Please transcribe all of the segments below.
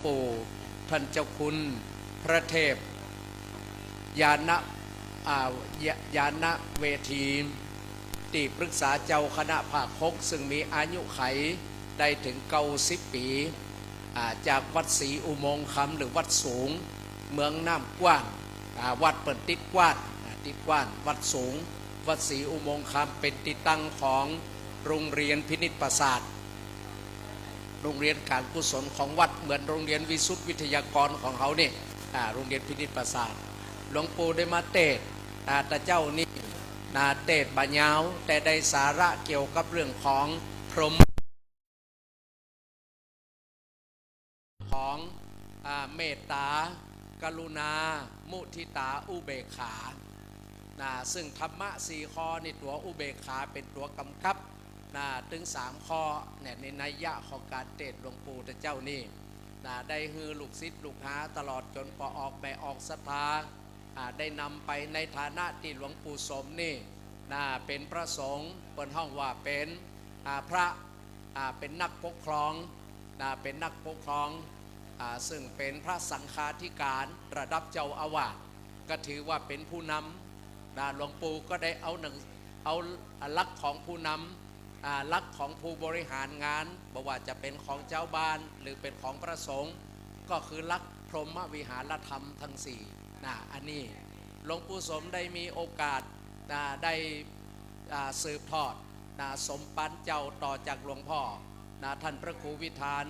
ปู่ท่านเจ้าคุณพระเทพยานะยานะเวทีที่ปรึกษาเจ้าคณะภาค6ซึ่งมีอายุไขได้ถึง90 ปีจากวัดศรีอุโมงค์คำหรือวัดสูงเมืองน้ำกว้างวัดเปิดติดกว้านวัดสูงวัดศรีอุโมงค์คำเป็นที่ตั้งของโรงเรียนพินิจประสาทโรงเรียนการกุศลของวัดเหมือนโรงเรียนวิสุทธิวิทยากรของเขาเนี่ยโรงเรียนพินิจประสาทหลวงปู่ได้มาเทศแต่เจ้านี่เทศบรรยาวแต่ได้สาระเกี่ยวกับเรื่องของพรหมของเมตตากรุณามุทิตาอุเบกขาซึ่งธรรมะ4 ข้อในตัวอุเบกขาเป็นตัวกำกับถึง3 ข้อเนี่ยในนัยยะของการเทศหลวงปู่เจ้านี่ได้ฮือลูกศิษย์ลูกหาตลอดจนพอออกไม่ออกศรัทธาได้นำไปในฐานะที่หลวงปู่สมนี่เป็นพระสงฆ์เปิดห้องว่าเป็นพระเป็นนักปกครองเป็นนักปกครองซึ่งเป็นพระสังฆาธิการระดับเจ้าอาวาสก็ถือว่าเป็นผู้นำหลวงปู่ก็ได้เอาลักษณ์ของผู้นำลักษณ์ของผู้บริหารงานบอกว่าจะเป็นของเจ้าบ้านหรือเป็นของพระสงฆ์ก็คือลักษณ์พรหมวิหารธรรมทั้ง4อันนี้หลวงปู่สมได้มีโอกาสได้สืบทอดสมปันเจ้าต่อจากหลวงพ่อท่านพระครูวิธาน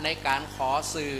ในการขอสื่อ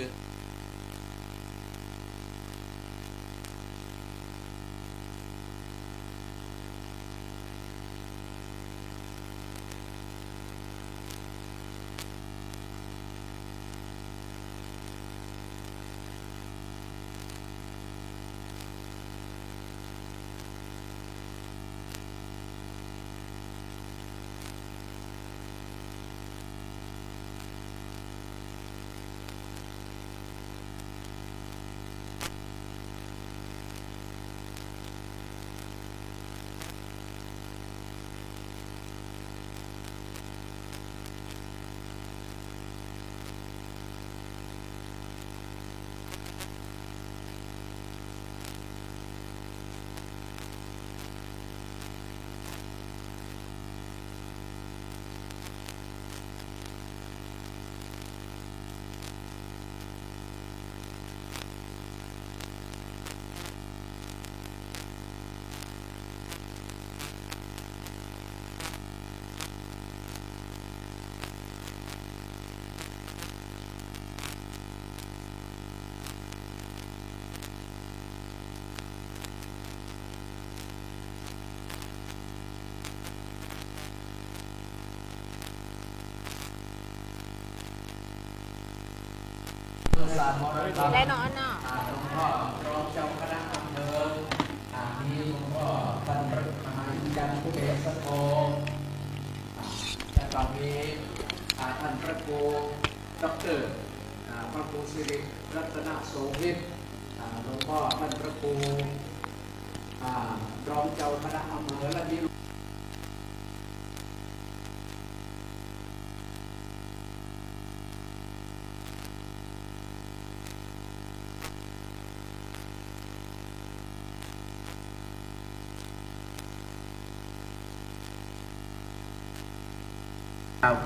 และน้องน่ะหลวงพ่อรองเจ้าคณะอำเภอมีหลวงพ่อท่านพระมหาวิจารณ์ผู้เดชสโตและก็มีท่านพระครูดร.พระครูสิริรัตนโสภิตหลวงพ่อท่านพระครูรองเจ้าคณะอำเภอและมี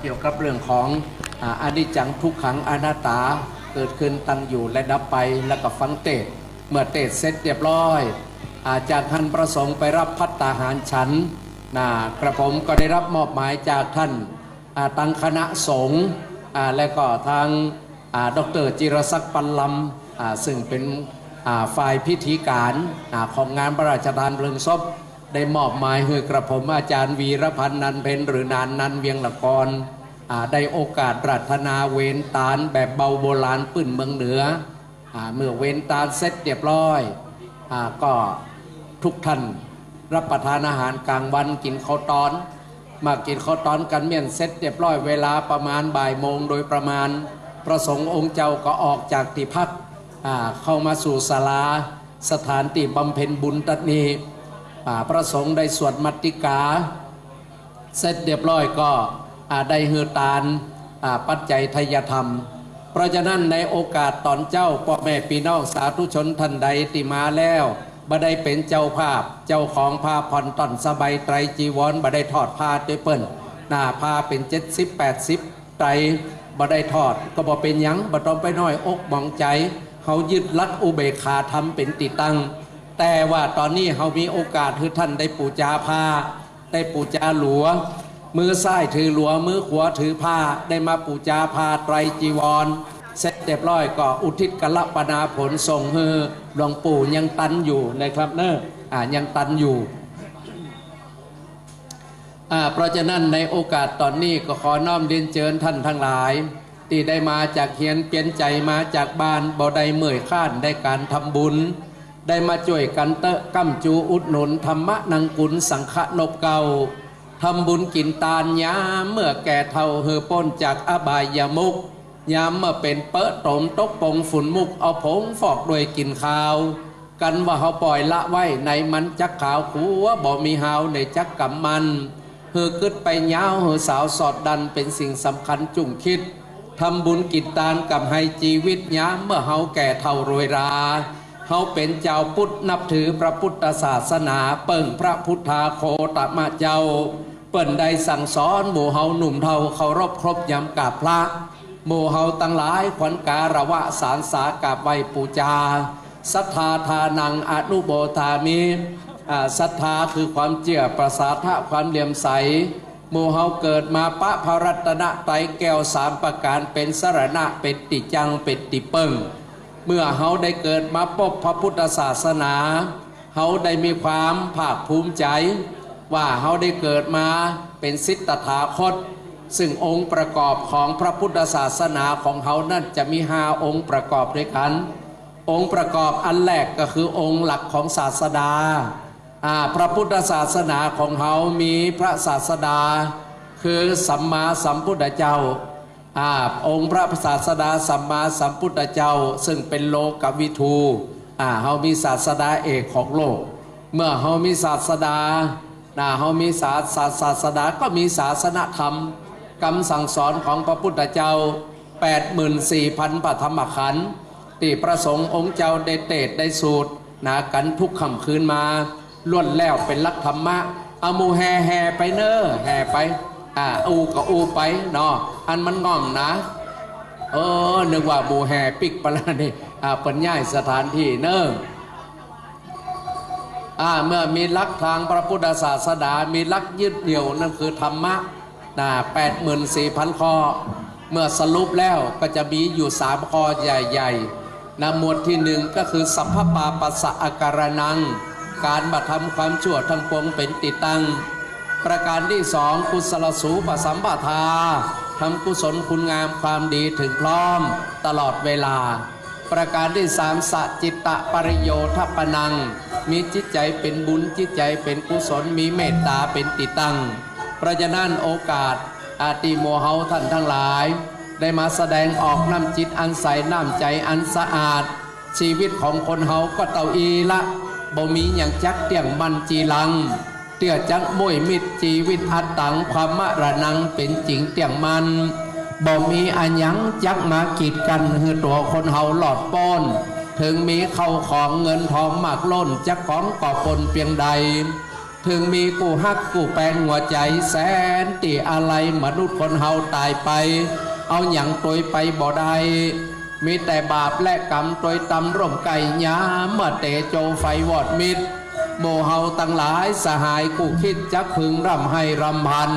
เกี่ยวกับเรื่องของอนิจจังทุกขังอนัตตาเกิดขึ้นตั้งอยู่และดับไปแล้วก็ฟังเทศเมื่อเทศเสร็จเรียบร้อยจากท่านประสงค์ไปรับภัตตาหารฉันกระผมก็ได้รับมอบหมายจากท่านตั้งคณะสงฆ์และก็ทางดร.จิรศักดิ์ปัลลำซึ่งเป็นฝ่ายพิธีการของงานพระราชทานเพลิงศพได้มอบหมายให้กระผมอาจารย์วีรพันธ์นันเพ็ญหรือนานนันเวียงละกรได้โอกาสปรารถนาเวนตาลแบบเบาโบราณปื้นเมืองเหนือเมื่อเวนตาลเสร็จเรียบร้อยก็ทุกท่านรับประทานอาหารกลางวันกินข้าวตอนมากินข้าวตอนกันเมี่ยนเสร็จเรียบร้อยเวลาประมาณบ่ายโมงโดยประมาณพระสงฆ์องค์เจ้าก็ออกจากที่พักเข้ามาสู่ศาลาสถานที่บำเพ็ญบุญตัดนี้พระสงฆ์ได้สวดมัตติกาเสร็จเรียบร้อยก็ได้เฮือตานปัจจัยทายธรรมเพราะฉะนั้นในโอกาสตอนเจ้าพ่อแม่พี่น้องสาธุชนท่านใดที่มาแล้วบ่ได้เป็นเจ้าภาพเจ้าของผ้าผ่อนต่อนสบายไตรจีวรบ่ได้ทอดผ้าด้วยเปิ้นผ้าเป็น70-80ไตรบ่ได้ทอดก็บ่เป็นหยังบ่ต้องไปน้อยอกมองใจเขายึดลักอุเบกขาธรรมเป็นติตั้งแต่ว่าตอนนี้เขามีโอกาสคือท่านได้ปูจาผ้าได้ปูจาหลัวมือซ้ายถือหลัวมือขวาถือผ้าได้มาปูจาผ้าไตรจีวรเสร็จเรียบร้อยก็อุทิศกัลปนาผลส่งให้หลวงปู่ยังตันอยู่นะครับเนอะยังตันอยู่เพราะฉะนั้นในโอกาสตอนนี้ก็ขอน้อมเรียนเชิญท่านทั้งหลายที่ได้มาจากเฮียนเปลี่ยนใจมาจากบ้านบ่ได้เมื่อยข้านได้การทำบุญได้มาช่วยกันเตะกั้มจูอุดหนุนธรรมะนังกุลสังฆนบเก่าทำบุญกินตาลยามเมื่อแก่เท่าเฮอป้นจากอบายมุกยามเมื่อเป็นเปิดตมตกปงฝุ่นมุกเอาผงฟอกด้วยกินข้าวกันว่าเขาปล่อยละไว้ในมันจักขาวขัวบ่มีหาวในจักกำมันเฮอกึดไปยาวเฮอสาวสอดดันเป็นสิ่งสำคัญจุ่งคิดทำบุญกินตาลกับให้ชีวิตยามเมื่อเฮาแก่เท่ารวยราเฮาเป็นเจ้าพุทธนับถือพระพุทธศาสนาเปิ่งพระพุทธาโคตมะเจ้าเปิ่นได้สั่งสอนหมู่เฮาหนุ่มเท่าเคารพครบยำกราบพระหมู่เฮาตั้งหลายขวัญการะวะสารสากราบไหว้ปูจาศรัทธาทานังอนุโบธามิศรัทธาคือความเชื่อประสาทะความเลี่ยมใสหมู่เฮาเกิดมาปะพระรัตนไตรแก้ว3ประการเป็นสรณะเป็นติจังเป็นติเปิงเมื่อเฮาได้เกิดมาพบพระพุทธศาสนาเฮาได้มีความภาคภูมิใจว่าเฮาได้เกิดมาเป็นศิษย์ตถาคตซึ่งองค์ประกอบของพระพุทธศาสนาของเฮานั่นจะมี5องค์ประกอบด้วยกันองค์ประกอบอันแรกก็คือองค์หลักของศาสดาพระพุทธศาสนาของเฮามีพระศาสดาคือสัมมาสัมพุทธเจ้าองค์พระศาสดาสัมมาสัมพุทธเจ้าซึ่งเป็นโลกวิทูเฮามีศาสดาเอกของโลกเมื่อเฮามีศาสดาเฮามีศาสดาก็มีศาสนธรรมคำสั่งสอนของพระพุทธเจ้า 84,000 ปฐมขันธ์ที่ประสงค์องค์เจ้าได้เทศน์ได้สูตรกันทุกค่ำคืนมาล้วนแล้วเป็นหลักธรรมะเอามูแห่ไปเนอแห่ไปอูก็อูไปเนาะอันมันง่อมนะนึกว่ามูแห่ปิกไปแล้วนี่เป็นย่ายสถานที่เนอเมื่อมีหลักทางพระพุทธศาสนามีหลักยึดเหนี่ยวนั่นคือธรรมะ84,000 ข้อเมื่อสรุปแล้วก็จะมีอยู่3ข้อใหญ่ๆหมวดที่1ก็คือสัพพปาปัสสะอาการนังการบัตทำความชั่วทั้งปวงเป็นติตั้งประการที่2กุศลสูปสัมปทาทำกุศลคุณงามความดีถึงพร้อมตลอดเวลาประการที่3สัจจิตตปริโยทปนังมีจิตใจเป็นบุญจิตใจเป็นกุศลมีเมตตาเป็นติตั้งเพราะฉะนั้นโอกาสที่หมู่เฮาท่านทั้งหลายได้มาแสดงออกน้ำจิตอันใสน้ำใจอันสะอาดชีวิตของคนเฮาก็เต่าอีละบ่มีอย่างจักเตี่ยงมันจีลังเตี่ยจักมวยมิดชีวิตอัตตังความมะระนังเป็นจริงเตี่ยงมันบ่มีอันยังจักมากีดกันคือตัวคนเฮาหลอดป้อนถึงมีเข้าของเงินทองมากล้นจักของก่อปนเพียงใด ถึงมีกูฮักกูแปนหัวใจแสนตีอะไรมนุษย์คนเฮาตายไป เอาอย่างตัวไปบ่ได้มีแต่บาปและกรรมตัวตำร่มไก่ยาเมื่อเตโจไฟวอดมิดโมเฮาตั้งหลายสหายกูคิดจักพึงร่ำให้รำพัน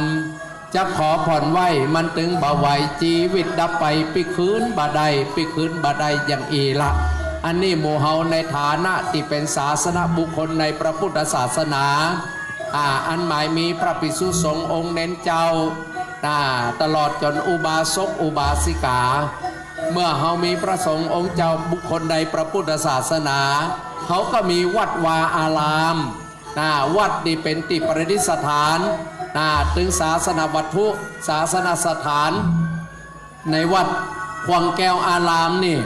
จะขอผ่อนไว้มันตึงบ่ไหวชีวิตดับไปปิคืนบ่ได้ปิคืนบ่ได้อย่างอีละอันนี้โมเฮาในฐานะที่เป็นศาสนบุคคลในพระพุทธศาสนาอันหมายมีพระภิกษุสงฆ์องค์เน้นเจ้าตลอดจนอุบาสกอุบาสิกาเมื่อเฮามีพระสงฆ์องค์เจ้าบุคคลในพระพุทธศาสนาเขาก็มีวัดวาอารามวัดนี่เป็นติประดิษฐานถึงศาสนวัตถุศาสนสถานในวัดขวังแก้วอารามนี่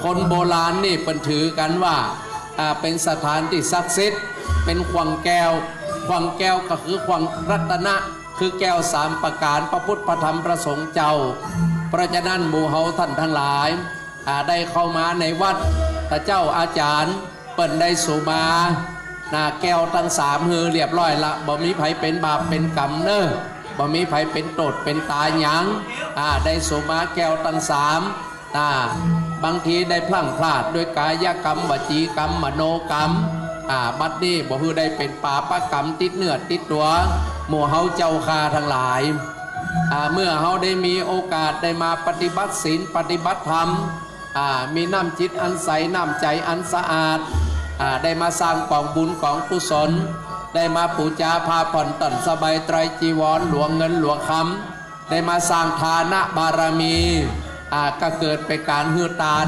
คนโบราณนี่เป็นถือกันว่าเป็นสถานที่ศักดิ์สิทธิ์เป็นขวังแก้วขวังแก้วก็คือขวังรัตนะคือแก้วสามประการพระพุทธพระธรรมพระสงฆ์เจ้าเพราะฉะนั้นหมู่เฮาท่านทั้งหลายได้เข้ามาในวัดพระเจ้าอาจารย์เปิ่นได้สุมาแก้วทั้งสามฮือเรียบร้อยละบ่มีไผเป็นบาปเป็นกรรมเนอะบ่มีไผเป็นโทษเป็นตายหยังได้สุมาแก้วทั้งสามบางทีได้พลั้งพลาดด้วยกายกรรมวจีกรรมมโนกรรมบัดนี้บ่ฮือได้เป็นปาปกรรมติดเนื้อติดตัวหมู่เฮาเจ้าคาทั้งหลายเมื่อเฮาได้มีโอกาสได้มาปฏิบัติศีลปฏิบัติธรรมมีน้ำจิตอันใสน้ำใจอันสะอาดได้มาสร้างกองบุญกองกุศลได้มาปูจาพาผ่อนตันสบายไตรจีวรหลวงเงินหลวงคำได้มาสร้างทานะบารมีก็เกิดเป็นการฮือตาน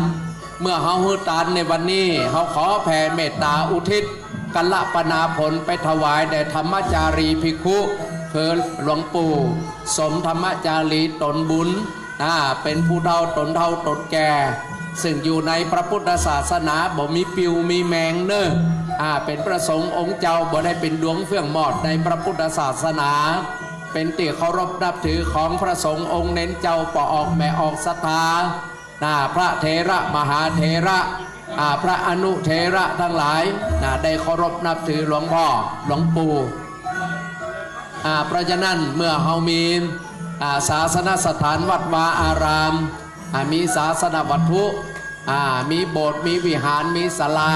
เมื่อเฮาฮือตานในวันนี้เฮาขอแผ่เมตตาอุทิศกัลปนาผลไปถวายแด่ธรรมจารีภิกขุคือหลวงปู่สมธรรมจารีตนบุญเป็นผู้เฒ่าตนเฒ่าตนแก่ซึ่งอยู่ในพระพุทธศาสนาบ่มีปิวมีแมงเนอะเป็นพระสงฆ์องค์เจ้าบ่ได้เป็นดวงเฟื่องหมอดในพระพุทธศาสนาเป็นที่เคารพนับถือของพระสงฆ์องค์เน้นเจ้าปอออกแม่ออกศรัทธาพระเถระมหาเถระพระอนุเถระทั้งหลายได้เคารพนับถือหลวงพ่อหลวงปู่เพราะฉะนั้นเมื่อเฮามีศาสนสถานวัดวาอารามมีศาสนวัตถุมีโบสถ์มีวิหารมีศาลา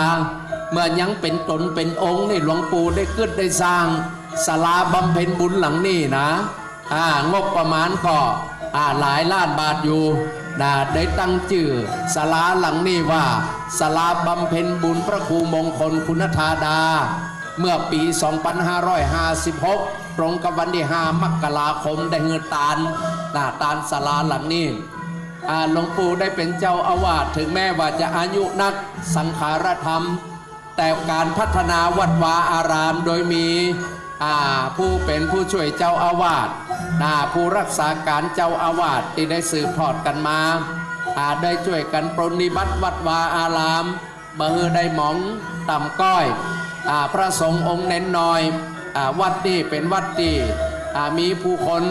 เมื่อยังเป็นตนเป็นองค์นี่หลวงปู่ได้ขึ้นได้สร้างศาลาบำเพ็ญบุญหลังนี้นะงบประมาณก็หลายล้านบาทอยู่ได้ตั้งชื่อศาลาหลังนี้ว่าศาลาบำเพ็ญบุญพระครูมงคลคุณธาดาเมื่อปี 2556 ตรงกับวันที่ 5 มกราคมได้เงินตาลศาลาหลังนี้หลวงปู่ได้เป็นเจ้าอาวาสถึงแม้ว่าจะอายุนักสังขารธรรมแต่การพัฒนาวัดวาอารามโดยมีผู้เป็นผู้ช่วยเจ้าอาวาสผู้รักษาการเจ้าอาวาสที่ได้สืบทอดกันมาได้ช่วยกันปรนนิบัติวัดวาอารามบ่ฮือได้หมองต่ำก้อยพระสงฆ์องค์เน้นน้อยวัดนี้เป็นวัดที่มีผู้คน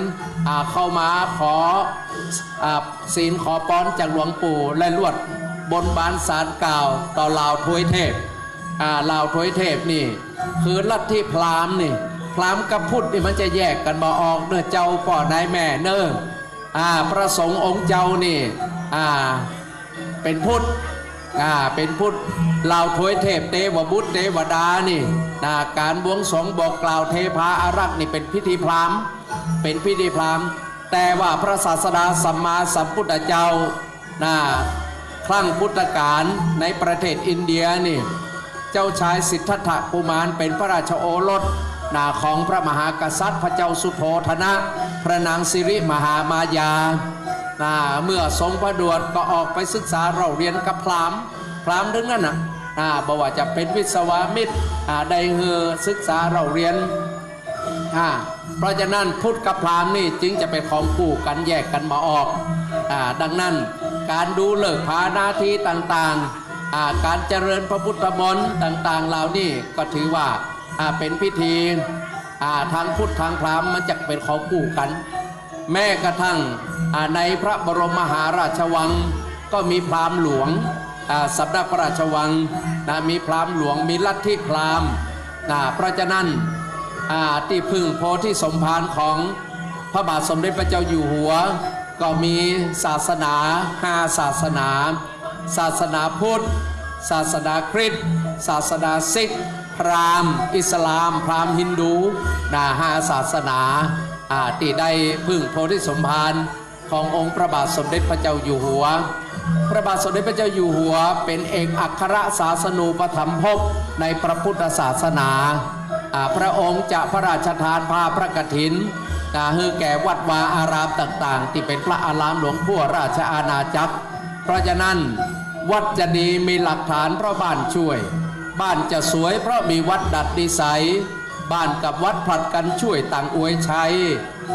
เข้ามาขอศีลขอป้อนจากหลวงปู่และลวดบนบานสารกล่าวต่อเหล่าทวยเทพเหล่าทวยเทพนี่คือลัทธิพราหมณ์นี่พราหมณ์กับพุทธนี่มันจะแยกกันมาออกเนื้อเจ้าพ่อนายแม่เนื้อพระสงฆ์องค์เจ้านี่เป็นพุทธเป็นพุทธเหล่าทวยเทพเทวบุตรเทวดานี่การบวงสรวงบอกกล่าวเทพาอารักษ์นี่เป็นพิธีพราหมณ์เป็นพิธีพราหมณ์แต่ว่าพระศาสดาสัมมาสัมพุทธเจ้าครั้งพุทธกาลในประเทศอินเดียนี่เจ้าชายสิทธัตถกุมารเป็นพระราชโอรสของพระมหากษัตริย์พระเจ้าสุโธธนะพระนางสิริมหามายาเมื่อทรงพระดวดก็ออกไปศึกษาเราเรียนกับพราหมณ์ทั้งนั้นบอกว่าจะเป็นวิศวามิตรได้ศึกษาเราเรียนเพราะฉะนั้นพุทธกับพราหมณ์นี่จึงจะเป็นของคู่กันแยกกันมาออกดังนั้นการดูเลิกภาหน้าที่ต่างๆการเจริญพระพุทธมนต์ต่างๆเหล่านี้ก็ถือว่าเป็นพิธีทางพุทธทางพราหมณ์มันจะเป็นของคู่กันแม้กระทั่งในพระบรมมหาราชวังก็มีพราหมณ์หลวงสำนักพระราชวังมีพราหมณ์หลวงมีลัทธิพราหมณ์เพราะฉะนั้น ที่พึ่งโพธิสมภารของพระบาทสมเด็จพระเจ้าอยู่หัวก็มีศาสนา5ศาสนา ศาสนาพุทธศาสนาคริสต์ศาสนาซิกพราหมณ์อิสลามพราหมณ์ฮินดู5ศาสนาที่ได้พึ่งโพธิสมภารขององค์พระบาทสมเด็จพระเจ้าอยู่หัวพระบาทสมเด็จพระเจ้าอยู่หัวเป็นเอกอัครศาสนูปถัมภกในพระพุทธศาสนาพระองค์จะพระราชทานผ้าพระกฐินให้แก่วัดวาอารามต่างๆที่เป็นพระอารามหลวงทั่วราชอาณาจักรเพราะฉะนั้นวัดจะดีมีหลักฐานเพราะบ้านช่วยบ้านจะสวยเพราะมีวัดดัดนิสัยบ้านกับวัดผลัดกันช่วยต่างอวยชัย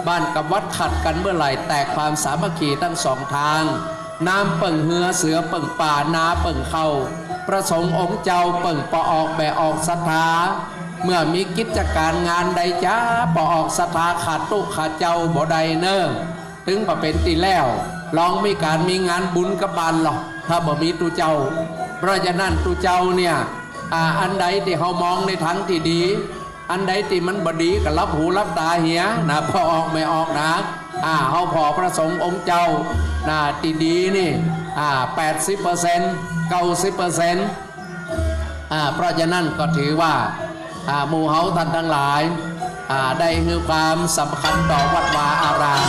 บ้านกับวัดขัดกันเมื่อไหร่แตกความสามัคคีทั้งสองทางน้ำเปิ่งเหือเสือเปิ่งป่านาเปิ่งเข้าประสงค์องค์เจ้าเปิ่งปอออกแบออกศรัทธาเมื่อมีกิจการงานใดจ้าปอออกศรัทธาขาดตุขาดเจ้าบ่ใดเนิ่งถึงประเป็นตีแล้วลองมีการมีงานบุญกับบานหรอกถ้าบ่มีตูเจ้าเพราะฉะนั้นตูเจ้าเนี่ยอันใดที่เขามองในทางที่ดีอันใดที่มันบดีก็รับหูรับตาเหียพอออกไม่ออกนะเขาพอประสงค์องค์เจ้าที่ดีนี่80% 90%เพราะฉะนั้นก็ถือว่าหมู่เฮาท่านทั้งหลายได้ให้ความสำคัญต่อวัดวาอาราม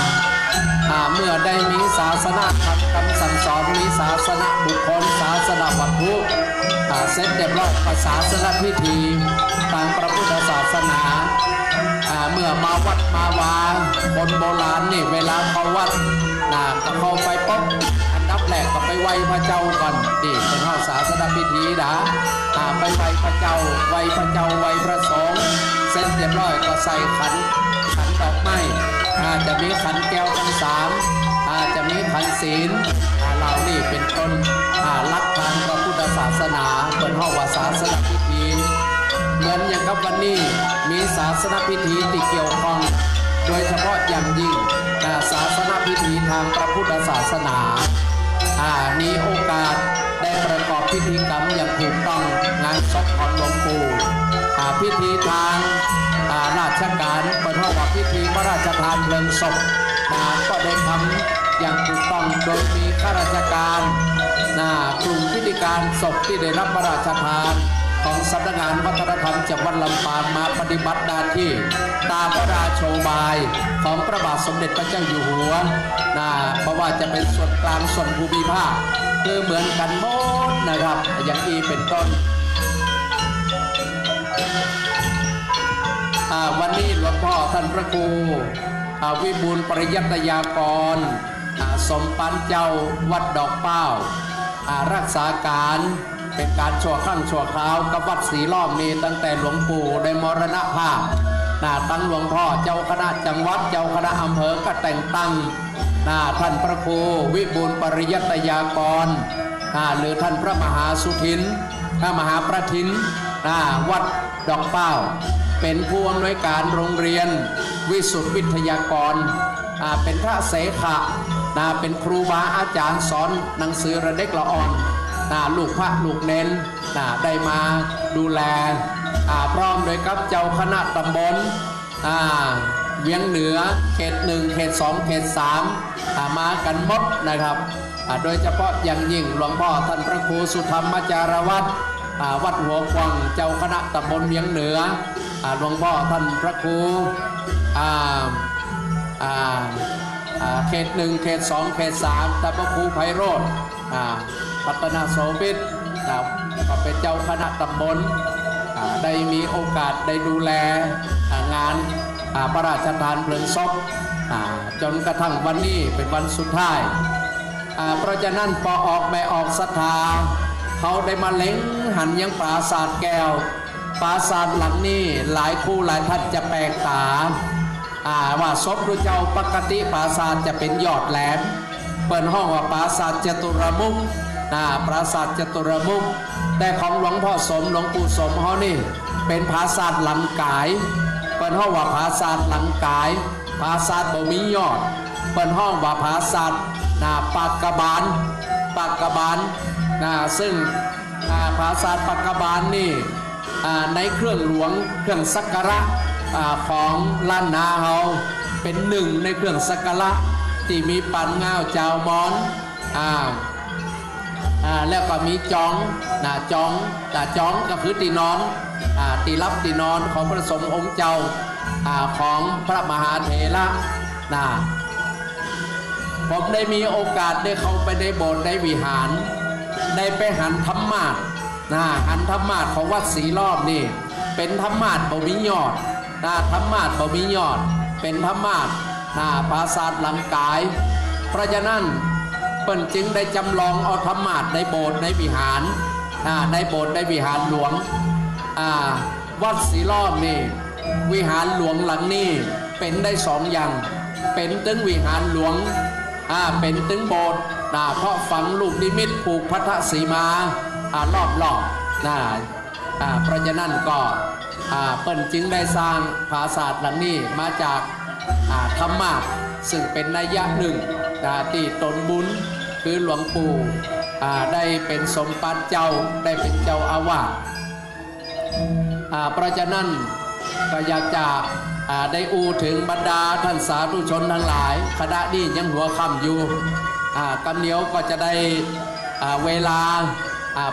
เมื่อได้มีศาสนาคำสั่งสอนมีศาสนาบุคคลศาสนาวัตถุเสร็จเรียบร้อยศาสนาพิธีทางพระพุทธศาสนาเมื่อมาวัดมาวาคนโบราณนี่เวลาเขาวัดก็เข้าไปปุ๊บอันดับแรกก็ไปไหว้พระเจ้าก่อนนี่เป็นข้อศาสนาพิธีไปไหว้พระเจ้าไหว้พระเจ้าไหว้พระสงฆ์เสร็จเรียบร้อยก็ใส่ขันดอกไม้จะมีขันแก้วขันสามจะมีขันศีลเหล่านี้เป็นต้นลักทางพระพุทธศาสนาเป็นห้องว่าศาสนาพิธีเหมือนอย่างกับวันนี้มีศาสนาพิธีที่เกี่ยวข้องโดยเฉพาะอย่างยิ่งศาสนาพิธีทางพระพุทธศาสนามีโอกาสได้ประกอบพิธีกรรมอย่างถูกต้องงานศพของหลวงปู่พิธีทางราชการเป็นห้องว่าพิธีพระราชทานเพลิงศพก็ได้ทำอย่างถูกต้องโดยมีข้าราชการกลุ่มพิธีการศพที่ได้รับพระราชทานของสำนักงานวัฒนธรรมจังหวัดลำปางมาปฏิบัติหน้าที่ตามพระราโชบายของพระบาทสมเด็จพระเจ้าอยู่หัวเพราะว่าจะเป็นส่วนกลางส่วนภูมิภาคคือเหมือนกันหมดนะครับอย่างนี้เป็นต้นวันนี้หลวงพ่อท่านพระครูวิบูลย์ปริยัตยากรสมปันเจ้าวัดดอกเป้ารักษาการเป็นการชั่วครั้งชั่วคราวกับวัดศรีล้อมนี้ตั้งแต่หลวงปู่ได้มรณภาพตั้งหลวงพ่อเจ้าคณะจังหวัดเจ้าคณะอำเภอก็แต่งตั้งท่านพระครูวิบูลย์ปริยัตยากรหรือท่านพระมหาสุทินมหาประทินวัดดอกเป้าเป็นผู้อำนวยการโรงเรียนวิสุทธิวิทยากรเป็นพระเสขะเป็นครูบาอาจารย์สอนหนังสือระเด็กละอ่อนลูกพระลูกเน้นได้มาดูแลพร้อมโดยกับเจ้าคณะตำบลเวียงเหนือเขต1เขต2เขต3มากันหมดนะครับโดยเฉพาะอย่างยิ่งหลวงพ่อท่านพระครูสุธรรมจารวัตรวัดหัวกวางเจ้าคณะตำบลเวียงเหนือหลวงพ่อท่านพระครูเขต1เขต2เขต3ท่านพระครูไพโรจน์ปัตนาโสภิตก็เป็นเจ้าคณะตำบลได้มีโอกาสได้ดูแลงานพระราชทานเพลิงศพจนกระทั่งวันนี้เป็นวันสุดท้ายเพราะฉะนั้นพอออกไม่ออกศรัทธาเขาได้มาเล็งหันยังปราสาทแก้วปราสาทหลังนี้หลายคู่หลายท่านจะแปลกตาว่าศพพระเจ้าปกติปราสาทจะเป็นยอดแหลมเปิดห้องว่าปราสาทจตุรมุขปราสาทจตุรมุขแต่ของหลวงพ่อสมหลวงปู่สมเขานี่เป็นปราสาทหลังกายเปิดห้องว่าปราสาทหลังกายปราสาทบ่มียอดเปิดห้องว่าปราสาทปากกบาลซึ่งปราสาทปากกบาลนี่ในเครื่องหลวงเครื่องสักการะ ของล้านนาเฮาเป็นหนึ่งในเครื่องสักการะที่มีปันง่าวเจ้ามอนแล้วก็มีจองจองก็คือตีนอนตีรับตีนอนของพระสงฆ์องค์เจ้าของพระมหาเถระผมได้มีโอกาสได้เข้าไปในโบสถ์ในวิหารได้ไปหันธรรมาสหันธรรมาสของวัดศรีรอบนี่เป็นธรรมาสบ่มียอดธรรมาสบ่มียอดเป็นธรรมาสปราสาทหลังกายเพราะฉะนั้นเปิ้นจึงได้จำลองเอาธรรมาสในโบสถ์ในวิหารในโบสถ์ในวิหารหลวงวัดศรีรอบนี่วิหารหลวงหลังนี้เป็นได้สองอย่างเป็นตึงวิหารหลวงเป็นตึงโบสถ์เพราะฝังลูกนิมิตผูกพัทธสีมารอบเพราะฉะนั้นก็เปิ้นจึงได้สร้างปราสาทหลังนี้มาจากธรรมะซึ่งเป็นนัยยะหนึ่งที่ตนบุญคือหลวงปู่ได้เป็นสมปัตเจ้าได้เป็นเจ้าอาวาสเพราะฉะนั้นก็อยากจะได้อูถึงบรรดาท่านสาธุชนทั้งหลายคณะนี้ยังหัวค่ำอยู่กำเนียวก็จะได้เวลา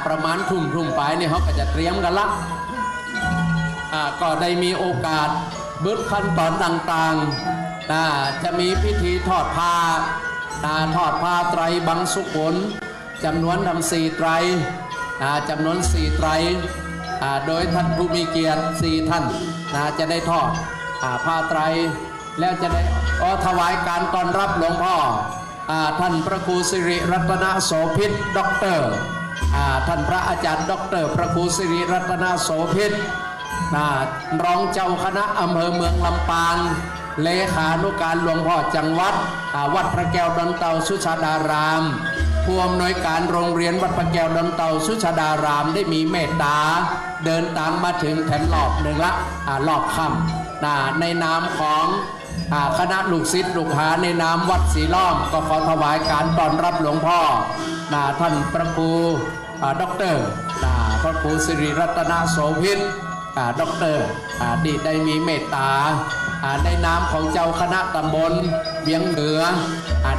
ประมาณทุ่มไปนี่เขาก็จะเตรียมกันละก็ได้มีโอกาสบึกขั้นตอนต่างๆจะมีพิธีทอดผ้าไตรบังสุกุลจำนวนทำ4 ไตรจำนวน4 ไตรโดยท่านผู้มีเกียรติ4 ท่านจะได้ทอดผ้าไตรแล้วจะได้ถวายการต้อนรับหลวงพ่อท่านพระครูสิริรัตนโสภิตด็อกเตอร์ท่านพระอาจารย์ด็อกเตอร์พระครูสิริรัตนโสภิตรองเจ้าคณะอำเภอเมืองลำปางเลขานุการหลวงพ่อจังหวัดวัดพระแก้วดอนเต่าสุชาดารามผู้อำนวยการโรงเรียนวัดพระแก้วดอนเต่าสุชาดารามได้มีเมตตาเดินทางมาถึงแถมรอบหนึ่งละรอบค่ำในนามของคณะลูกศิษย์ลูกหาในนามวัดศรีล้อมก็ขอถวายการต้อนรับหลวงพ่อท่านพระครูด็อกเตอร์พระครูสิริรัตนโสภิตด็อกเตอร์ดีได้มีเมตตาในนามของเจ้าคณะตำบลเวียงเหนือ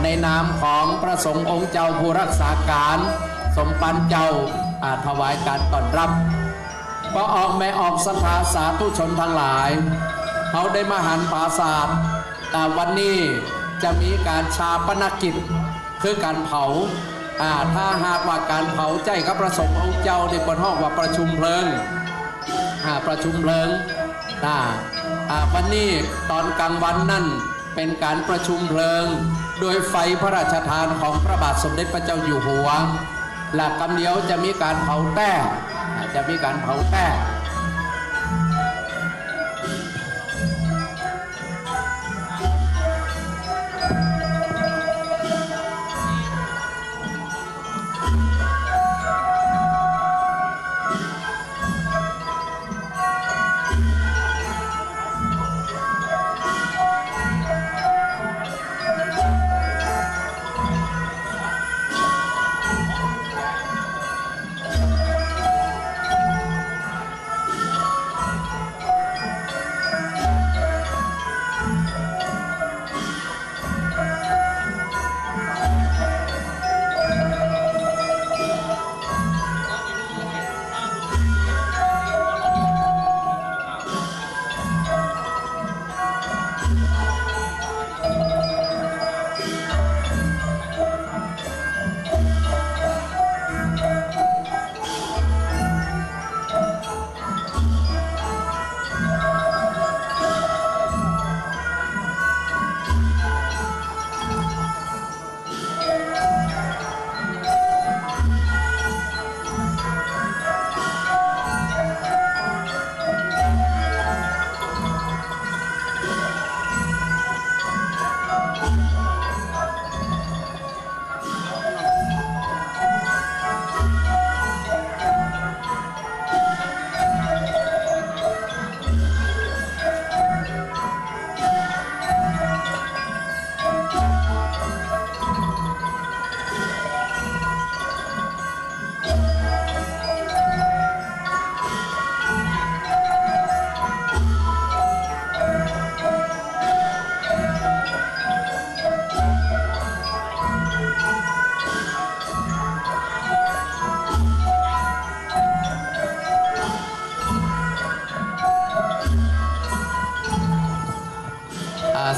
ในนามของพระสงฆ์องค์เจ้าผู้รักษาการสมปันเจ้าถวายการต้อนรับก็ออกแม่ออกสภาสาธุชนทั้งหลายเขาได้มาหันปราศาสตร์วันนี้จะมีการชาปนกิจคือการเผาถ้าหากว่าการเผาใจกับพระสงฆ์องค์เจ้าในบนห้องว่าประชุมเพลิงประชุมเพลิงวันนี้ตอนกลางวันนั่นเป็นการประชุมเพลิงโดยไฟพระราชทานของพระบาทสมเด็จพระเจ้าอยู่หัวและกำเดียวจะมีการเผาแต้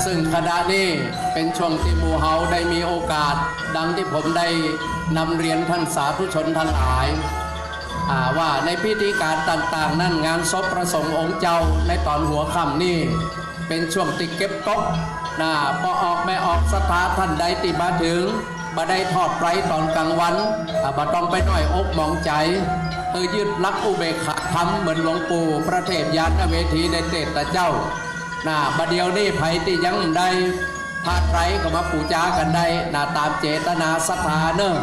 ซึ่งขณะนี้เป็นช่วงที่หมู่เฮาได้มีโอกาสดังที่ผมได้นำเรียนท่านสาธุชนทั้งหลายว่าในพิธีการต่างๆนั่นงานศพพระสงฆ์องค์เจ้าในตอนหัวค่ำนี่เป็นช่วงติเก็บตกพอออกไม่ออกสถานท่านใดติมาถึงบ่ได้ทอดไตรตอนกลางวันบ่ต้องไปน้อยอกหมองใจยึดลักอุเบกขาธรรมเหมือนหลวงปู่พระเทพยานเวทีในเตตเจ้าบัดเดียวนี่ไผที่ยังได้พาไตรก็มาปูจากันได้ตามเจตนาศรัทธาเนอะ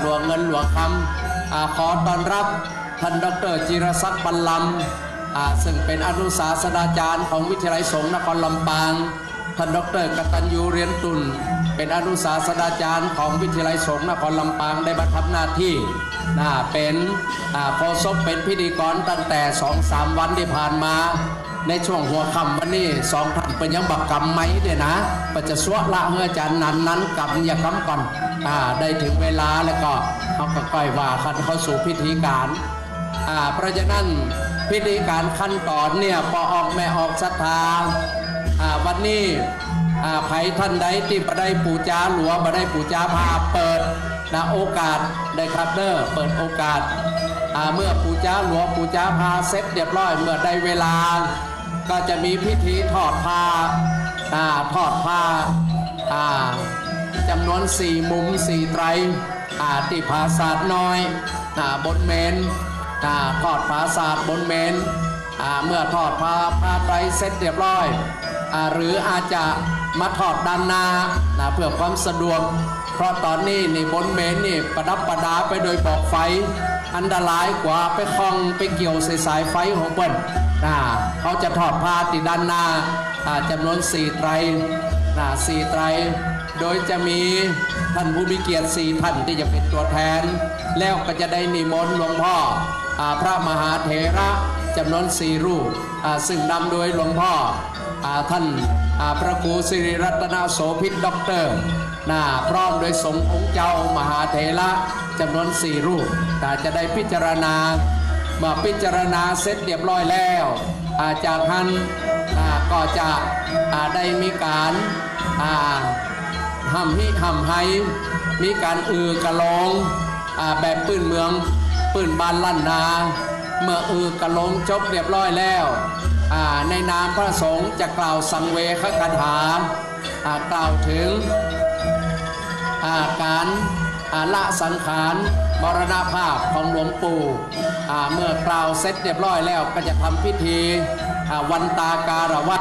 หลวงเงินหลวงคำขอต้อนรับท่านดร.จิรศักดิ์บรรลัมซึ่งเป็นอนุศาสตราจารย์ของวิทยาลัยสงฆ์นครลำปางท่านดร.กตัญญูเรียนตุลเป็นอนุศาสตราจารย์ของวิทยาลัยสงฆ์นครลำปางได้มาทำหน้าที่เป็นโฆษกเป็นพิธีกรตั้งแต่ 2-3 วันที่ผ่านมาในช่วงหัวค่ำวันนี้2 ท่านเป็นยังบักกรรมไหมเนี่ยนะปัจจสวะละเฮือจันนั้นกรรมอย่ากำก่อนได้ถึงเวลาแล้วก็เขาก็ค่อยว่าขั้นเข้าสู่พิธีการเพราะฉะนั้นพิธีการขั้นตอนเนี่ยพอออกแม่ออกศรัทธาวันนี้ไผท่านใดที่บ่ได้ปูจาหลวงบ่ได้ปูจาพาเปิดโอกาสได้ครับเด้อเปิดโอกาสเมื่อปูจาหลวงปูจาพาเสร็จเรียบร้อยเมื่อได้เวลาก็จะมีพิธีทอดผ้าจำนวน4 มุม 4 ไตรที่ปราสาทน้อยบนเมนทอดปราสาทบนเมนเมื่อทอดผ้าไตรเสร็จเรียบร้อยหรืออาจจะมาทอดด้านหน้าเพื่อความสะดวกเพราะตอนนี้นี่บนเมนนี่ประดับประดาไปโดยบอกไฟอันตรายกว่าไปคล้องไปเกี่ยวสายไฟของเปิ้ลเขาจะทอดผ้าที่ด้านหน้าจำนวน4 ไตร4 ไตรโดยจะมีท่านผู้มีเกียรติ4 ท่านที่จะเป็นตัวแทนแล้วก็จะได้นิมนต์หลวงพ่อพระมหาเถระจำนวน4 รูปซึ่งนำโดยหลวงพ่อท่านพระครูสิริรัตนโสภิตด็อกเตอร์พร้อมโดยสงฆ์องค์เจ้ามหาเถระจำนวน4 รูปจะได้พิจารณาเมื่อพิจารณาเสร็จเรียบร้อยแล้วจากนั้นก็จะได้มีการห้ำไห้มีการกระลงแบบปืนเมืองปืนบานลั่นนาเมื่อกระลงจบเรียบร้อยแล้วในนามพระสงฆ์จะกล่าวสังเวชคาถากล่าวถึงการละสังขารมรณภาพของหลวงปู่เมื่อกล่าวเสร็จเรียบร้อยแล้วก็จะทำพิธีวันตาการวะ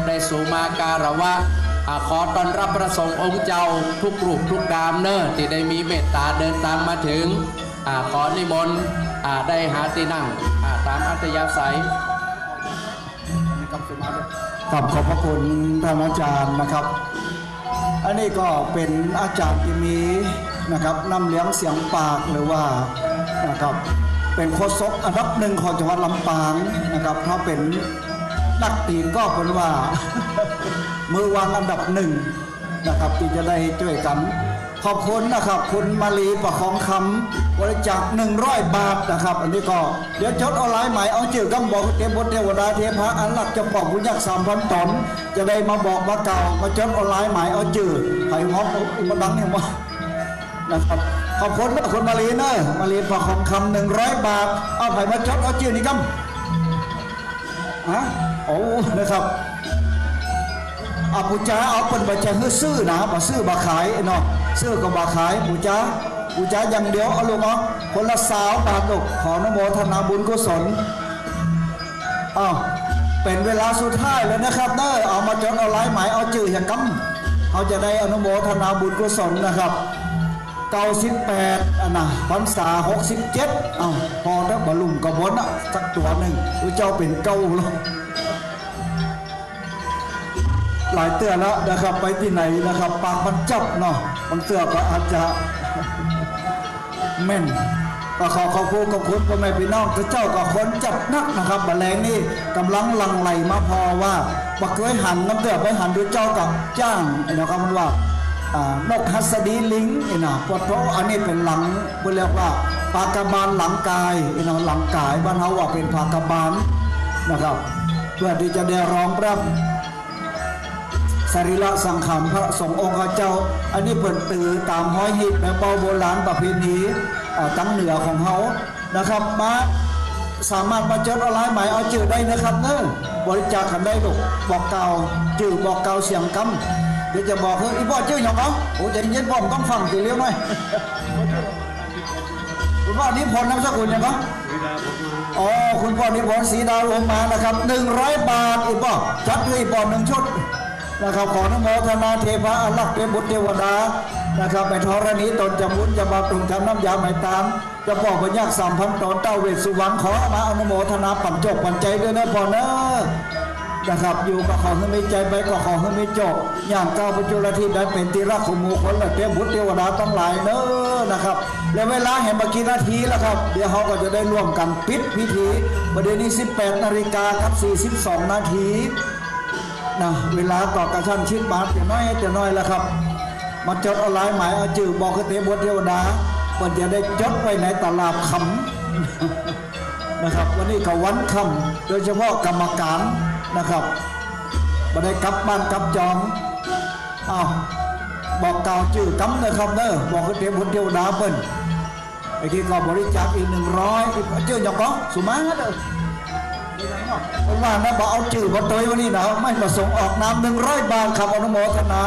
ได้สุมาการวะขอต้อนรับพระสงฆ์องค์เจ้าทุกรูปทุกนามที่ได้มีเมตตาเดินทางมาถึงขอนิมนต์ได้หาที่นั่งตามอัธยาศัยขอบพระคุณท่านอาจารย์นะครับอันนี้ก็เป็นอาจารย์ที่มีนะครับนำเลี้ยงเสียงปากหรือว่านะครับเป็นโฆษกอันดับ1ของจังหวัดลำปางนะครับถ้าเป็นนักตีก็เป็นว่า มือวางอันดับ1นะครับที่จะได้ช่วยกันขอบคุณนะครับคุณมาลีประคองคำบริจาค100 บาทนะครับอันนี้ก็เดี๋ยวจดเอาลายหมายเอาจื่อกำบอกเทพบุตรเทวดาเทพะอันหลักจะบอกบุญยักษ์3,000 ตนจะได้มาบอกมาเก่ามาจดเอาลายหมายเอาจื่อไผ่ฮอกมาดังเนี่ยมานะครับขอบคุณนะคุณมาลีนะมาลีประคองคำ100 บาทเอาไผ่มาจดเอาจื่อนี่กำโอ้นะครับปูจ้าเอาเป็นบัจจัยซื้อนะบ่ซื้อบ่ขายเนาะซื้อก็บ่ขายปูจ้าอย่างเดียวเอาลูกเอาคนละ20 บาทลูกขออนุโมทนาบุญกุศลเป็นเวลาสุดท้ายแล้วนะครับเอามาจดเอาลายหมายเอาจื่ออย่างกำเขาจะได้อนุโมทนาบุญกุศลนะครับ98พรรษา67พอแล้วบลุ่มกระบนสักตัวหนึ่งเจ้าเป็นเก้าแล้วหลายเตือนแล้วนะครับไปที่ไหนนะครับปากมันจับเนาะบางเตือก็อาจจะแม่นก็ขอบคุณพ่อแม่พี่น้องเจ้าก็คนจับนักนะครับแมลงนี่กำลังหลั่งไหลมาพอว่าบักเคยหันน้ำเตือไปหันดูเจ้ากับจ้างนะครับมันว่านกฮัสดีลิงปวดท้องอันนี้เป็นหลังเรียกว่าปากบาลหลังกายหลังกายบ้านเฮาว่าเป็นปากบาลนะครับเพื่อที่จะได้รองรับ สรีระสังขารพระสงฆ์องค์เจ้าอันนี้เปิดตือตามห้อยหิบแบบโบราณประเพณีตั้งเหนือของเขานะครับมาสามารถมาจดเอาลายหมายเอาจื่อได้นะครับเนอะบริจาคกันได้ลูกบอกเก่าจื่อบอกเก่าเสียงกำเดี๋ยวจะบอกเฮ้ยอีพ่อจื่ออย่างเขาโอ้ใจเย็นพ่อผมต้องฟังตีเลี้ยวหน่อยคุณพ่อนิพนธ์นามสกุลอย่างเขาอ๋อคุณพ่อนิพนธ์ศรีดาวงมานะครับ100 บาทอีพ่อจัดให้อีพ่อ1 ชุดนะครับขออนุโมทนาเทพะอารักษ์เป็นบุตรเทวดานะครับไปธรณีตนจำบุญจะมาปรุงทำน้ำยาไม่ตามจะบอกพญา3,000 ตนเต้าเวสสุวรรณขอมาอนุโมทนาปั่นจบปั่นใจด้วยนะพ่อเนอะนะครับอยู่ก็ขอให้มีใจไปก็ขอให้มีจบอย่างก้าวไปจุลที่ได้เป็นที่รักของหมู่คนและเทพบุตรเทวดาทั้งหลายเนอะนะครับและเวลาเห็นเมื่อกี้นาทีแล้วครับเดี๋ยวเขาก็จะได้ร่วมกันปิดพิธีประเดี๋ยวนี้18 นาฬิกาครับ42 นาทีนะเวลาต่อกระชั้นชิดบาทจะน้อยแล้วครับมาจดเอาลายหมายเอาจื่อบอกเทพบุตรเทวดาเพื่อจะได้จดไว้ในตลาดคำนะครับวันนี้ก็วันคำโดยเฉพาะกรรมการนะครับมาได้กลับบ้านกลับจองอ้าวบอกกล่าวจื่อกำนะครับเนอะบอกเทพบุตรเทวดาเปิ้นไอ้ที่ก็บริจาคอีก100อีกจื่อหยอกก็สุมาเด้อเพราะว่านะบอกเอาจื่อมาตัววันนี้นะไม่ประสงค์ออกนาม100 บาทครับอนุโมทนา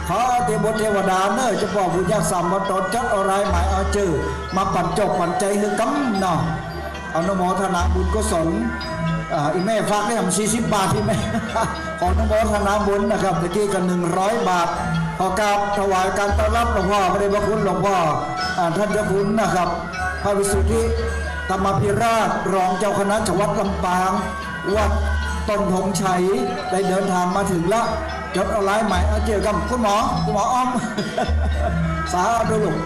ขอเทพบุตรเทวดาเนอะจะบอกบุญญา3 ตนจัดเอารายหมายเอาจื่อมาปั่นจบปั่นใจคือกำเนาะอนุโมทนาบุญกุศลอีแม่ฝากได้ทำ40 บาทที่แม่ ขออนุโมทนาบุญนะครับตะกี้กัน100 บาทขอกราบถวายการต้อนรับหลวงพ่อพระเดชพระคุณหลวงพ่อท่านเจ้าคุณนะครับพระวิสุทธิธรรมพิราชรองเจ้าคณะจังหวัดลำปางวัดต้นธงชัยได้เดินทางมาถึงละจดเอาลายหมายเอาเจอกับคุณหมออ้อม สาธุลูก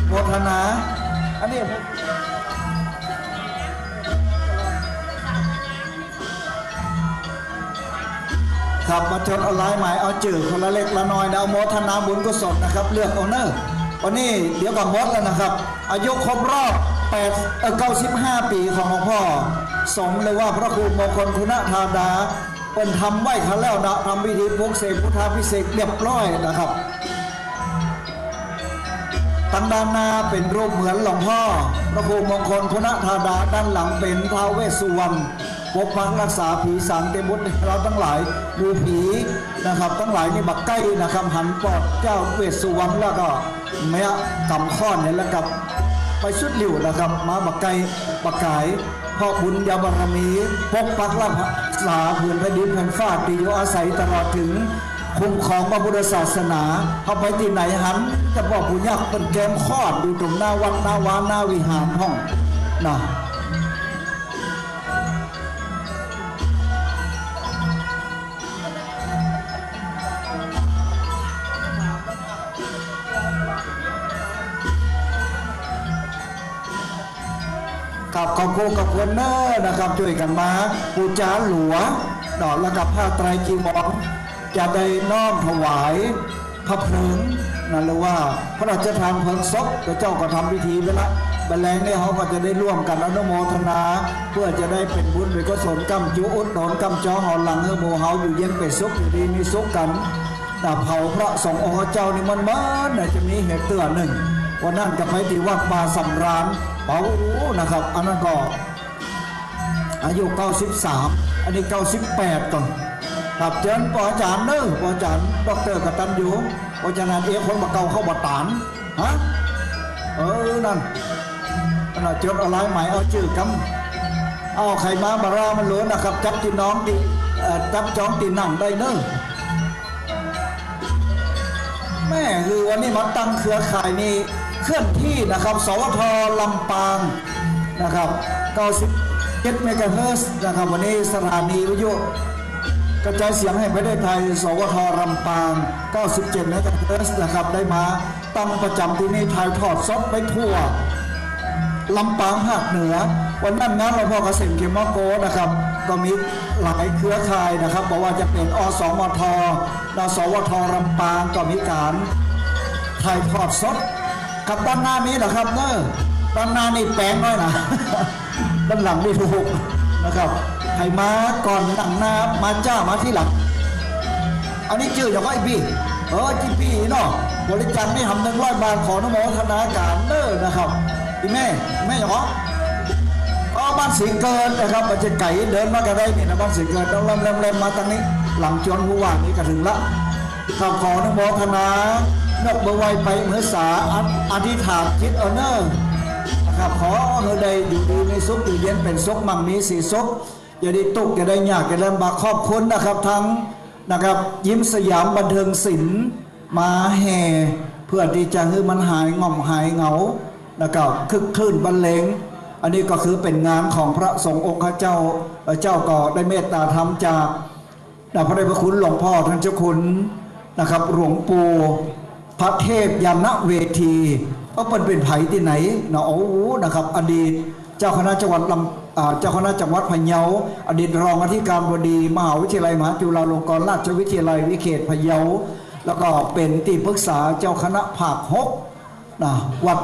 โมทนาอันนี้ครับมาจดเอาลายหมายเอาจื่อคนละเล็กละน้อยนะเอาโมทนาบุญกุศลนะครับเลือกเอาเนอร์วันนี้เดี๋ยวกับมดแล้วนะครับอายุครบรอบ95 ปีของหลวงพ่อสมเลยว่าพระครูมงคลคุณธาดาเป็นทำไหว้ขันแล้วนะทำพิธีปลุกเสกพุทธาพิเศษเรียบร้อยนะครับตั้งด้านหน้าเป็นรูปเหมือนหลวงพ่อพระครูมงคลคุณธาดาด้านหลังเป็นท้าวเวสสุวรรณปกปักรักษาผีสางเต็มบุตรเราทั้งหลายดูผีนะครับทั้งหลายนี่บักใกล้นะครับหันปอดเจ้าเวสสุวรรณแล้วก็แม่กำข้อนเนี่ยแล้วกับไปชุดหลิวนะครับมาบักไก่บักไก่พ่อบุญญาบารมีปกปักรักษาพื้นแผ่นดินแผ่นฟ้าที่อยู่อาศัยตลอดถึงคุ้มครองพระพุทธศาสนาเข้าไปที่ไหนหันจะบอกผู้ยากเป็นแกมข้อนอยู่ตรงหน้าวัดหน้าวานหน้าวิหารห้องนะกับขอบคุณกับคนเนอร์นะครับช่วยกันมาปูจาหลวงดอกแล้วกับผ้าไตรจีวรจะได้น้อมถวายพระเพลิงนั่นหรือว่าพระราชทานเพลิงศพเจ้าก็ทำพิธีไปละบรรเลงเนี่ยเขาก็จะได้ร่วมกันอนุโมทนาเพื่อจะได้เป็นบุญเป็นกุศลกำจุอุดหนุนกำจอหอหลังเฮโมเฮาอยู่เย็นเป็นสุขอยู่ดีมีสุขกันแต่เผาพระสงฆ์องค์เจ้านี่มันจะมีเหตุเตือนหนึ่งวันนั้นจะไปที่วัดบาสำราญเผานะครับอันนั้นก็อายุ93อันนี้98ก่อนครับเชิญปออาจารย์เนอะปออาจารย์ดร.กตัญญูปออาจารย์คนมาเก่าเข้ามาตานฮะนั่นจดเอาลายหมายเอาจื่อกำเอาใครมาบารามันหลวนะครับจับที่น้องตีจับจองตีหนังได้เนอะแม่คือวันนี้มาตั้งเครือข่ายนี้เคลื่อนที่นะครับสวทลำปางนะครับ97 เมกะเฮิรตซ์นะครับวันนี้สถานีวิทยุกระจายเสียงให้ประเทศไทยสวทลำปาง97 เมกะเฮิรตซ์นะครับได้มาตั้งประจำที่นี่ถ่ายทอดสดไปทั่วลำปางภาคเหนือวันนั้นงานหลวงพ่อเกษมเขมโกนะครับก็มีหลายเครือข่ายนะครับบอกว่าจะเป็นอสมทสวทลำปางก็มีการถ่ายทอดสดกับด้านหน้านี้นะครับเนอะด้านหน้านี่แปลงน้อยนะด้านหลังนี่ถูกนะครับให้มาก่อนหลังหน้ามาจ้ามาที่หลัง อันนี้ชื่ออย่างว่าไอ้พี่จีพี่เนาะบริจาคนี่ทำ100 บาทขออนุโมทนาการเด้อนะครับอีแม่อย่างว่าบ้านสิงเกินนะครับมันจะไก่เดินมากันได้นี่นะบ้านสิงเกินต้องเริ่มมาทางนี้หลังจวนผู้ว่านี้ก็ถึงละข้าขออนุโมทนานกเบอร์ไวไปเมื่อสาอธิษฐานคิดเอาเนอร์นะครับขอเฮอใดอยู่ดีในสุขอยู่เย็นเป็นสุขมั่งมีสีสุขอย่าได้ตุกอย่าได้ยากอย่าได้ลำบากขอบคุณนะครับทั้งนะครับยิ้มสยามบันเทิงศิลป์มาแห่เพื่อที่จะให้มันหายง่อมหายเหงานะครับคึกคลื่นบรรเลงอันนี้ก็คือเป็นงานของพระสงฆ์องค์เจ้าเจ้าก็ได้เมตตาธรรมจากพระเดชพระคุณหลวงพ่อท่านเจ้าคุณนะครับหลวงปู่พระเทพยานเวทีก็เป็นไผ่ที่ไหนนะโอ้โหนะครับอดีตเจ้าคณะจังหวัดเจ้าคณะจังหวัดพะเยาอดีตรองอธิการบดีมหาวิทยาลัยมหาจุฬาลงกรณราชวิทยาลัยวิเขตพะเยาแล้วก็เป็นที่ปรึกษาเจ้าคณะภาค6นะวัด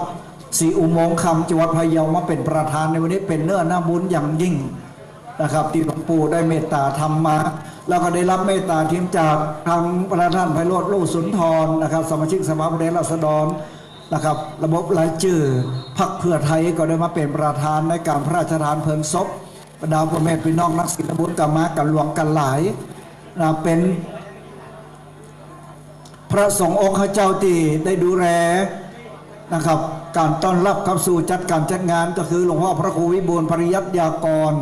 ศรีอุโมงค์คำจังหวัดพะเยามาเป็นประธานในวันนี้เป็นเนื้อหน้าบุญอย่างยิ่งนะครับที่หลวงปู่ได้เมตตาทำมาแล้วก็ได้รับเมตตาทีมจากทางประธานไพโรจน์ลู่สุนทรนะครับสมาชิกสภาผู้แทนราษฎรนะครับระบบรายชื่อพรรคเพื่อไทยก็ได้มาเป็นประธานในการพระราชทานเพลิงศพบรรดาพ่อแม่พี่น้องนักศิลปบุญกันมากันหลวงกันหลายนะเป็นพระสงฆ์องค์เจ้าที่ได้ดูแลนะครับการต้อนรับเข้าสู่จัดการจัดงานก็คือหลวงพ่อพระครูวิบูลย์ปริยัติยากร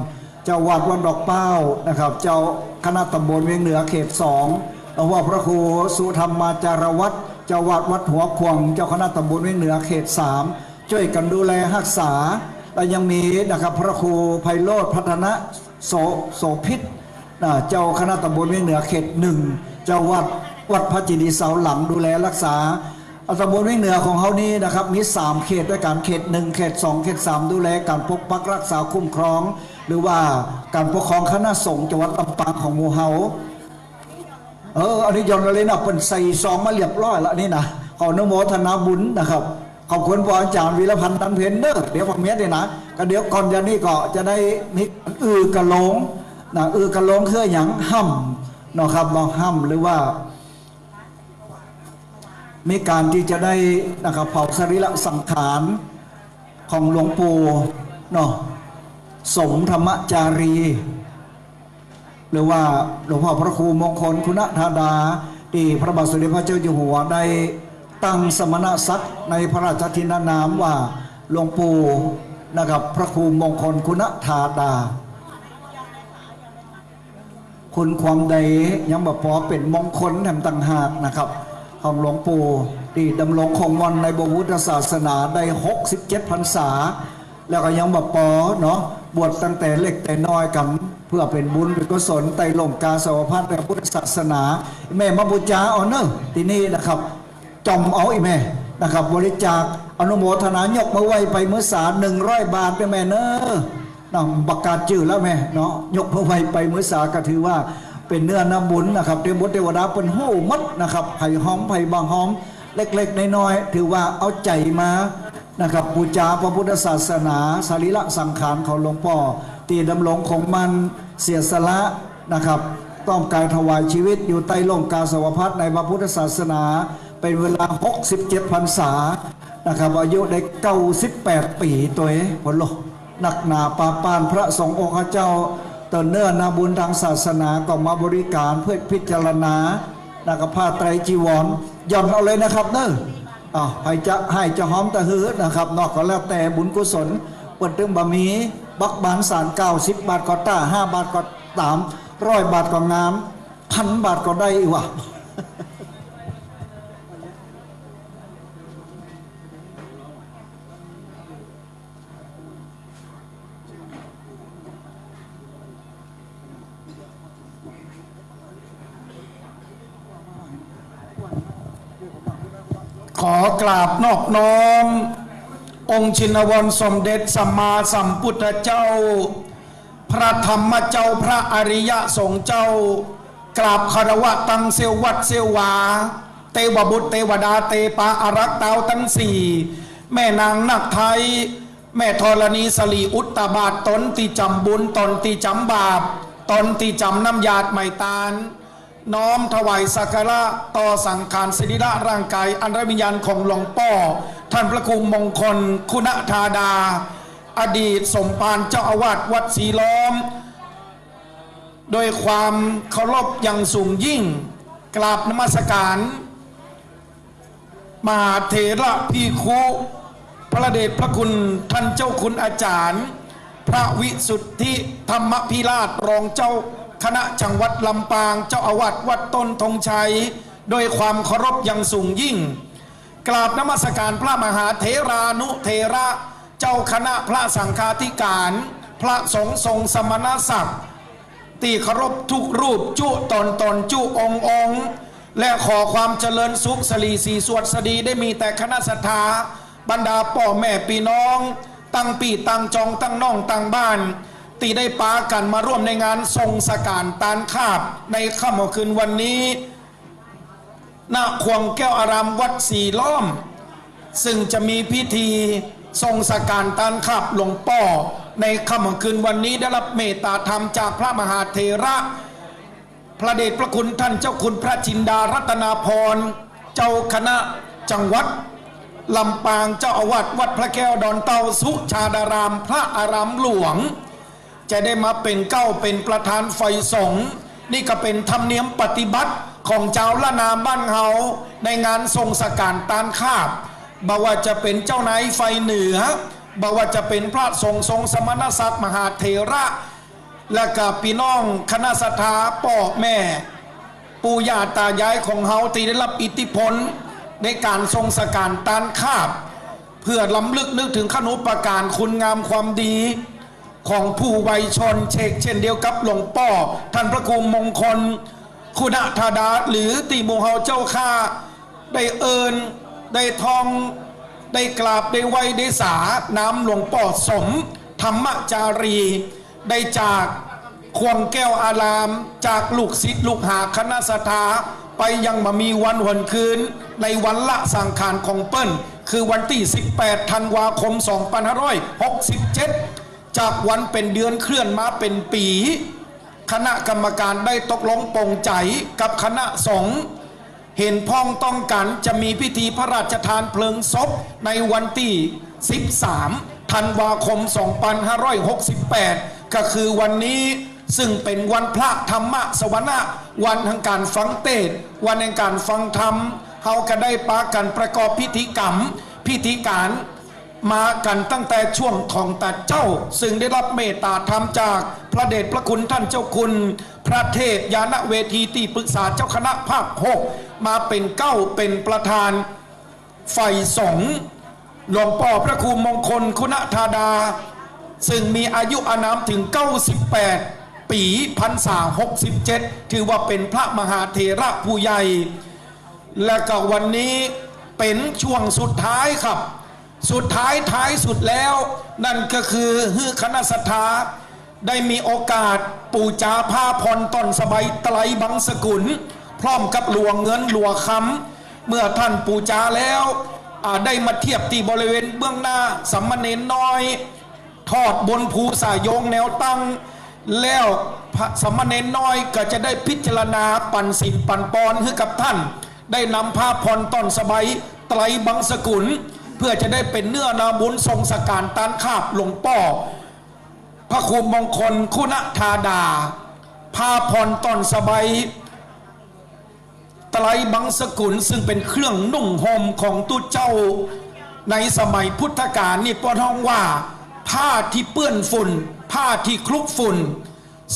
เจ้าวัดวัดดอกเป้านะครับเจ้าคณะตำบลเวียงเหนือเขต2หลวงพ่อพระครูสุธรรมาจารวัตรเจ้าวัดวัดหัวขวงเจ้าคณะตำบลเวียงเหนือเขต3ช่วยกันดูแลรักษาและยังมีนะครับพระครูไพโรจน์พัฒนะโสพิษเจ้าคณะตำบลเวียงเหนือเขต1เจ้าวัดพระจินีเสาหลังดูแลรักษาตำบลเวียงเหนือของเขานี้นะครับมี3เขตด้วยกันเขต1เขต2เขต3ดูแลการปกปักรักษาคุ้มครองหรือว่าการปกครองคณะสงฆ์จังหวัดลำปางของหมู่เฮาอันนี้ย้อนเลยนะเป็นใส่ซองมาเรียบร้อยแล้วนี่นะขออนุโมทนาบุญนะครับขอบคุณพระอาจารย์วีรพันธ์ตันเพนเนอร์เดี๋ยวฟังเมียด้วยนะก็เดี๋ยวก่อนจะนี่ก็จะได้มีกระโหลงนะกระโหลงคืออย่างห้ำนะครับลองห้ำหรือว่ามีการที่จะได้นะครับเผาสรีระสังขารของหลวงปู่เนาะสมธรรมจารีหรือว่าหลวงพ่อพระครูมงคลคุณธาดาที่พระบาทสมเด็จพระเจ้าอยู่หัวได้ตั้งสมณศักดิ์ในพระราชทินานามว่าหลวงปู่นะครับพระครูมงคลคุณธาดาคุณความใดยังบอกพอเป็นมงคลแถมต่างหากนะครับของหลวงปู่ที่ดำรงคงวันในพระพุทธศาสนาได้67 พรรษาแล้วก็ยังบอกปอเนาะบวชตั้งแต่เล็กแต่น้อยกันเพื่อเป็นบุญเป็นกุศลไตรลงกาสาวพัฒน์ในพุทธศาสนาแม่มาบูชาเอาเนอะที่นี่นะครับจอมเอาอีแม่นะครับบริจาคอนุโมทนายกมาไว้ไปเมื่อสาร100 บาทแม่เนอะนะประกาศชื่อแล้วแม่เนาะยกมาไว้ไปเมื่อสารก็ถือว่าเป็นเนื้อน้ำบุญนะครับเทวบุตรเทวดาเป็นหู้มัดนะครับไผ่หอมไผ่บางหอมเล็กๆน้อยๆถือว่าเอาใจมานะครับบูชาพระพุทธศาสนาสรีระสังขารของหลวงพ่อที่ดำรงคงมันเสียสละนะครับต้องการถวายชีวิตอยู่ใต้ร่มกาสาวพัฒน์ในพระพุทธศาสนาเป็นเวลา67 พรรษานะครับอายุได้98 ปีตัวผลโลหนักหนาปาปานพระสงฆ์องค์เจ้าเตินเนื้อนาบุญทางศาสนาก็มาบริการเพื่อพิจารณานะครับผ้าไตรจีวรย่อนเอาเลยนะครับเนอะให้จะหอมตะฮือนะครับนอกก็แล้วแต่บุญกุศลเปิดตึงบะหมี่บักบานสาร90 บาทก็ต้า5 บาทก็ตาม100 บาทก็งาม1,000 บาทก็ได้อีกว่ะ ขอกราบนอบน้อมองค์ชินวรสมเด็จสัมมาสัมพุทธเจ้าพระธรรมเจ้าพระอริยสงฆ์เจ้ากราบคารวะตังเซววัดเซวาเทวบุตรเทวดาเตปาอารักษ์เตาทั้ง4แม่นางนักไทยแม่ธรณีสลีอุตตบาทตนที่จำบุญตนที่จำบาปตนที่จำน้ำยาดไม่ตาล น้อมถวายสักการะต่อสังขารสรีระร่างกายอันไร้วิญญาณของหลวงพ่อท่านพระครูมงคลคุณธาดาอดีตสมภารเจ้าอาวาสวัดศรีล้อมโดยความเคารพอย่างสูงยิ่งกราบนมัสการมหาเถระภิกขุพระเดชพระคุณท่านเจ้าคุณอาจารย์พระวิสุทธิธรรมพิราชรองเจ้าคณะจังหวัดลำปางเจ้าอาวาสวัดต้นธงชัยโดยความเคารพอย่างสูงยิ่งกราบนมัสการพระมหาเถรานุเถระเจ้าคณะพระสังฆาธิการพระสงฆ์ทรงสมณศักดิ์ตีเคารพทุกรูปจุตนจุองค์และขอความเจริญสุขสลีสีสวดสดีได้มีแต่คณะศรัทธาบรรดาพ่อแม่พี่น้องตั้งปีตั้งจองตั้งน้องตั้งบ้านตีได้ปากันมาร่วมในงานทรงสการตานคาบในค่ำคืนวันนี้ณควงแก้วอารามวัดสีล้อมซึ่งจะมีพิธีทรงสการตานคาบหลวงพ่อในค่ำคืนวันนี้ได้รับเมตตาธรรมจากพระมหาเถระพระเดชพระคุณท่านเจ้าคุณพระจินดารัตนาพรเจ้าคณะจังหวัดลำปางเจ้าอาวาสวัดพระแก้วดอนเตาสุชาดารามพระอารามหลวงจะได้มาเป็นเป็นประธานไฟสงฆ์นี่ก็เป็นธรรมเนียมปฏิบัติของเจ้าละนาบ้านเฮาในงานทรงสการตานคาบบ่ว่าจะเป็นเจ้านายไฟเหนือบ่ว่าจะเป็นพระสงฆ์ทรงสมณศักดิ์มหาเถระและกับพี่น้องคณะสัทธาพ่อแม่ปู่ย่าตายายของเฮาที่ได้รับอิทธิพลในการทรงสการตานคาบเพื่อล้ำลึกนึกถึงขนุปการคุณงามความดีของผู้วัยชนเช่นเดียวกับหลวงพ่อท่านพระครูมงคลคุณธาดาหรือตีมูเฮาเจ้าข้าได้เอิญได้ทองได้กราบได้ไหวได้สาน้ำหลวงพ่อสมธรรมจารีได้จากควงแก้วอารามจากลูกศิษย์ลูกหาคณะสัทธาไปยังมามีวันหวนคืนในวันละสังขารของเปิ้ลคือวันที่18ธันวาคม2567จากวันเป็นเดือนเคลื่อนมาเป็นปีคณะกรรมการได้ตกลงปรงใจกับคณะสงฆ์เห็นพ้องต้องกันจะมีพิธีพระราชทานเพลิงศพในวันที่13ธันวาคม2568ก็คือวันนี้ซึ่งเป็นวันพระธรรมสวนะวันแห่งการฟังเทศน์วันแห่งการฟังธรรมเขาก็ได้ปากันประกอบพิธีกรรมพิธีการมากันตั้งแต่ช่วงของตาเจ้าซึ่งได้รับเมตตาธรรมจากพระเดชพระคุณท่านเจ้าคุณพระเทพยานเวทีที่ปรึกษาเจ้าคณะภาค6มาเป็นเป็นประธานฝ่ายสงฆ์หลวงพ่อพระครูมงคลคุณธาดาซึ่งมีอายุอานามถึง98ปีพรรษา67ถือว่าเป็นพระมหาเถระผู้ใหญ่และก็วันนี้เป็นช่วงสุดท้ายครับสุดท้ายสุดแล้วนั่นก็คือคณะศรัทธาได้มีโอกาสปูจาผ้าพรต้นสบายไตรบังสกุลพร้อมกับหลวงเงินหลวงคำเมื่อท่านปูจาแล้วได้มาเทียบที่บริเวณเบื้องหน้าสามเณรน้อยทอดบนภูสายโยงแนวตั้งแล้วสามเณรน้อยก็จะได้พิจารณาปันสิบปันปอนให้กับท่านได้นำผ้าพรต้นสบายไตรบังสกุลเพื่อจะได้เป็นเนื้อนาบุญทรงสการตานคาบหลวงพ่อพระครูมงคลคุณธาดาผ้าพรต้นสบายไตรบังสกุลซึ่งเป็นเครื่องนุ่งห่มของตู้เจ้าในสมัยพุทธกาลนี่ปนห้องว่าผ้าที่เปื้อนฝุ่นผ้าที่คลุกฝุ่น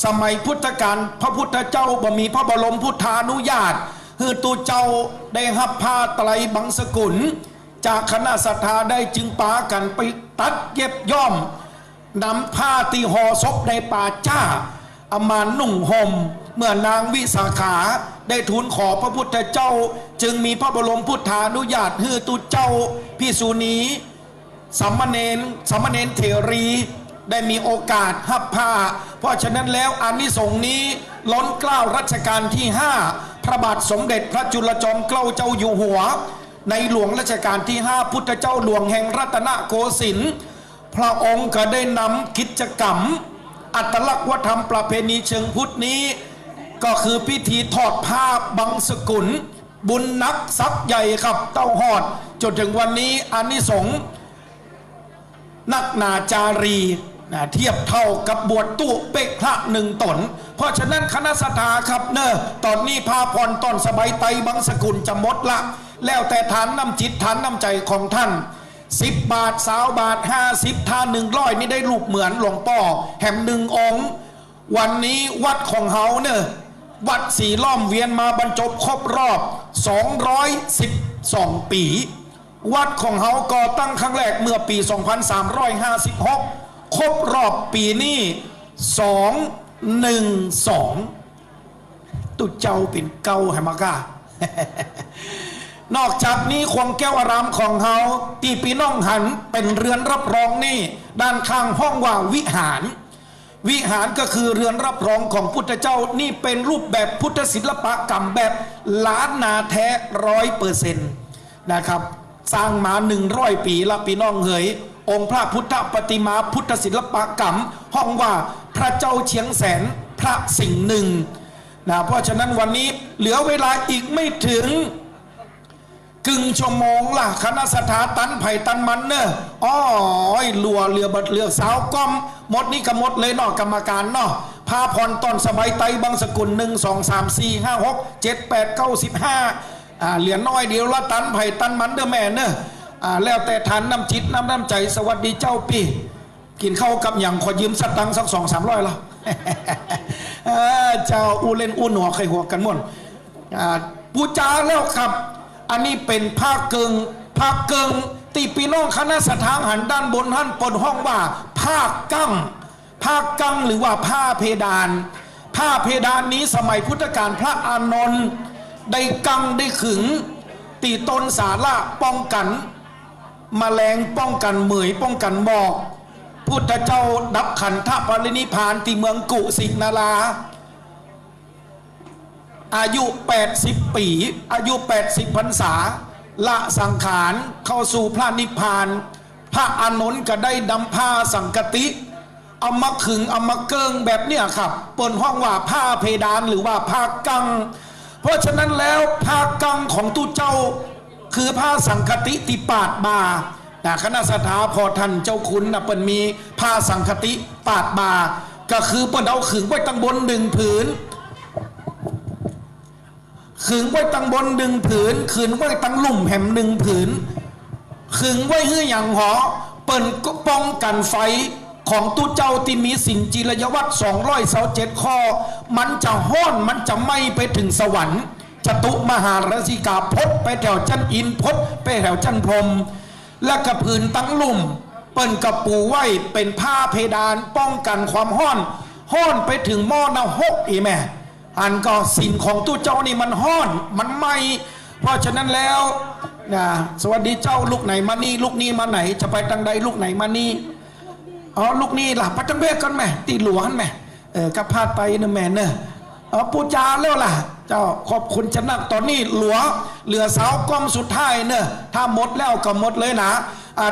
สมัยพุทธกาลพระพุทธเจ้าบ่มีพระบรมพุทธานุญาตคือตู้เจ้าได้รับผ้าไตรบังสกุลจากคณะศรัทธาได้จึงปากันไปตัดเย็บย่อมนำผ้าที่ห่อศพในป่าจ้าเอามานุ่งห่มเมื่อนางวิสาขาได้ทูลขอพระพุทธเจ้าจึงมีพระบรมพุทธานุญาตให้ตุเจ้าภิกษุณีสามเณรเถรีได้มีโอกาสหับผ้าเพราะฉะนั้นแล้วอานิสงส์นี้ล้นเกล้ารัชกาลที่5พระบาทสมเด็จพระจุลจอมเกล้าเจ้าอยู่หัวในหลวงรัชกาลที่5พุทธเจ้าหลวงแห่งรัตนโกสินทร์พระองค์ก็ได้นำกิจกรรมอัตลักษณ์วัฒนธรรมประเพณีเชิงพุทธนี้ ก็คือพิธีทอดผ้าบังสกุล บุญนักทรัพย์ใหญ่ครับเต้าหอดจนถึงวันนี้อานิสงส์นักนาจารีเทียบเท่ากับบวชตู้เป๊กพระหนึ่งตนเพราะฉะนั้นคณะสัตยาครับเนอะตอนนี้พาพรตอนสบายไตบังสกุลจะหมดละแล้วแต่ฐานน้ำจิตฐานน้ำใจของท่าน10 บาท20 บาท50ท่า100นี่ได้รูปเหมือนหลวงพ่อแห่มหนึ่งองค์วันนี้วัดของเฮาเนอะวัดสีล้อมเวียนมาบรรจบครบรอบ212 ปีวัดของเฮาก่อตั้งครั้งแรกเมื่อปี 2356 ครบรอบปีนี้212ตุเจ้าเป็นเก้าให้มากานอกจากนี้ควงแก้วอารามของเฮาตีปีน้องหันเป็นเรือนรับรองนี่ด้านข้างห้องว่าวิหารวิหารก็คือเรือนรับรองของพุทธเจ้านี่เป็นรูปแบบพุทธศิลปกรรมแบบล้านนาแท้ 100% นะครับสร้างมา100 ปีละปีน้องเหยองค์พระพุทธปฏิมาพุทธศิลปกรรมห้องว่าพระเจ้าเชียงแสนพระสิ่งหนึ่งนะเพราะฉะนั้นวันนี้เหลือเวลาอีกไม่ถึงกึ่งชั่วโมงล่ะคณะสถาตันไผ่ตันมันเนอะอ๋อลัวเรือบัดเรือสาวก้อมหมดนี่ก็หมดเลยเนาะกรรมการเนาะพาพรตอนสบายไตบางสกุล1 2 3 4 5 6 7 8 9 15เหรียญน้อยเดียวละตันไผ่ตันมันเด้อแม่เนอะแล้วแต่ฐานน้ำจิตน้ำใจสวัสดีเจ้าปีกินข้าวกับอย่างขอยืมสตังค์สัก200-300ละเจ้าอูเล่นอูหนวใครหัวกันหมดปูจาแล้วครับอันนี้เป็นผ้าเกิงตีปีน้องคณะสถานหันด้านบนท่านปนห้องว่าผ้ากั้งหรือว่าผ้าเพดานนี้สมัยพุทธกาลพระอานนท์ได้กังได้ขึงตีต้นสาระป้องกันแมลงป้องกันเหมยป้องกันหมอกพุทธเจ้าดับขันธปรินิพพานที่เมืองกุสินาราอายุ80 ปีอายุ80 พรรษาละสังขารเข้าสู่พระนิพพานพระอานนท์ก็ได้ดำผ้าสังกติเอามาขึงเอามาเกิงแบบเนี้ยครับเปิดห้องว่าผ้าเพดานหรือว่าผ้ากังเพราะฉะนั้นแล้วผ้ากังของตู้เจ้าคือผ้าสังคติติปาดบาคณะสถาพอท่านเจ้าคุณนะเปิ่นมีผ้าสังคติปาดบาก็คือเปิ่นเอาขึงไว้ตั้งบน1 ผืนขึงไว้ตั้งบน1 ผืนขึงไว้ตั้งลุ่มแหม1 ผืนขึงไว้เพื่ออย่างหอเปิ่นก็ป้องกันไฟของตู้เจ้าที่มีสิ่งจิรยวัตร227 ข้อมันจะห้อนมันจะไหม้ไปถึงสวรรค์จตุมหาราชิกาพดไปแถวจันอินพดไปแถวจันพรมและกระผืนตั้งลุ่มเปิ่นกระปูไว้เป็นผ้าเพดานป้องกันความห้อนไปถึงหม้อนาหกอีแม่อันก็สิ่งของตู้เจ้านี่มันห้อนมันไหม้เพราะฉะนั้นแล้วนะสวัสดีเจ้าลูกไหนมานี่ลูกนี้มาไหนจะไปทางใดลูกไหนมานี่อ๋อลูกนี้ล่ะไปจังเบกกันแม่ตีหลวงแม่กับพาดไปนะแม่เนอะปูจาแล้วล่ะเจ้าขอบคุณจะนักตอนนี้เหลือสาวกล้องสุดท้ายเนอะถ้าหมดแล้วก็หมดเลยนะ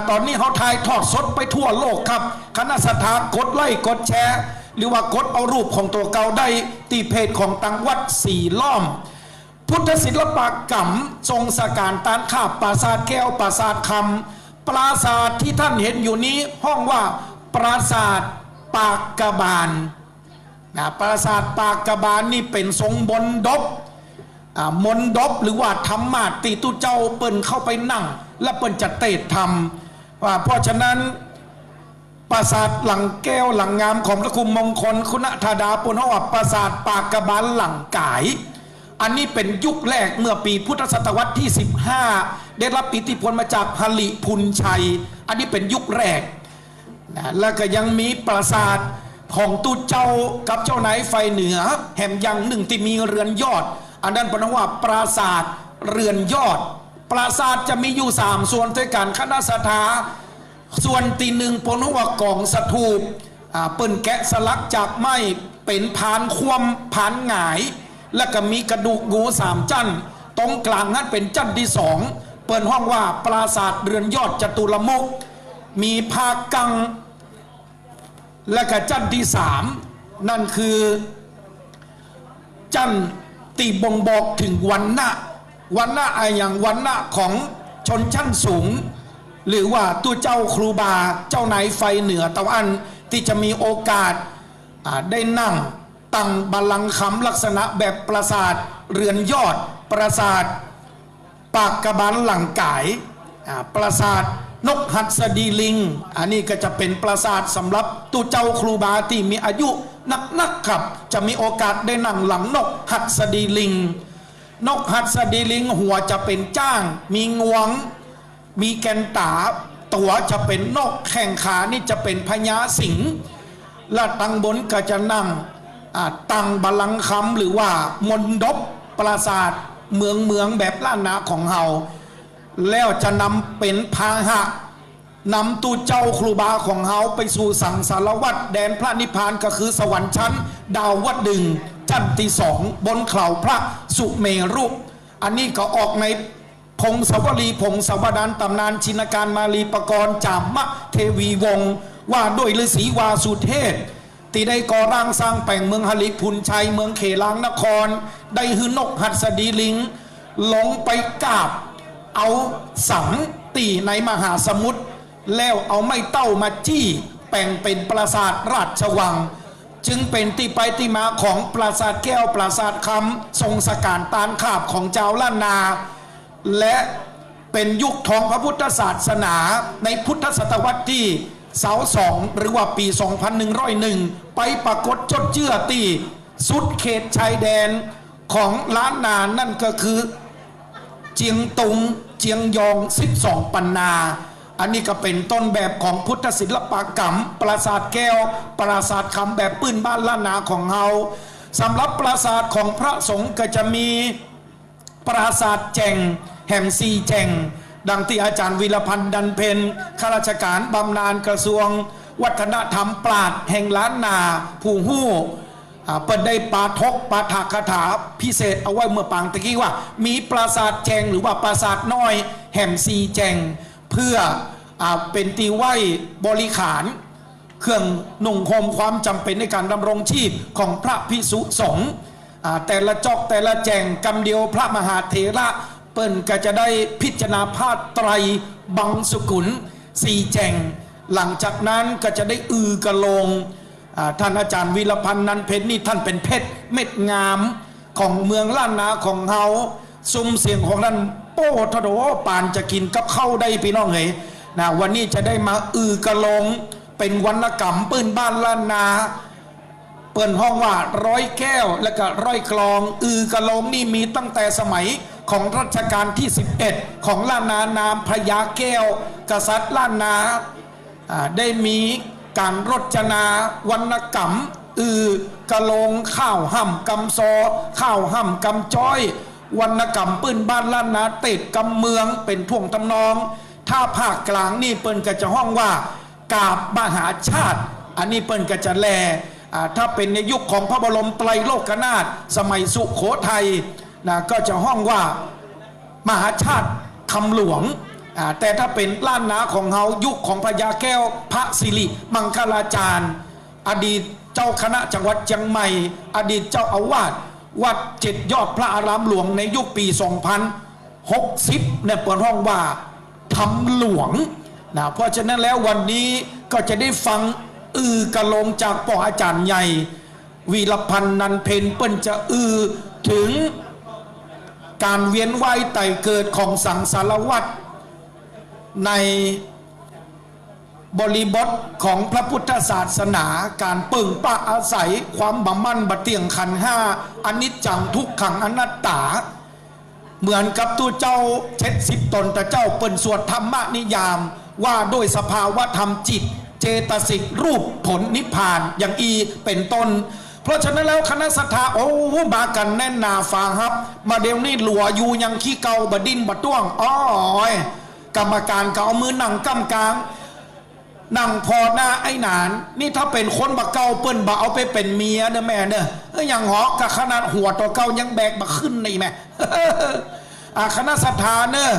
ตอนนี้เขาถ่ายทอดสดไปทั่วโลกครับคณะสถากดไลค์กดแชร์หรือว่ากดเอารูปของตัวเก่าได้ตีเพจของตังวัดสีล้อมพุทธศิลปกรรมทรงสการตานข้าปราสาทแก้วปราสาทคำปราสาทที่ท่านเห็นอยู่นี้ห้องว่าปราสาทปากกบาลปราสาทปากกบาลนี่เป็นทรงมนดบมนดบหรือว่าธรรมาติตุเจ้าเปิ่นเข้าไปนั่งและเปิ่นจะเตะธรรมเพราะฉะนั้นปราสาทหลังแก้วหลังงามของพระคุมมงคลคุณธาดาปุณวัตปราสาทปากกบาลหลังกายอันนี้เป็นยุคแรกเมื่อปีพุทธศตวรรษที่15ได้รับอิทธิพลมาจากหลิพุนชัยอันนี้เป็นยุคแรกแล้วก็ยังมีปราสาทของตู้เจ้ากับเจ้านายไฟเหนือแห่มยังหนึ่งที่มีเรือนยอดอันนั้นเป็นว่าปราสาทเรือนยอดปราสาทจะมีอยู่3ส่วนด้วยกันคณะสถาส่วนที่หนึ่งเป็นว่ากองสถูปเปิ้นแกะสลักจากไม้เป็นผานคว่ำผานหงายแล้วก็มีกระดูกงู3 จั่นตรงกลางนั้นเป็นจั่นที่2เปิ้นห้องว่าปราสาทเรือนยอดจตุรมุขมีผ้ากังและก็จั่นที่3นั่นคือ จันตีบ่งบอกถึงวันณะอย่างวันณะของชนชั้นสูง หรือว่าตัวเจ้าครูบาเจ้านายไฟเหนือตะวันที่จะมีโอกาสได้นั่งตั้งบัลลังก์ค้ำลักษณะแบบปราสาทเรือนยอดปราสาทปากกระบาลหลังกายปราสาทนกหัดสดีลิงอันนี้ก็จะเป็นปราสาทสำหรับตัวเจ้าครูบาที่มีอายุนักครับจะมีโอกาสได้นั่งหลังนกหัดสดีลิงนกหัดสดีลิงหัวจะเป็นจ้างมีงวงมีแกนตาตัวจะเป็นนกแข่งขานี่จะเป็นพญาสิงห์และตังบนก็จะนั่งตังบัลลังก์ค้ำหรือว่ามนดบปราสาทเมืองแบบล้านนาของเฮาแล้วจะนำเป็นพาหะนำตูเจ้าครูบาของเฮาไปสู่สังสารวัฏแดนพระนิพพานก็คือสวรรค์ชั้นดาววัดดึงจันทร์ที่2บนเขาพระสุเมรุอันนี้ก็ออกในพงศาวลีพงศาวดารตำนานชินการมาลีปกรณ์จามะเทวีวงศ์ว่าด้วยฤาษีวาสุเทพตีได้ก่อร่างสร้างแปลงเมืองหลิพุนชัยเมืองเขลางนครได้หือนกหัดสดีลิงลงไปกราบเอาสังตีในมหาสมุทรแล้วเอาไม้เต้ามาจี้แปลงเป็นปราสาทราชวังจึงเป็นที่ไปที่มาของปราสาทแก้วปราสาทคำทรงสการตานขาบของเจ้าล้านนาและเป็นยุคทองพระพุทธศาสนาในพุทธศตวรรษที่22หรือว่าปี 2101 ไปปรากฏจดเจื้อตีสุดเขตชายแดนของล้านนานั่นก็คือเจียงตุงเจียงยอง12ปันนาอันนี้ก็เป็นต้นแบบของพุทธศิลปกรรมปราสาทแก้วปราสาทคำแบบปืนบ้านล้านนาของเฮาสำหรับปราสาทของพระสงฆ์ก็จะมีปราสาทแจงแห่งซีแจงดังที่อาจารย์วิรพันธ์ดันเพนข้าราชการบำนาญกระทรวงวัฒนธรรมปราดแห่งล้านนาผู้หู้เปิดได้ปาทกปาถคาถาพิเศษเอาไว้เมื่อปางตะกี้ว่ามีปราสาทแจงหรือว่าปราสาทน้อยแห่งซีแจงเพื่อเป็นตีไหวบริขารเครื่องนุ่งห่มความจำเป็นในการดำรงชีพของพระภิกษุสงฆ์แต่ละจอกแต่ละแจงกำเดียวพระมหาเถระเปิ้นก็จะได้พิจารณาผ้าไตรบังสุกุลสี่แจงหลังจากนั้นก็จะได้กระโลงท่านอาจารย์วิรพันธ์นันเพชรนี่ท่านเป็นเพชรเม็ดงามของเมืองล้านนาของเฮาซุ้มเสียงของท่านโป้ทโดปานจะกินกับเข้าได้พี่น้องเหยนะวันนี้จะได้มากระโลงเป็นวรรณกรรมปืนบ้านล้านนาเปิดห้องว่าร้อยแก้วและก็ร้อยกลองกระโลงนี่มีตั้งแต่สมัยของรัชกาลที่11ของล้านนานามพญาแก้วกษัตริย์ล้านนาได้มีการรจนาวรรณกรรมกระโลงข้าวห่ำกำซอข้าวห่ำกำจ้อยวรรณกรรมปืนบ้านล้านนาเตดกำเมืองเป็นท่วงทำนองถ้าภาคกลางนี่เปิ้นก็จะห้องว่ากาบมหาชาติอันนี้เปิ้นก็จะแลถ้าเป็นในยุคของพระบรมไตรโลกนาถสมัยสุโขทัยนะก็จะห้องว่ามหาชาติคำหลวงแต่ถ้าเป็นล้านนาของเฮายุคของพญาแก้วพระสิริมังคลาจารย์อดีตเจ้าคณะจังหวัดเชียงใหม่อดีตเจ้าอาวาสวัด7ยอดพระอารามหลวงในยุคปี 2060เนี่ยเปิดห้องว่าทำหลวงนะเพราะฉะนั้นแล้ววันนี้ก็จะได้ฟังกระโลงจากปออาจารย์ใหญ่วีรพันธ์นันเพนเปิ้นจะถึงการเวียนว่ายไต่เกิดของสังสารวัฏในบริบทของพระพุทธศาสนาการปึ่งป้าอาศัยความบำมั่นบะเตียงขันห้าอนิจจังทุกขังอนัตตาเหมือนกับตัวเจ้า70 ตนแต่เจ้าเปิ้นสวดธรรมนิยามว่าด้วยสภาวะธรรมจิตเจตสิกรูปผลนิพพานอย่างเป็นต้นเพราะฉะนั้นแล้วคณะสัทธามากันแน่นหนาฟางครับมาเดี๋ยวนี้หลัวอยู่ยังขี้เกาบดินบต้วงกรรมการก็เอามือนั่งกำกลางนั่งพอหน้าไอ้หนานนี่ถ้าเป็นคนบะเกาเปิ้นบะเอาไปเป็นเมียเนอะแม่เนอะอย่างหอกกับขนาดหัวตัวเกายังแบกบะขึ้นในแม่ คณะสัทธาเนอะ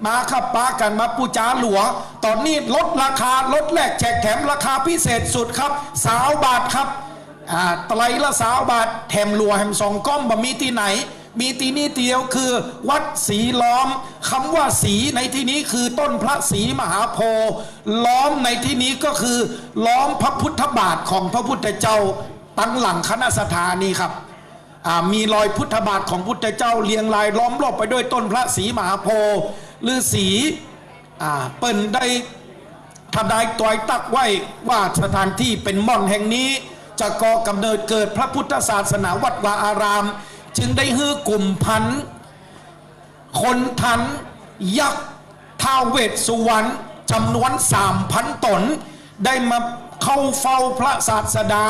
มาขับปากันมาปูจาหลัวตอนนี้ลดราคาลดแลกแจกแถมราคาพิเศษสุดครับ20 บาทครับ ตะไลละ20 บาทแถมหลัวแถม2 ก้อมบ่มีที่ไหนมีที่นี่เดียวคือวัดศรีล้อมคำว่าศรีในที่นี้คือต้นพระศรีมหาโพธิ์ล้อมในที่นี้ก็คือล้อมพระพุทธบาทของพระพุทธเจ้าตั้งหลังคณะสถานีครับมีรอยพุทธบาทของพุทธเจ้าเรียงรายล้อมรอบไปด้วยต้นพระศรีมหาโพธิ์ฤาษีเปิ้นได้ทำนายตอยตักไว้ว่าสถานที่เป็นม่อนแห่งนี้จะก่อกำเนิดเกิดพระพุทธศาสนาวัดวาอารามจึงได้ฮื้อกลุ่มพันคนทันยักษ์ท้าวเวสสุวรรณจำนวน 3,000 ตนได้มาเข้าเฝ้าพระศาสดา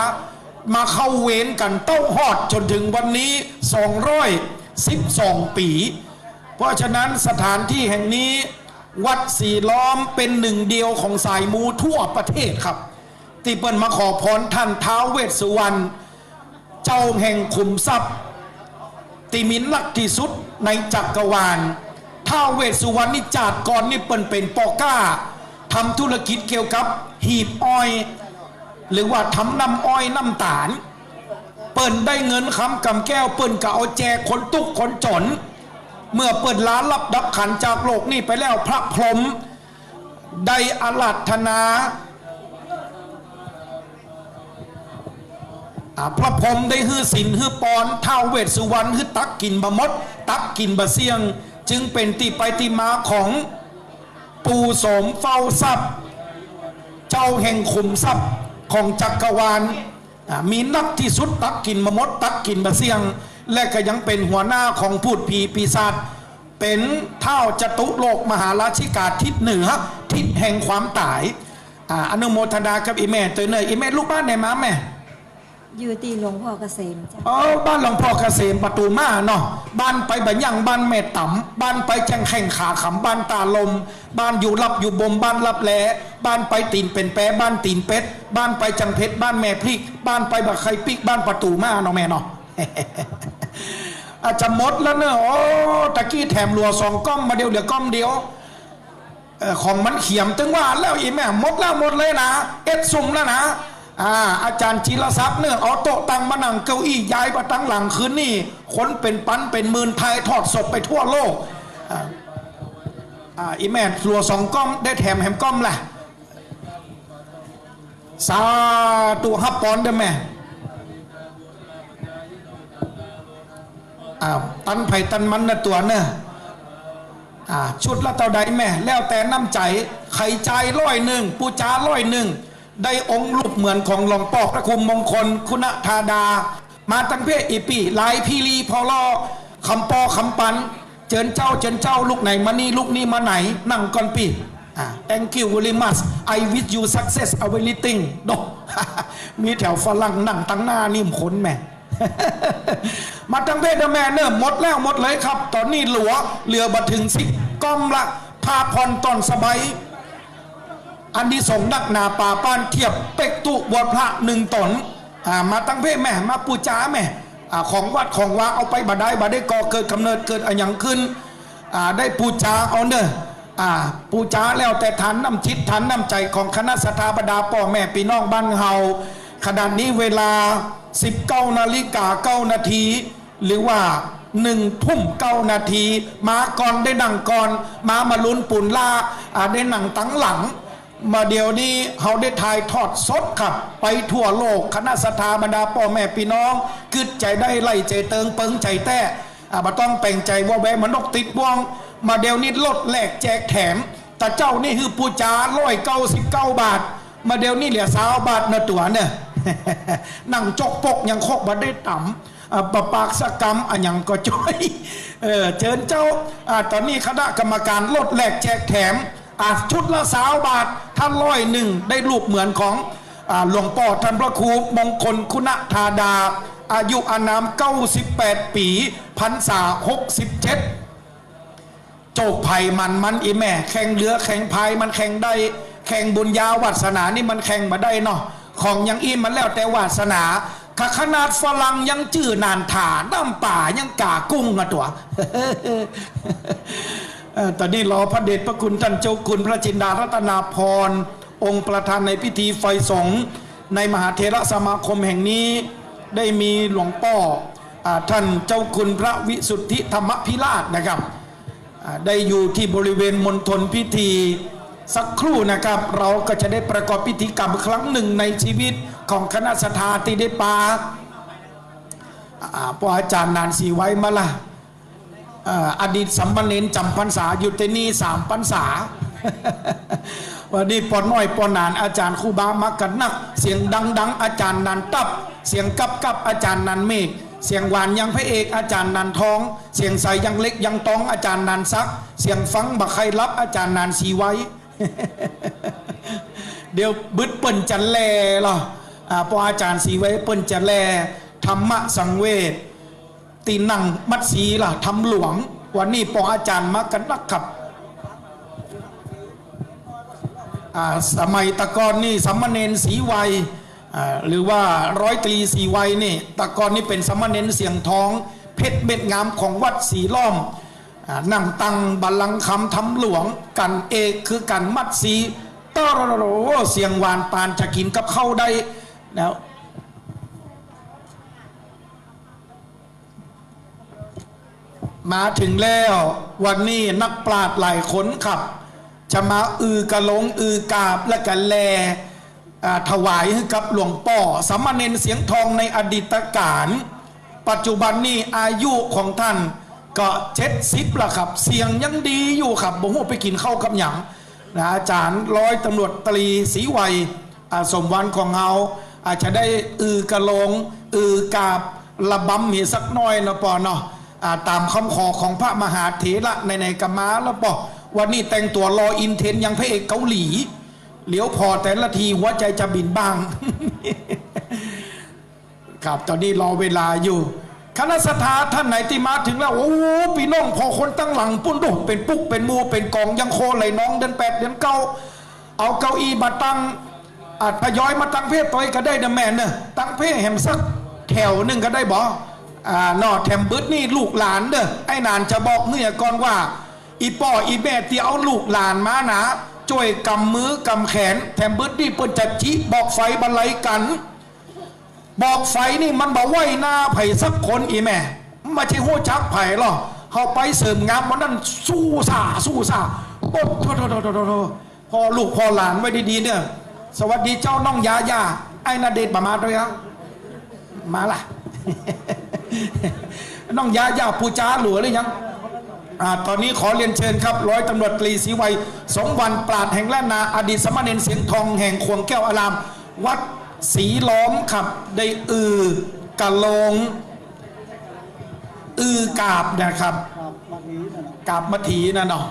มาเข้าเวรกันเต้าหอดจนถึงวันนี้212 ปีเพราะฉะนั้นสถานที่แห่งนี้วัดศรีล้อมเป็นหนึ่งเดียวของสายมูทั่วประเทศครับที่เปิ้นมาขอพรท่านท้าวเวสสุวรรณเจ้าแห่งขุมทรัพย์ที่มีนักที่สุดในจักรวาลท้าวเวสสุวรรณนี่จากก่อนนี่เปิ้นเป็นปอก้าทำธุรกิจเกี่ยวกับหีบอ้อยหรือว่าทำน้ำอ้อยน้ำตาลเปิ้นได้เงินคำกำแก้วเปิ้นก็เอาแจกคนตุกคนจนเมื่อเปิ้นล้ารับดับขันจากโลกนี้ไปแล้วพระพรหมได้อาราธนาพระพรหมได้ฮื้อศีลฮื้อปอนท้าวเวสสุวรรณฮื้อตักกินบะมดตักกินบะเสียงจึงเป็นที่ไปที่มาของปู่โสมเฝ้าทรัพย์เจ้าแห่งขุมทรัพย์ของจักรวาลมีนักที่สุดตักกินบะมดตักกินบะเสียงและก็ยังเป็นหัวหน้าของพูดผีปีศาจเป็นเท่าจตุโลกมหาราชิกาทิศเหนือทิศแห่งความตายอนุโมทนากับอีแม่ตัวเนยอีแม่ลูกบ้านไหนมาแม่อยู่ตีหลวงพ่อเกษมจ้ะบ้านหลวงพ่อเกษมประตูมาเนาะบ้านไปบัญญังบ้านแม่ต่ำบ้านไปแจงแข่งขาขำบ้านตาลมบ้านอยู่รับอยู่บ่มบ้านรับแหลบ้านไปตีนเป็นแปะบ้านตีนเป็ดบ้านไปจังเพชรบ้านแม่พริกบ้านไปบักไข่ปิกบ้านประตูมาเนาะแม่เนาะ อาจจะหมดแล้วเนอะโอ้ตะกี้แถมหลัว2 ก้อมมาเดียวเหลือก้อมเดียวของมันเขียมตึงว่าแล้วอีแม่หมดแล้วหมดเลยนะสุ่มแล้วนะอาจารย์จิรศักดิ์เนี่ยเอาโต๊ะตั้งมานั่งเก้าอี้ย้ายมาตั้งหลังคืนนี่คนเป็นปันเป็นหมื่นไทยทอดสดไปทั่วโลกอีแม่หลัว2 ก้อมได้แถมแฮมก้อมแหละสาธุฮับปอนเด้อแม่ตันไผ่ตันมันนะตัวเนี่ยชุดละเท่าใดแม่แล้วแต่น้ำใจไข่ใจ100ปูจา100ได้องค์รูปเหมือนของหลวงปอกพระคุมมงคลคุณธาดามาตั้งเพศอีปีลายพีรีพอลอคำปอคำปันเจิญเจ้าลูกไหนมานี่ลูกนี้มาไหนนั่งก่อนปีthank you very much I wish you success everything ดอกมีแถวฝรั่งนั่งตั้งหน้านิ่มขนแม่ มาตั้งเพศแม่เนิ่มหมดแล้วหมดเลยครับตอนนี้เหลือบัดถึง10 ก้อมละพาพรตอนสบายอันที่ส่งนักหนาป่าป้านเทียบเป็กตุบวชพระ1 ตนมาตั้งเพศแม่มาปูจ้าแม่ของวัดของวาเอาไปบาได้ก่อเกิดกำเนิดเกิดอะไรอย่างขึ้นได้ปูจ้าเอาเนอะปูจ้าแล้วแต่ฐานน้ำจิตฐานน้ำใจของคณะสัตบดาพ่อแม่พี่น้องบ้านเฮาขณะนี้เวลา19:09 นาทีหรือว่า1:09 นาทีมาก่อนได้นั่งก่อนมาลุ้นปุ่นล่าได้นั่งตั้งหลังมาเดี๋ยวนี้เขาได้ถ่ายทอดสดครับไปทั่วโลกคณะสัตบรรดาพ่อแม่พี่น้องกึดใจได้ไล่ใจเติงเปิงใจแต้มาต้องแปลงใจว่าแวมันนกติดบ่วงมาเดี๋ยวนี้ลดแหลกแจกแถมแต่เจ้านี่คือปูจา199 บาทมาเดี๋ยวนี้เหลือ20 บาทนะตัวเนี่ย นั่งจกปกยังโคกมาได้ต่ำประปากสกรรมอันยังก็จ้อยเชิญเจ้าตอนนี้คณะกรรมการลดแหลกแจกแถมชุดละ20 บาทท่าน101ได้รูปเหมือนของหลวงพ่อท่านพระครูมงคลคุณธาดาอายุอานาม98 ปีพรรษา67โจกไผ่มันอีแม่แข่งเรือแข่งพายมันแข่งได้แข่งบุญญาวาสนานี่มันแข่งมาได้เนาะของยังอีมันแล้วแต่วาสนาขนาดฝรั่งยังจื่อนานถาน้ำป่ายังกากุ้งอะตัว ตอนนี้รอพระเดชพระคุณท่านเจ้าคุณพระจินดารัตนาพรองค์ประธานในพิธีไฟสงฆ์ ในมหาเถรสมาคมแห่งนี้ได้มีหลวงพ่อท่านเจ้าคุณพระวิสุทธิธรรมพิราชนะครับได้อยู่ที่บริเวณมณฑลพิธีสักครู่นะครับเราก็จะได้ประกอบพิธีกรรมครั้งหนึ่งในชีวิตของคณะสัตยาธิได้ปาพออาจารย์นานสีไว้มาละอดีตสัมมาเนรจำพรรษาอยู่ที่นี่3 พรรษา วันนี้ปอน้อยปอนานอาจารย์ครูบามักกันนักเสียงดังอาจารย์นันตับเสียงกับอาจารย์นันเมฆเสียงหวานยังพระเอกอาจารย์นันทองเสียงใสยังเล็กยังตองอาจารย์นันซักเสียงฟังบักใครรับอาจารย์นันสีไว้ เดี๋ยวบึดเปิ่นจันแลหรอพออาจารย์สีไว้เปิ่นจันแลธรรมะสังเวชตีนังมัดสีล่ะทำหลวงวันนี้ปออาจารย์มักกันนักขับสมัยตะกอนนี่สัมมาเนรสีไวหรือว่าร้อยตรีสีไวนี่ตะกอนนี่เป็นสัมมาเนรเสียงทองเพชรเม็ดงามของวัดสีล้อมนั่งตังบัลลังก์คำทำหลวงกันเอกคือกันมัดสีต้อเสียงหวานปานจะกินกับเข้าได้แล้วมาถึงแล้ววันนี้นักปราชญ์หลายคนขับจะมากระลงกาบและกันแลถวายให้กับหลวงพ่อสามเณรเสียงทองในอดีตการปัจจุบันนี้อายุของท่านก็70ละครับเสียงยังดีอยู่ครับบ่ฮู้ไปกินข้าวกับหยังนะอาจารย์ร้อยตำรวจตรีศรีไวยสมวันของเราอาจจะได้กระลงกาบระบำมีสักน้อยนะปอเนาะตามคำขอของพระมหาเถระในกรรมาแล้วปอวันนี้แต่งตัวรออินเทนยังพระเอกเกาหลีเหลียวพอแต่ละทีหัวใจจะบินบ้าง ครับตอนนี้รอเวลาอยู่คณะสัตยาท่านไหนที่มาถึงแล้วโอ้พี่น้องพอคนตั้งหลังปุ้นโดเป็นปุ๊กเป็นมูเป็นกองยังโคไหลน้องเดือน8 เดือน 9เอาเก้าอี้มาตั้งทยอยมาตั้งเพศต่อยก็ได้นะแม่เนอะตั้งเพศแหมสักแถวหนึ่งก็ได้บ่นอแถมบึ้ดนี่ลูกหลานเด้อไอ้นานจะบอกเมื่อก่อนว่าอีป่ออีแม่ที่เอาลูกหลานมานะช่วยกำมือกำแขนแถมบึ้ดนี่เปิ้นจัดจิบอกไฟบรรลัยกันบอกไฟนี่มันบอกไหวหน้าไผ่สักคนอีแม่ไม่ใช่หัวจักไผ่หรอกเขาไปเสริมงามวันนั้นสู้ซาโอ้โธพอลูกพอหลานไว้ดีๆเนี่ยสวัสดีเจ้าน้องยาย่าไอ้นาเดชมาด้วยครับมาล่ะ น้องยาย่าปูจ้าหลัวหรือยังตอนนี้ขอเรียนเชิญครับร้อยตำรวจตรีศรีไวย2 วันปราดแห่งแล่นนาอดีตสมณเณรเสียงทองแห่งควงแก้วอารามวัดสีล้อมครับได้กะลงกาบนะครับกาบมัถีนั่นเนาะ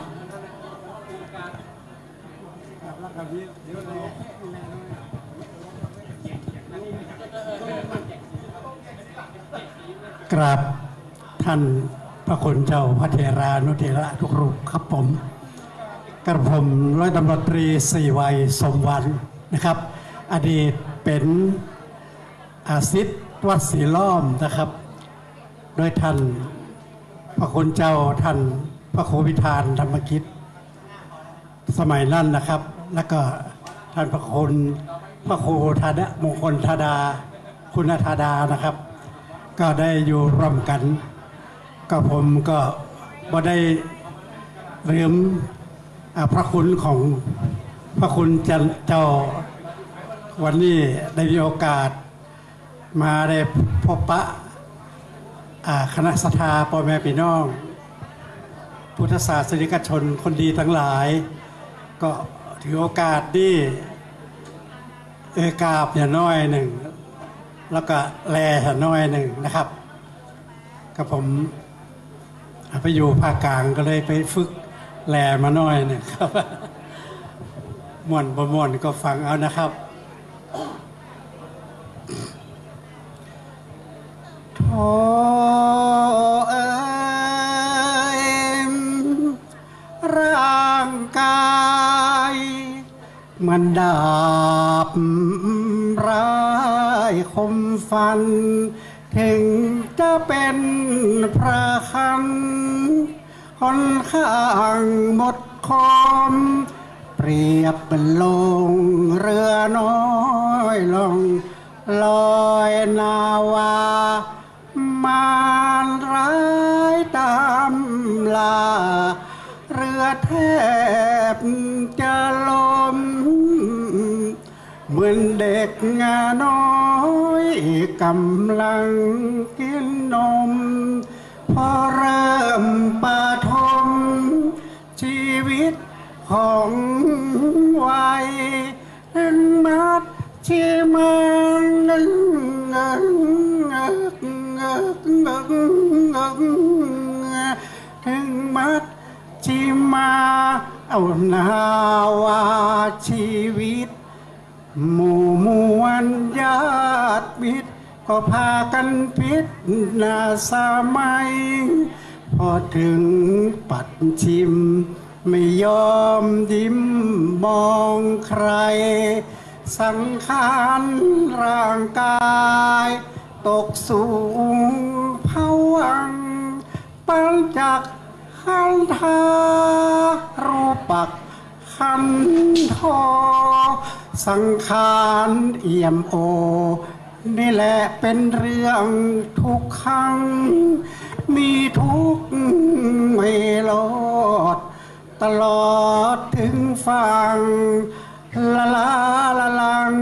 กราบท่านพระคุณเจ้าพระเถรานุเถระทุกรูปครับผมกระผมร้อยตำรวจตรีศรีไวยสมวันนะครับอดีตเป็นอาศิษย์วัดศรีล้อมนะครับโดยท่านพระคุณเจ้าท่านพระครูวิธานธรรมกิจสมัยนั้นนะครับแล้วก็ท่านพระคุณพระครูธาดามงคลธาดาคุณธาดานะครับก็ได้อยู่ร่วมกันก็ผมก็บ่ได้ลืมพระคุณของพระคุณเจ้าวันนี้ได้มีโอกาสมาได้พบปะคณะสัตยาพ่อแม่พี่น้องพุทธศาสนิกชนคนดีทั้งหลายก็ถือโอกาสนี้กราบอย่าน้อยหนึ่งแล้วก็แลอย่าน้อยหนึ่งนะครับกับผมไปอยู่ภาคกลางก็เลยไปฝึกแลมาน้อยหนึ่งครับม่วนบ่ม่วนก็ฟังเอานะครับโธ่เอ้ยร่างกายมันดาบร้ายคมฟันถึงจะเป็นพระคันค่อนข้างหมดคอมเป รียบเป็นลงเรือน้อยลงลอยนาวามารร้ายตามลาเรือแทบจะล้มเหมือนเด็กงาน้อยกำลังกินนมพอเริ่มปฐมชีวิตของวัยมัดชีมันถึงมัดชีมาเอานาวาชีวิตหมู่มวลญาติมิตรก็พากันพิจนาสมัยพอถึงปัดชิมไม่ยอมยิ้มมองใครสังขารร่างกายตกสูงภวังค์ปัญจักขันธารูปักขันธอสังขารเอี่ยมโอนี่แหละเป็นเรื่องทุกขังมีทุกข์ไม่ลดตลอดถึงฟังละลาละลัง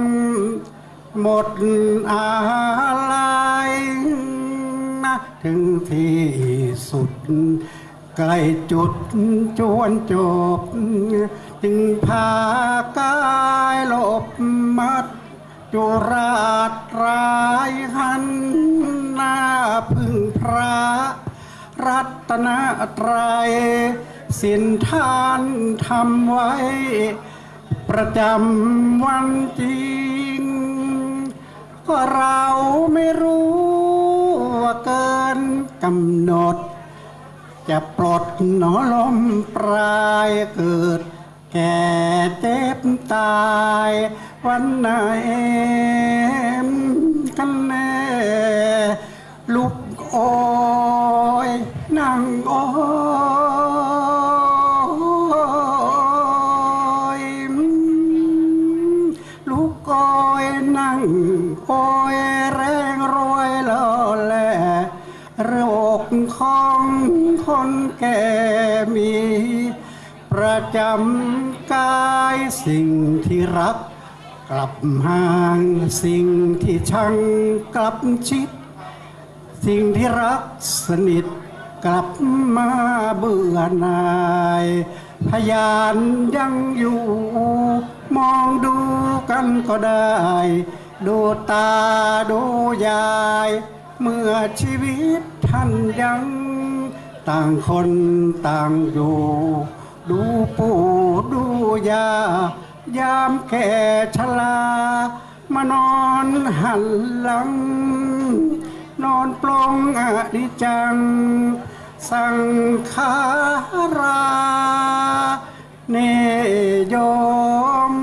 หมดอะไรนะถึงที่สุดใกล้จุดจวนจบจึงพากายหลบมัดจุราชร้ายหันหน้าพึ่งพระรัตนตรัยสินทานทำไว้ประจำวันจริงก็เราไม่รู้ว่าเกินกำหนดจะปลดหนอลมปลายเกิดแก่เจ็บตายวันไหนกันแน่ลุกโอยนั่งโอยลุกโอยนั่งโอยแรงรวยล่อแหล่โรคของคนแก่มีประจำกายสิ่งที่รักกลับห่างสิ่งที่ชังกลับชิดสิ่งที่รักสนิทกลับมาเบื่อหน่ายพยานยังอยู่มองดูกันก็ได้ดูตาดูยายเมื่อชีวิตท่านยังต่างคนต่างอยู่ดูปู่ดูยายามแก่ชรามานอนหันหลังนอนปลงอนิจจังสังขาราเนโยม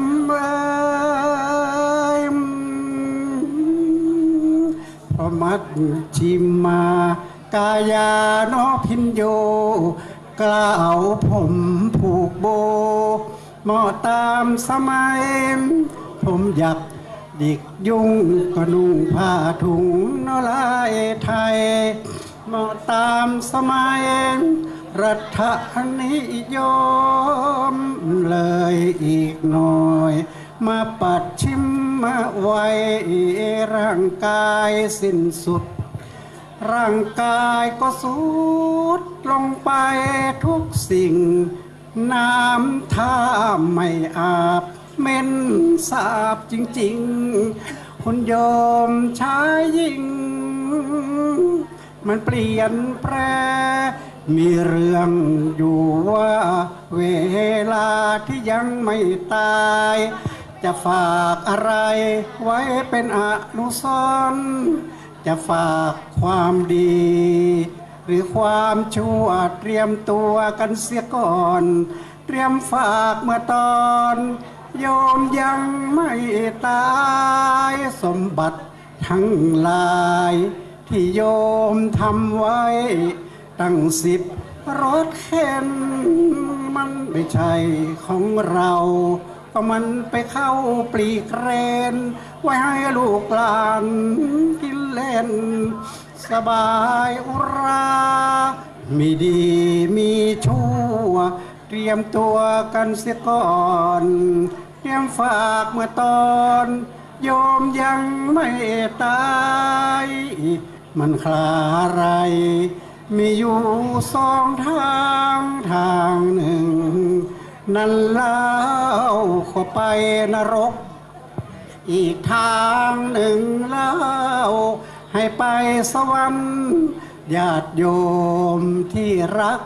พระมัดชิมมากายานอพินโยกล่าวผมผูกโบเหมาะตามสมัยผมอยากดิกยุ่งก็นุ่งผ้าถุงนลายไทยเหมาะตามสมัยรัฐนิยมเลยอีกหน่อยมาปัดชิมมาไว้ร่างกายสิ้นสุดร่างกายก็สุดลงไปทุกสิ่งน้ำท่าไม่อาบเหม็นสาบจริงๆคุณโยมชายหญิงมันเปลี่ยนแปรมีเรื่องอยู่ว่าเวลาที่ยังไม่ตายจะฝากอะไรไว้เป็นอนุสรณ์จะฝากความดีหรือความชั่วเตรียมตัวกันเสียก่อนเตรียมฝากเมื่อตอนโยมยังไม่ตายสมบัติทั้งหลายที่โยมทำไว้ตั้ง10 รถเข็น มันไม่ใช่ของเราก็มันไปเข้าปลีกเรนไว้ให้ลูกหลานกินเล่นสบายอุรา มีดีมีชั่วเตรียมตัวกันเสียก่อนเตรียมฝากเมื่อตอนโยมยังไม่ตายมันคลาอะไร มีอยู่สองทางทางหนึ่ง นั่นเล่าเข้าไปนรก อีกทางหนึ่งเล่าให้ไปสวรรค์ญาติโยมที่รัก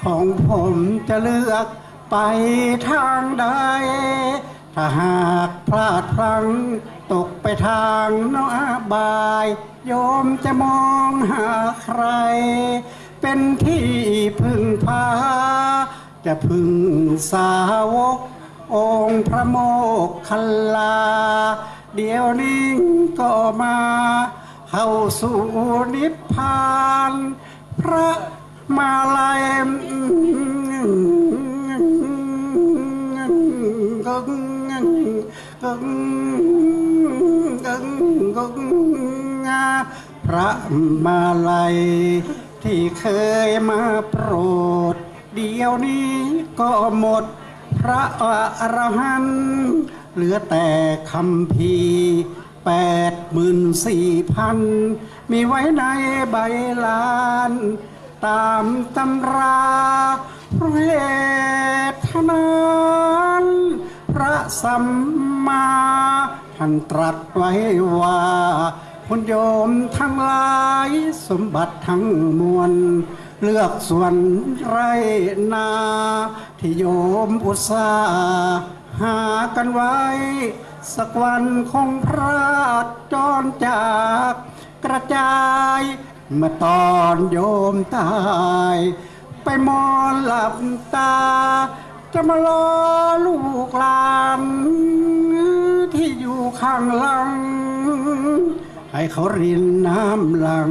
ของผมจะเลือกไปทางใด ถ้าหากพลาดพลั้งตกไปทางนอบาย โยมจะมองหาใคร เป็นที่พึ่งพา จะพึ่งสาวก องค์พระโมคคัลลา เดี๋ยวนี้ก็มาเข้าสู่นิพพาน พระมาลัยพระมาลัยที่เคยมาโปรด เดี๋ยวนี้ก็หมดพระอรหันต์เหลือแต่คำพี84,000 มีไว้ในใบลานตามตำราพระเหตุนั้นพระสัมมาท่านตรัสไว้ว่าคุณโยมทั้งหลายสมบัติทั้งมวลเลือกส่วนไรนาที่โยมอุตสาห์หากันไว้สักวันคงพลาดจรจากกระจายเมื่อตอนโยมตายไปมอนหลับตาจะมารอลูกหลานที่อยู่ข้างหลังให้เขารินน้ำหลัง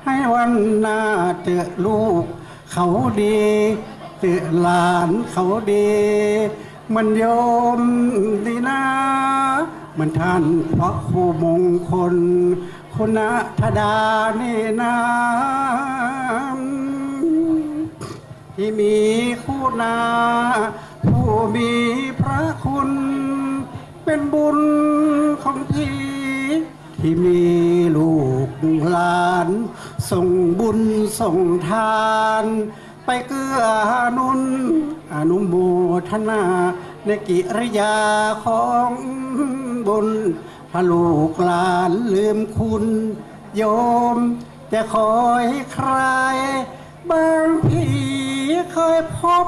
ให้วันหน้าเจอลูกเขาดีเจอหลานเขาดีมันโยมดีนะมันท่านพระครูมงคลคุณธดานี่นะที่มีคู่นาผู้มีพระคุณเป็นบุญของพี่ที่มีลูกหลานส่งบุญส่งทานไปเกื้อหนุนอนุโมทนาในกิริยาของบุญถ้าลูกหลานลืมคุณโยมจะคอยใครบางทีเคยพบ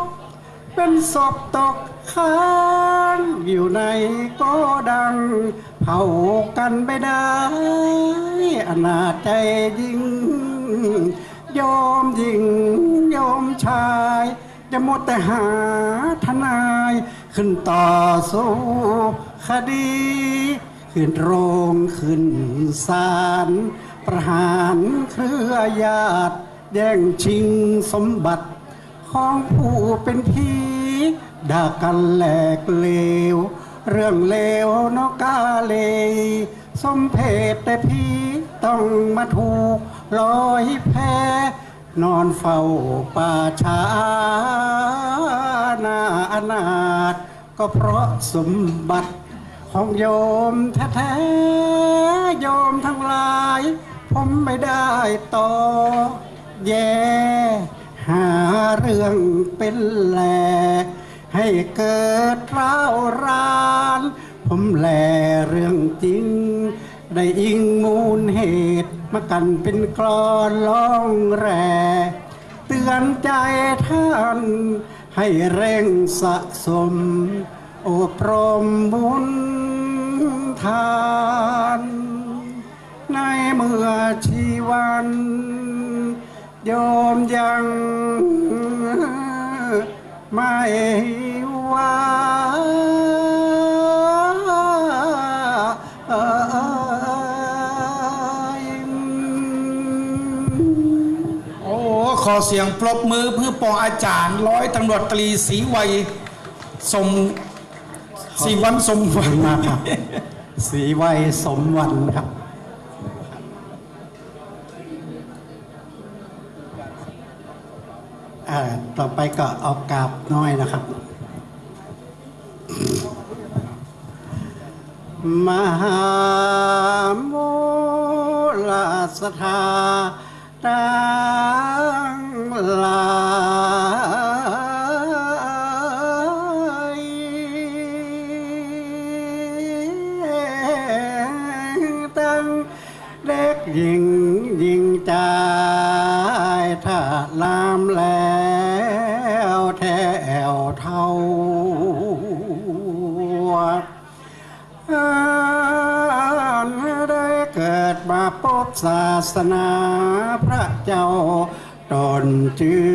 เป็นศพตกค้างอยู่ในก็ดังเผากันไม่ได้อนาจใจยิ่งโยมหญิงโยมชายจะหมดแต่หาทนายขึ้นต่อสู้คดีขึ้นโรงขึ้นศาลประหารเครือญาติแย่งชิงสมบัติของผู้เป็นพี่ด่ากันแหลกเลวเรื่องเลวนกกาเลสมเพศแต่พี่ต้องมาถูกลอยแพนอนเฝ้าป่าช้าหน้าอนาถก็เพราะสมบัติของโยมแท้ๆโยมทั้งหลายผมไม่ได้ต่อแย่หาเรื่องเป็นแหลให้เกิดร้าวรานผมแลเรื่องจริงได้อิงมูลเหตุมากันเป็นกลอนร้องแร่เตือนใจท่านให้เร่งสะสมอบรมบุญทานในเมื่อชีวันโยมยังไม่ว่าโอ้ขอเสียง สียงปรบมือเพื่อปออาจารย์ร้อยตำรวจตรีศรีวัยสมศรีวันสมวัน มากครับศรีวัยสมวันครับต่อไปก็เอากราบน้อยนะครับมหาโมลสถาตังหลายตั้งเล็กยิ่งใจถ้าลามแล้วแถวเท่าได้เกิดมาพบศาสนาพระเจ้าตนชื่อ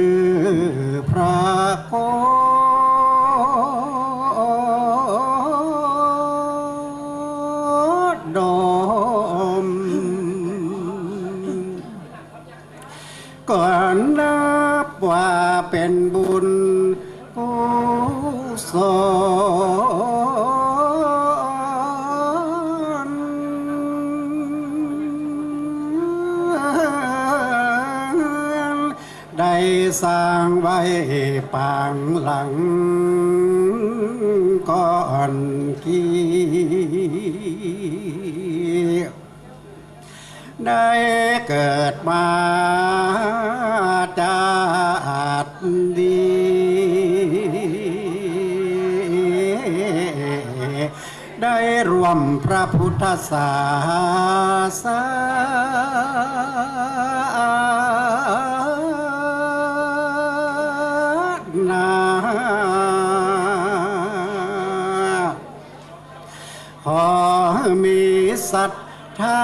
พระโคดมก่อนนับว่าเป็นบุญกุศลได้สร้างไว้ปางหลังก่อนกี้ได้เกิดมาจากดีได้รวมพระพุทธศาสนาขอมีศรัทธา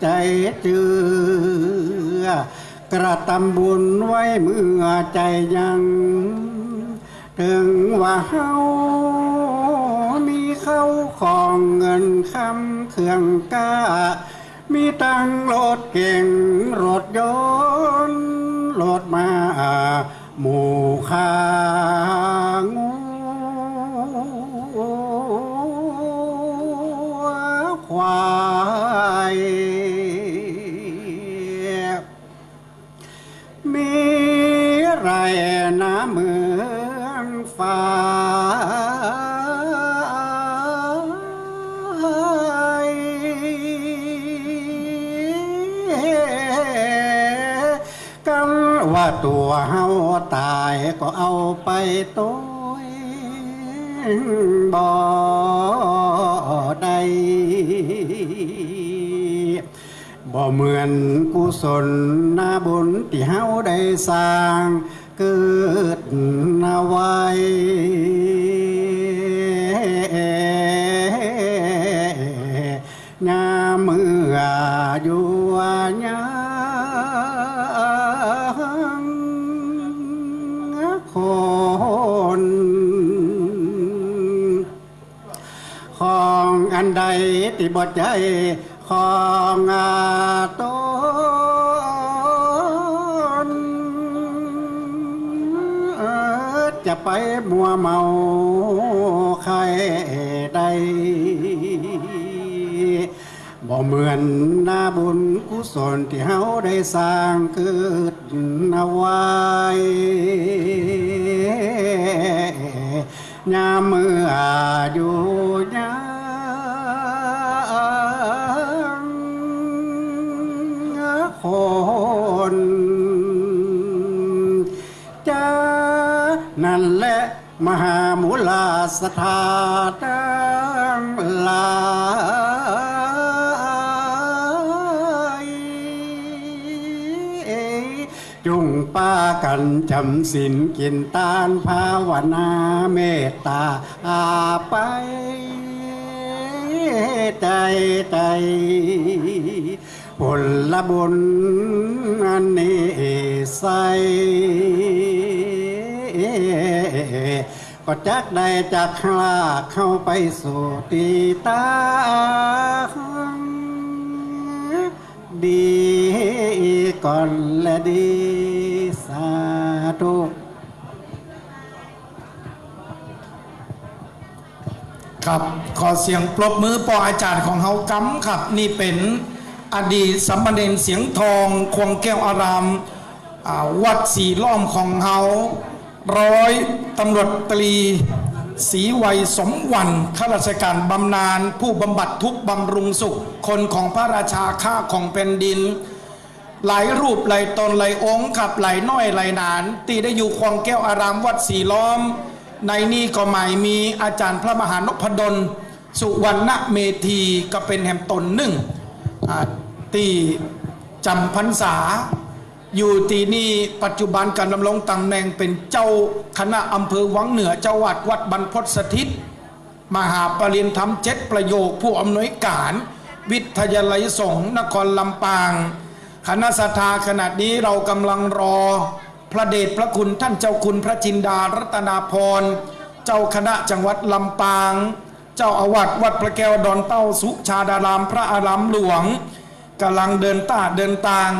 ใจเจือกระทำบุญไว้เมื่อใจยังถึงว่าเฮามีเข้าของเงินคำเครื่องกล้ามีตังรถเก่งรถยนต์รถมาหมู่ข้างูควายมีไรน้ำเหมือนฟ้ากันว่าตัวเฮาตายก็เอาไปตัวบ่ได้บ่เหมือนกุศลนาบุญที่เฮาได้สร้างเกิดนาไว้งามเมื่ออยู่ยังคนของอันใดที่บ่ใจของตนจะไปมัวเมาใครใดบ่เหมือนนาบุญกุศลที่เฮาได้สร้างเกิดเอาไว้ยามเมื่ออยู่ยังคนจะนั่นแหละมหามูลสถาตังหลายจุงป้ากันจำศีลกินทานภาวนาเมตตาไปใจผลบุญอันนี้ใสก็ ก็จักได้จากคลาเข้าไปสู่ตีตาดีก่อนและดีสาธุครับขอเสียงปรบมือปออาจารย์ของเฮากำครับนี่เป็นอดีตสัมมาเนรเสียงทองควงแก้วอารามวัดสีล้อมของเฮาร้อยตำรวจตรีศรีวัยสมวันข้าราชการบำนาญผู้บำบัดทุกข์บำรุงสุขคนของพระราชาข้าของแผ่นดินหลายรูปหลายตนหลายองค์ขับหลายน้อยหลายนานตีได้อยู่ควงแก้วอารามวัดสีล้อมในนี้ก็หมายมีอาจารย์พระมหานพดลสุวรรณเมธีก็เป็นแห่งตนหนึ่งตีจำพรรษาอยู่ตีนี้ปัจจุบันการดำรงตำแหน่งเป็นเจ้าคณะอำเภอวังเหนือเจ้าวัดวัดบรรพตสถิตมหาปรริญญาธรรม7ประโยคผู้อำนวยการวิทยาลัยสงฆ์นครลำปางคณะสัทธาขณะนี้เรากำลังรอพระเดชพระคุณท่านเจ้าคุณพระจินดารัตนาพรเจ้าคณะจังหวัดลำปางเจ้าอาวาสวัดพระแก้วดอนเต้าสุชาดารามพระอารามหลวงกำลังเดินทาง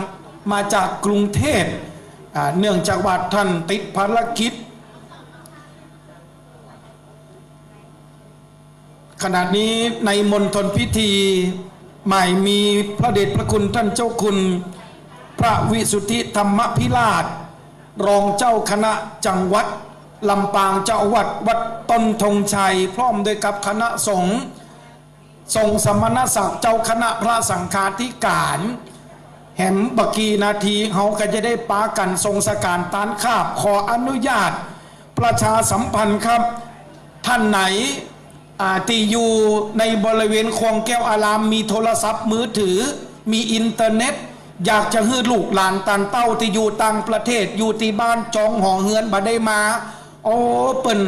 มาจากกรุงเทพเนื่องจากว่าท่านติดภารกิจขณะนี้ในมณฑลพิธีใหม่มีพระเดชพระคุณท่านเจ้าคุณพระวิสุทธิธรรมพิราชรองเจ้าคณะจังหวัดลำปางเจ้าอาวาสวัดต้นธงชัยพร้อมด้วยกับคณะสงฆ์ทรงสมณศักดิ์เจ้าคณะพระสังฆาธิการแห่งบักกีนาทีเขาก็จะได้ปากันทรงสการตานคาบขออนุญาตประชาสัมพันธ์ครับท่านไหนที่อยู่ในบริเวณคลองแก้วอารามมีโทรศัพท์มือถือมีอินเทอร์เน็ตอยากจะฮืดลูกหลานตันเต้าที่อยู่ต่างประเทศอยู่ที่บ้านจองหอเฮือนบ่ได้มาโอ้เปิ่น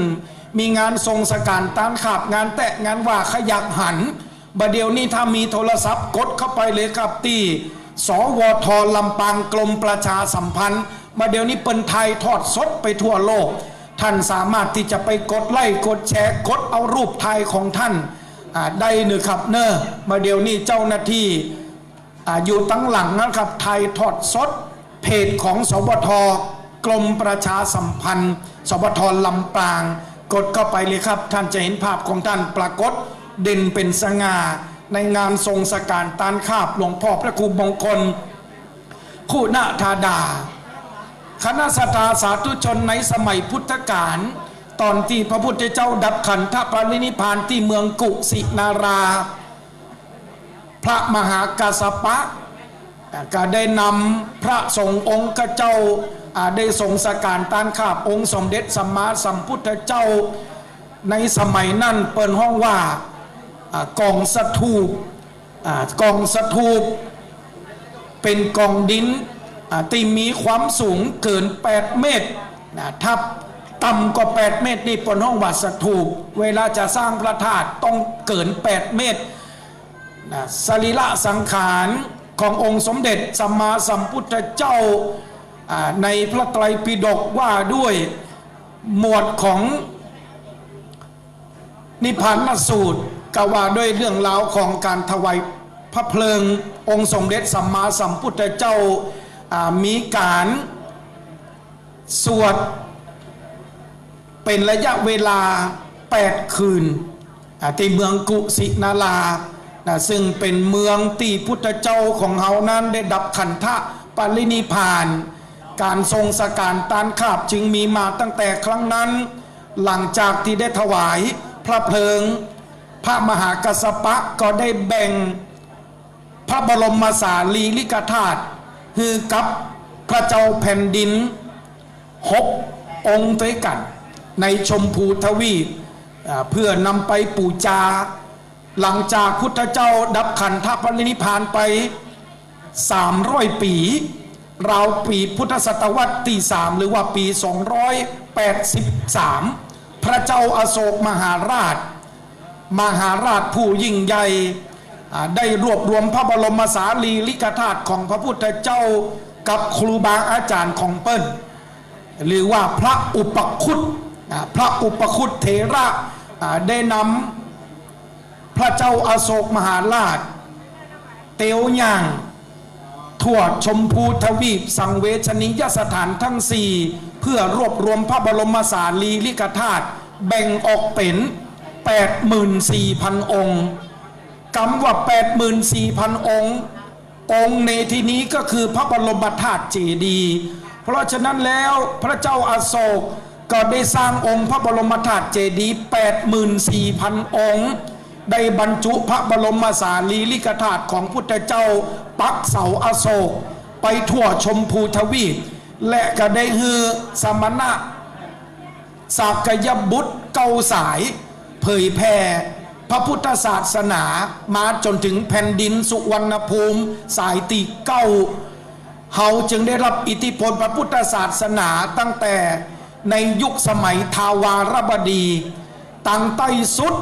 มีงานทรงสการตานขาบงานแตะงานว่าขยักหันบ่เดียวนี้ถ้ามีโทรศัพท์กดเข้าไปเลยครับที่สวทลำปางกรมประชาสัมพันธ์บ่เดียวนี้เปิ่นไทยทอดสดไปทั่วโลกท่านสามารถที่จะไปกดไลค์กดแชร์กดเอารูปไทยของท่านได้หนึ่งครับเนอะบ่เดียวนี้เจ้าหน้าที่อยู่ตั้งหลังนะครับไทยทอดสดเพจของสวทกรมประชาสัมพันธ์สวทลำปางกดเข้าไปเลยครับท่านจะเห็นภาพของท่านปรากฏเด่นเป็นสง่าในงานทรงสการตานคาบหลวงพ่อพระครูมงคลคุณธาดาคณะสัตยาสาธุชนในสมัยพุทธกาลตอนที่พระพุทธเจ้าดับขันธปรินิพพานที่เมืองกุสินาราพระมหากัสสปะก็ได้นำพระสงฆ์องค์เจ้าได้ทรงสการตานคาบองค์สมเด็จสัมมาสัมพุทธเจ้าในสมัยนั้นเปิดห้องว่ากองสถูปกองสถูปเป็นกองดินที่มีความสูงเกิน8เมตรทับต่ำกว่า8เมตรนี่เปิดห้องว่าสถูปเวลาจะสร้างพระธาตุต้องเกิน8เมตรสรีระสังขารขององค์สมเด็จสัมมาสัมพุทธเจ้าในพระไตรปิฎกว่าด้วยหมวดของนิพพานสูตรกว่าด้วยเรื่องราวของการถวายพระเพลิงองค์สมเด็จสัมมาสัมพุทธเจ้ามีการสวดเป็นระยะเวลา8คืนที่เมืองกุสินาราซึ่งเป็นเมืองที่พุทธเจ้าของเขานั้นได้ดับขันธปรินิพพานการทรงสการตานคาบจึงมีมาตั้งแต่ครั้งนั้นหลังจากที่ได้ถวายพระเพลิงพระมหากัสสปะก็ได้แบ่งพระบรมสารีริกธาตุคือกับพระเจ้าแผ่นดิน6 องค์ด้วยกันในชมพูทวีปเพื่อนำไปปูชาหลังจากพุทธเจ้าดับขันธปรินิพพานไป300 ปีราวปีพุทธศตวรรษที่3หรือว่าปี283พระเจ้าอโศกมหาราชผู้ยิ่งใหญ่ได้รวบรวมพระบรมสารีริกธาตุของพระพุทธเจ้ากับครูบาอาจารย์ของเปิ้ลหรือว่าพระอุปคุต พระอุปคุตเถระได้นำพระเจ้าอาโศกมหาราชเตียวย่างทั่วชมพูทวีปสังเวชนียสถานทั้งสี่เพื่อรวบรวมพระบรมสารีริกธาตุแบ่งออกเป็น 84,000 องค์คำว่า 84,000 องค์ในที่นี้ก็คือพระบรมธาตุเจดีย์เพราะฉะนั้นแล้วพระเจ้าอาโศกก็ได้สร้างองค์พระบรมธาตุเจดีย์ 84,000 องค์ได้บรรจุพระบรมสารีริกธาตุของพุทธเจ้าปักเสาอโศกไปทั่วชมพูทวีปและก็ได้ฮือสมณะสากยบุตรเก้าสายเผยแผ่พระพุทธศาสนามาจนถึงแผ่นดินสุวรรณภูมิสายตีเก้าเฮาจึงได้รับอิทธิพลพระพุทธศาสนาตั้งแต่ในยุคสมัยทาวารบดีตั้งใต้สุด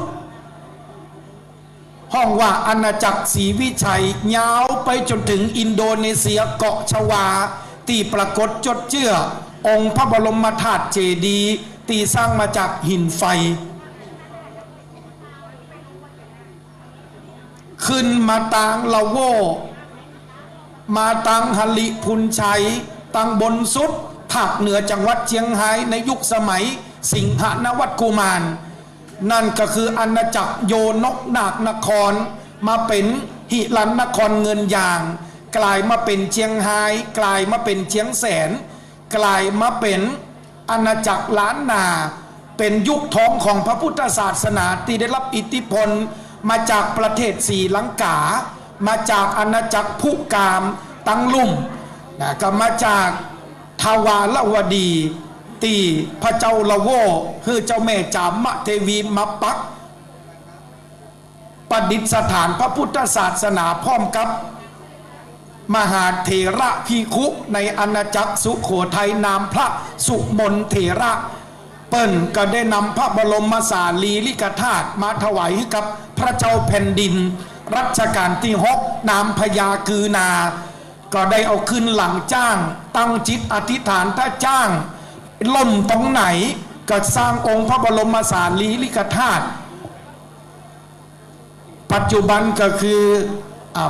ห้องว่าอาณาจักรศรีวิชัยยาวไปจนถึงอินโดนีเซียเกาะชวาที่ปรากฏจดเจื้อองค์พระบรมธาตุเจดีย์ที่สร้างมาจากหินไฟขึ้นมาตังละโวมาตังหลิพุนชัยตังบนสุดภาคเหนือจังหวัดเชียงรายในยุคสมัยสิงหนวัตกุมารนั่นก็คืออาณาจักรโยนกนาคนครมาเป็นหิรันนครเงินยางกลายมาเป็นเชียงรายกลายมาเป็นเชียงแสนกลายมาเป็นอาณาจักรล้านนาเป็นยุคทองของพระพุทธศาสนาที่ได้รับอิทธิพลมาจากประเทศศรีลังกามาจากอาณาจักรพุกามตังลุ่มก็มาจากทวารวดีตีพระเจ้าละโวคือเจ้าแม่จามเทวีมาปักประดิษฐานพระพุทธศาสนาพร้อมกับมหาเถระภิกขุในอาณาจักรสุโขทัยนามพระสุมนเถระเปิ้นก็ได้นำพระบรมสารีริกธาตุมาถวายให้กับพระเจ้าแผ่นดินรัชกาลที่6นามพญากือนาก็ได้เอาขึ้นหลังจ้างตั้งจิตอธิษฐานถ้าจ้างล่มตรงไหนก็สร้างองค์พระบรมสารีริกธาตุปัจจุบันก็คือ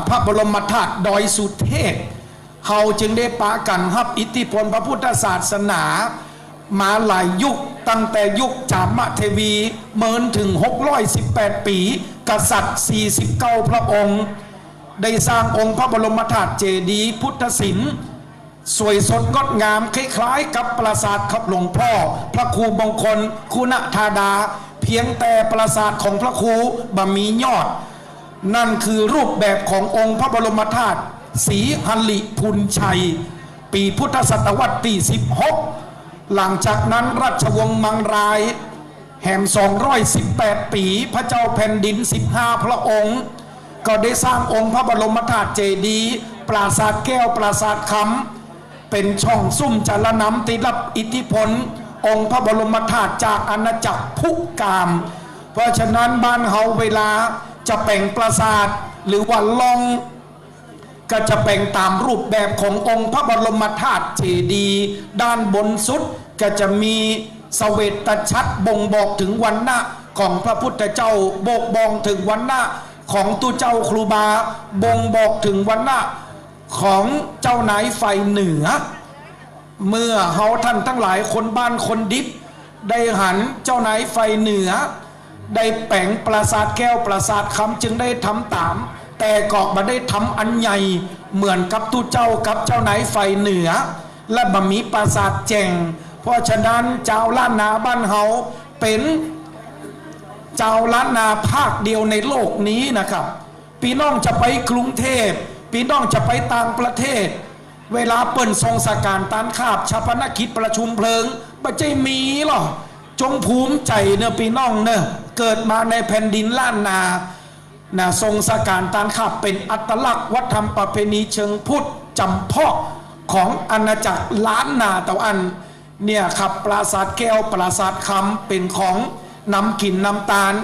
พระบรมธาตุดอยสุเทพเฮาจึงได้ปะกันรับอิทธิพลพระพุทธศาสนามาหลายยุคตั้งแต่ยุคจามเทวีเมินถึง618 ปีกษัตริย์49 พระองค์ได้สร้างองค์พระบรมธาตุเจดีย์พุทธศิลป์สวยสดงดงามคล้ายๆกับปราสาทขับหลวงพ่อพระครูมงคลคุณธาดาเพียงแต่ปราสาทของพระครูบะมียอดนั่นคือรูปแบบขององค์พระบรมธาตุศรีหลิพุนชัยปีพุทธศตวรรษที่16หลังจากนั้นราชวงศ์มังรายแห่ม218 ปีพระเจ้าแผ่นดิน15 พระองค์ก็ได้สร้างองค์พระบรมธาตุเจดีย์ปราสาทแก้วปราสาทคำเป็นช่องซุ่มจารน้ำที่รับอิทธิพลองค์พระบรมธาตุจากอาณาจักรพุกามเพราะฉะนั้นบ้านเฮาเวลาจะแปลงปราสาทหรือว่าลองก็จะแปลงตามรูปแบบขององค์พระบรมธาตุเจดีย์ด้านบนสุดก็จะมีเสวตฉัตรบ่งบอกถึงวรรณะของพระพุทธเจ้าบ่งบอกถึงวรรณะของตุเจ้าครูบาบ่งบอกถึงวรรณะของเจ้านายฝ่ายเหนือเมื่อเฮาท่านทั้งหลายคนบ้านคนดิบได้หันเจ้านายฝ่ายเหนือได้แปลงปราสาทแก้วปราสาทคำจึงได้ทำตามแต่ก็มาได้ทำอันใหญ่เหมือนกับตุเจ้ากับเจ้านายฝ่ายเหนือและบะมีปราสาทแจงเพราะฉะนั้นเจ้าล้านนาบ้านเฮาเป็นเจ้าล้านนาภาคเดียวในโลกนี้นะครับพี่น้องจะไปกรุงเทพพี่น้องจะไปต่างประเทศเวลาเปิ่นทรงสการตานคาบชาปนกิจประชุมเพลิงไม่ใช่มีหรอจงภูมิใจเนอะพี่น้องเนอะเกิดมาในแผ่นดินล้านนาทรงสการตานคาบเป็นอัตลักษณ์วัฒนธรรมประเพณีเชิงพุทธจำเพาะของอาณาจักรล้านนาตะวันเนี่ยครับปราสาทแก้วปราสาทคำเป็นของนำกลิ่นน้ำตาล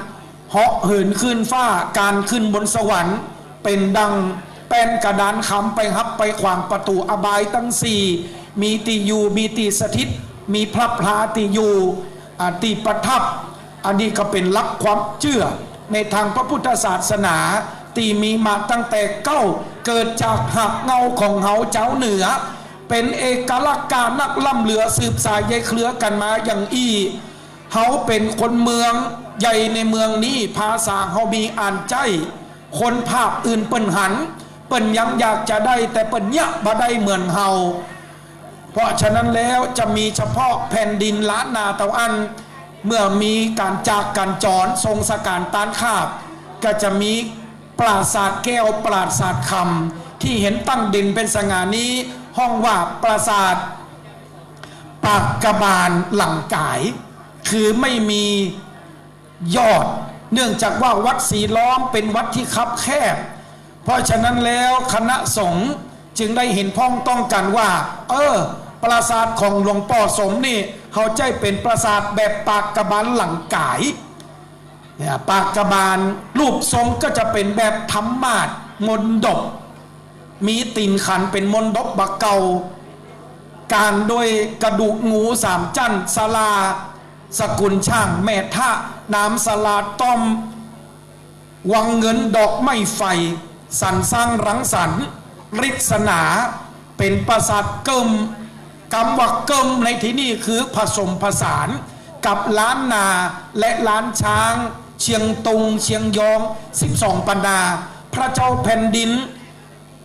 เหาะเหินขึ้นฟ้าการขึ้นบนสวรรค์เป็นดังแป้นกระดานคำไปฮับไปขวางประตูอบายตั้ง4มีตีอยู่มีตีสถิตมีพระพลาตีอยู่ ที่ประทับอันนี้ก็เป็นหลักความเชื่อในทางพระพุทธศาสนาที่มีมาตั้งแต่เกิดจากหักเงาของเฮาเจ้าเหนือเป็นเอกลักษณ์การนักล่ำเหลือสืบสายใยเครือกันมาอย่างเฮาเป็นคนเมืองใหญ่ในเมืองนี้ภาษาเฮามีอ่านใจคนภาคอื่นเปิ้นหันเปิ้นยังอยากจะได้แต่เปิ้นยะบ่ได้เหมือนเฮาเพราะฉะนั้นแล้วจะมีเฉพาะแผ่นดินล้านนาตะวันเมื่อมีการจากการจรทรงสการตานขาบก็จะมีปราสาทแก้วปราสาทคำที่เห็นตั้งเด่นเป็นสง่านี้ห้องว่าปราสาทปากกบาลหลังกายคือไม่มียอดเนื่องจากว่าวัดสีล้อมเป็นวัดที่คับแคบเพราะฉะนั้นแล้วคณะสงฆ์จึงได้เห็นพ้องต้องกันว่าปราสาทของหลวงพ่อสมนี่เขาใจเป็นปราสาทแบบปากกบาลหลังกายปากกบาลรูปทรงก็จะเป็นแบบธรรมาสมนดบมีตีนขันเป็นมนดบบักเกาการโดยกระดูกงูสามจั่นศาลาสกุลช่างแม่ท่าน้ำสลาต้อมวังเงินดอกไม้ไฟสรรสร้างรังสรรค์ริศนาเป็นปราสาทเกิมคำว่าเกิมในที่นี้คือผสมผสานกับล้านนาและล้านช้างเชียงตุงเชียงยอง12ปันนาพระเจ้าแผ่นดิน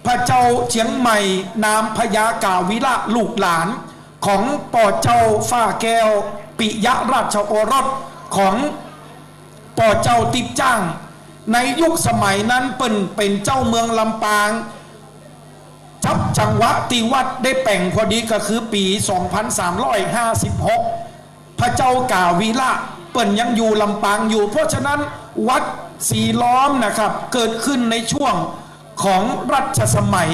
พระเจ้าเชียงใหม่นามพญากาวิระลูกหลานของป่อเจ้าฟ้าแก้วปิยราชโอรสของป่อเจ้าติดจ้างในยุคสมัยนั้นเป็นเจ้าเมืองลำปางจับจังหวะตีวัดได้แป่งพอดีก็คือปี 2356 พระเจ้ากาวิระเปิ่นยังอยู่ลำปางอยู่เพราะฉะนั้นวัดสีล้อมนะครับเกิดขึ้นในช่วงของรัชสมัย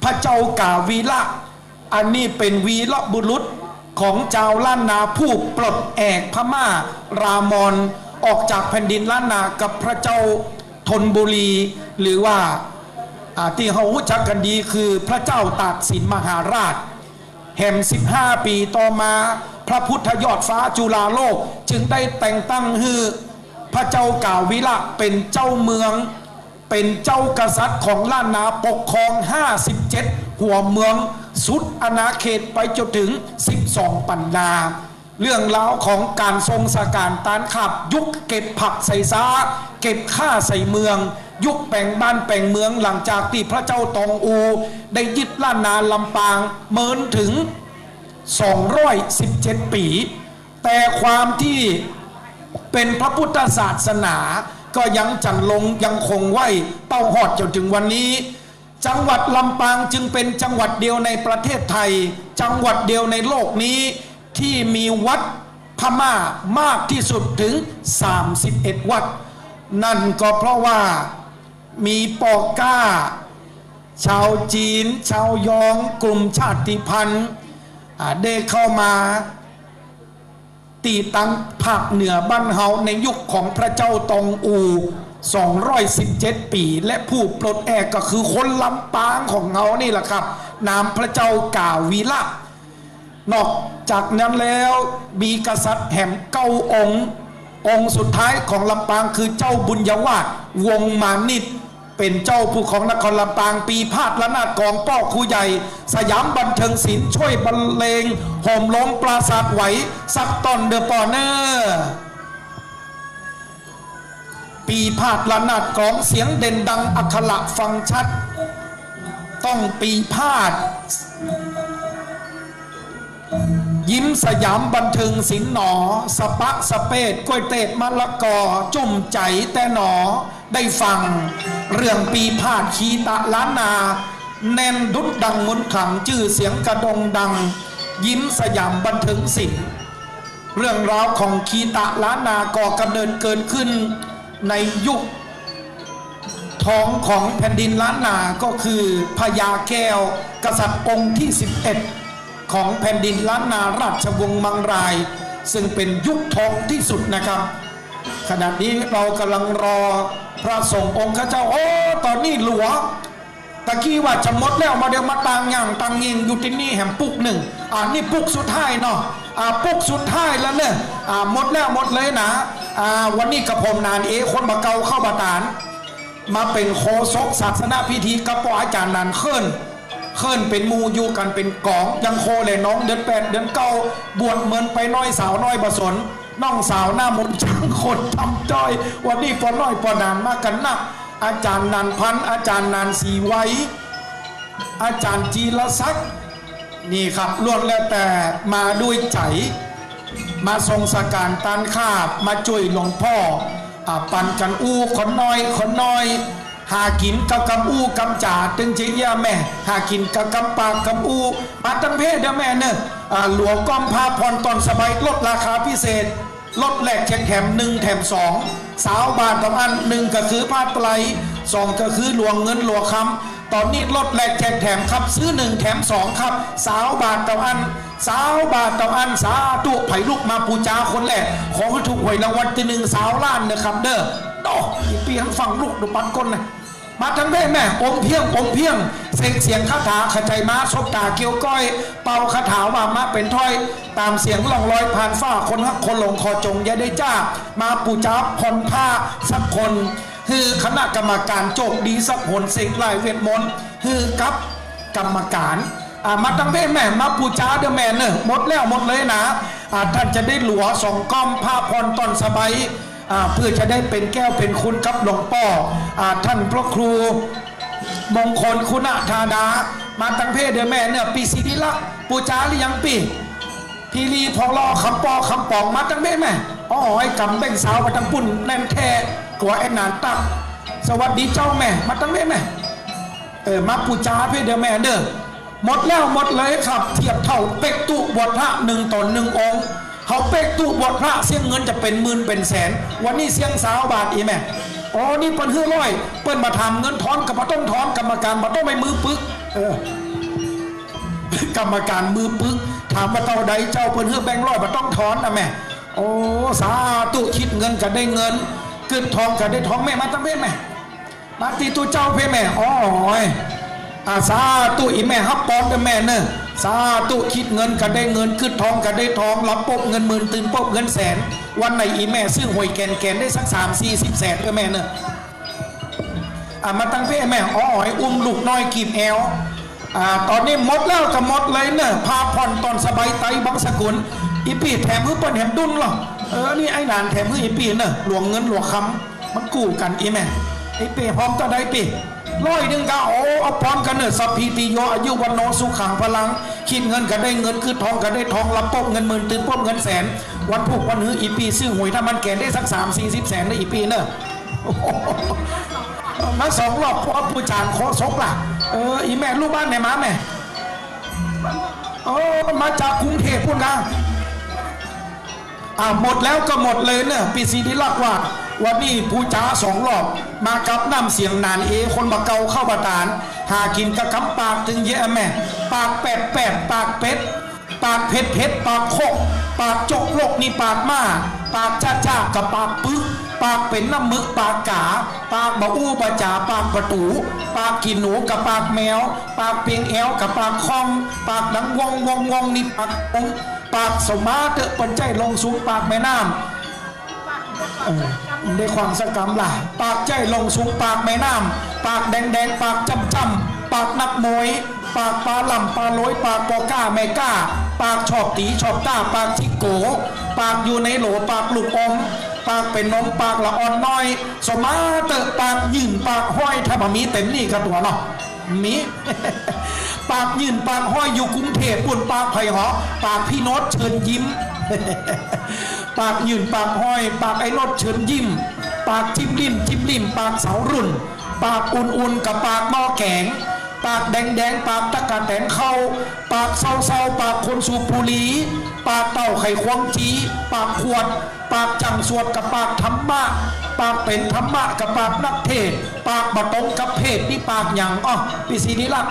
พระเจ้ากาวิระอันนี้เป็นวีรบุรุษของเจ้าล้านนาผู้ปลดแอกพม่ารามอนออกจากแผ่นดินล้านนากับพระเจ้าธนบุรีหรือว่าที่เขารู้จักกันดีคือพระเจ้าตากสินมหาราชแห่ง15 ปีต่อมาพระพุทธยอดฟ้าจุฬาโลกจึงได้แต่งตั้งให้พระเจ้ากาวิระเป็นเจ้าเมืองเป็นเจ้ากษัตริย์ของล้านนาปกครอง57หัวเมืองสุดอาณาเขตไปจนถึง12ปันนาเรื่องราวของการทรงสการตานขับยุคเก็บผักใส่ซ้าเก็บข้าใส่เมืองยุคแป่งบ้านแป่งเมืองหลังจากที่พระเจ้าตองอูได้ยึดล้านนาลำปางเมินถึง217 ปีแต่ความที่เป็นพระพุทธศาสนาก็ยังจันลงยังคงไว้เต้าหอดจนถึงวันนี้จังหวัดลำปางจึงเป็นจังหวัดเดียวในประเทศไทยจังหวัดเดียวในโลกนี้ที่มีวัดพม่ามากที่สุดถึง31วัดนั่นก็เพราะว่ามีปอก้าชาวจีนชาวยองกลุ่มชาติพันธุ์ได้เข้ามาตีตั้งภาคเหนือบ้านเฮาในยุคของพระเจ้าตองอู217 ปีและผู้ปลดแอกก็คือคนลำปางของเฮานี่แหละครับนามพระเจ้ากาวิระนอกจากนั้นแล้วมีกษัตริย์แห่ง9 องค์สุดท้ายของลำปางคือเจ้าบุญยวาทวงมานิตเป็นเจ้าผู้ของนครลำปางปีพาดละนาดกองป้อครูใหญ่สยามบันเทิงศิลป์ช่วยบรรเลงโหมล้มปราสาทไหวสักตอนเดอปอเนอร์ปีพาดละนาดกองเสียงเด่นดังอัคระฟังชัดต้องปีพาดยิ้มสยามบันเทิงศิลป์หนอสปะสเปดกล้วยเตดมะละกอจุ่มใจแต่หนอได้ฟังเรื่องปีพาดขีตะล้านนาแน่นดุดดังมนต์ขลังชื่อเสียงกระดงดังยิ้มสยามบันเทิงศิลป์เรื่องราวของขีตะล้านนาก่อกำเนิดเกิดขึ้นในยุคท้องของแผ่นดินล้านนาก็คือพญาแก้วกษัตริย์องค์ที่11ของแผ่นดินล้านนาราชวงศ์มังรายซึ่งเป็นยุคทองที่สุดนะครับขณะนี้เรากำลังรอพระสงฆ์องค์ข้าเจ้าตอนนี้หลวงตะกี้ว่าจะหมดแล้วมาเดี๋ยวมาต่างอย่างต่างยิงอยู่ที่นี่แห่งปุกหนึ่งนี่ปุกสุดท้ายเนาะ ปุ๊กสุดท้ายแล้วเนี่ยหมดแล้วหมดเลยนะวันนี้กับผมนานคนบะเกาเข้าบาตานมาเป็นโคศกศาสนาพิธีกับปออาจารย์นานเคลื่อนเป็นมูอยู่กันเป็นกองยังโคเลยน้องเดือน8เดือน9บวชเหมือนไปน้อยสาวน้อยบสนน้องสาวหน้ามนต์ช่างคนทำจ้อยวันนี้ปอน้อยปอนานมากันนักอาจารย์นันพันธ์อาจารย์นันสีไว้อาจารย์จีรศักดิ์นี่ครับล้วนแล้วแต่มาด้วยใจมาทรงสการตานข้ามาช่วยหลวงพ่อปันกันอู้คนน้อยหากินกับกำอู้กำจ่าตึงเจียแม่หากินกับกำปากกำอู้มาตั้งเพศเด้อแม่เนอะหลวงก้อมพาพรตอนสบายลดราคาพิเศษลดแลกแถม1แถม2สาวบาทต่ออัน1ก็คือผ้าไตร2ก็คือหลวงเงินหลวงคำตอนนี้ลดแลกแถมครับซื้อ1แถม2ครับสาวบาทต่ออันสาวบาทต่ออันสาธุไผ่ลูกมาปูจาคนแหละขอให้ถูกหวยรางวัลที่1สาวล้านนะครับเด้อโอ้อีปีทั้งฝั่งลูกดูปันก้นนะมาทั้งแม่อมเพียงเสียงคาถาขจายม้าซบตาเกี่ยวก้อยเป่าคาถาว่ามาเป็นถ้อยตามเสียงล่องลอยผ่านฟ้าคนฮักคนหลงคอจงอย่าได้จ้ามาปูจ้าผ่อนผ้าสักคนคือคณะกรรมการโจกดีสักผลเสกลายเวทมนต์คือกับกรรมการมาตั้งแม่มาปูจ้าเดอแม่เนอะหมดแล้วหมดเลยนะท่านจะได้หลัว2ก้อมผ้าพรตอนสบายเพื่อจะได้เป็นแก้วเป็นคุณกับหลวงพ่อท่านพระครูมงคลคุณธาดามาตั้งเพศเดือแม่เนี่ยปีสีดีละปูจาหรือยังปีทีรีพอรอคำปอคำปองมาตั้งเพศแม่อ๋อไอ้กำเบ่งสาวมาตั้งปุ่นแน่นแท้กว่าไอ้นานตักสวัสดีเจ้าแม่มาตั้งเพศแม่มาปูจาเพศเดือแม่เด้อหมดแล้วหมดเลยครับเทียบเท่าเป็กตุบวชพระ1 ต่อ 1 องค์เขาเป๊กตู้บทพระเสียงเงินจะเป็นหมื่นเป็นแสนวันนี้เสียงสาวบาทอีแม่อ๋อนี่เปิ้นฮื้อร้อยเปิ้นมาทำเงินทอนกับมาต้องทอนกรรมการมาต้องไปมือปึกกรรมการมือปึกถามมาเท่าใดเจ้าเปิ้นฮื้อแบงค์ร้อยมาต้องทอนนะแม่โอ้สาธุคิดเงินก็ได้เงินกึดทองก็ได้ทองแม่มาตั้งเพศแม่มาตีตัวเจ้าเพศแม่อ๋อสาธุอีแม่ฮับปอนกับแม่เนอะสาธุคิดเงินก็ได้เงินขึ้นทองก็ได้ทองรับปบเงินหมื่นตื่นปบเงินแสนวันไหนอีแม่ซื้อหวยแกนได้สัก30-40 แสนกับแม่เนอะมาตั้งเพศแม่อ๋ออุ้มลูกน้อยกีบแอลตอนนี้หมดแล้วก็หมดเลยเนอะพาผ่อนตอนสบายไตบังสกุลอีปีแถมเพื่อเปิ้นแถมดุนหรอนี่ไอ้นานแถมเพื่ออีปีเนอะหลวงเงินหลวงคำมันกู้กันอีแม่ไอ้ปีพร้อมจะได้ปี100ก็เอาพร้อมกันเนอะสัพพิติโยอายุวันโนสุขังพลังคิดเงินก็ได้เงินคือทองก็ได้ทองรับปบเงินหมื่นตื่นปบเงินแสนวันพุกวันหื้ออีปีซื้อหวยถ้ามันแก่ได้สัก30-40 แสนได้อีปีเนอะมา2 รอบเพราะผู้จานโคศกล่ะอีแม่ลูกบ้านไหนมาแม่มาจากกรุงเทพพุ่นกันหมดแล้วก็หมดเลยเนอะปีสีที่ลักว่าวันนี้ผู้จ้า2 รอบมากับน้ำเสียงนานคนบะเกาเข้าบาตานหากินกะคำปากถึงเยอะแม่ปาก8ปากเป็ดปากเผ็ดปากโคกปากจกโลกนี่ปากมาปากจ้ากับปากปึกปากเป็นน้ำมึกปากกาปากบะอู้บะจ่าปากประตูปากกินหนูกับปากแมวปากเปียงแอวกับปากคองปากดังวงนี่ปากองปากสมาเตอะปัญใจลงสูงปากแม่น้ำได้ความสกรรมล่ะปากใจลงสูงปากแม่น้ำปากแดงปากจำปากนักมวยปากปลาหล่ำปลาโรยปากปอก้าแม่ก้าปากชอบตีชอบต้าปากชิโกปากอยู่ในโหลปากลูกอมปากเป็นนมปากละอ่อนน้อยสมาเตอะปากยืนปากห้อยถ้าบ่มีเต็มนี่กับตัวเนาะมี ปากยืนปากห้อยอยู่กรุงเทพปุ่นปากไผ่หอปากพี่โนตเชิญยิ้ม ปากยืนปากห้อยปากไอ้โนตเชิญยิ้มปากจิ้มลิ้มปากเสารุ่นปากอุ่นกับปากหม้อแกงปากแดงปากตะกะแตนเข้าปากเศร้าปากคนสูบบุหรี่ปากเต่าไข่ควงจีปากขวดปากจังสวดกับปากธรรมะปากเป็นธรรมะกับปากนักเทศปากบะตงกับเพศนี่ปากหยังปีสีนี้ละ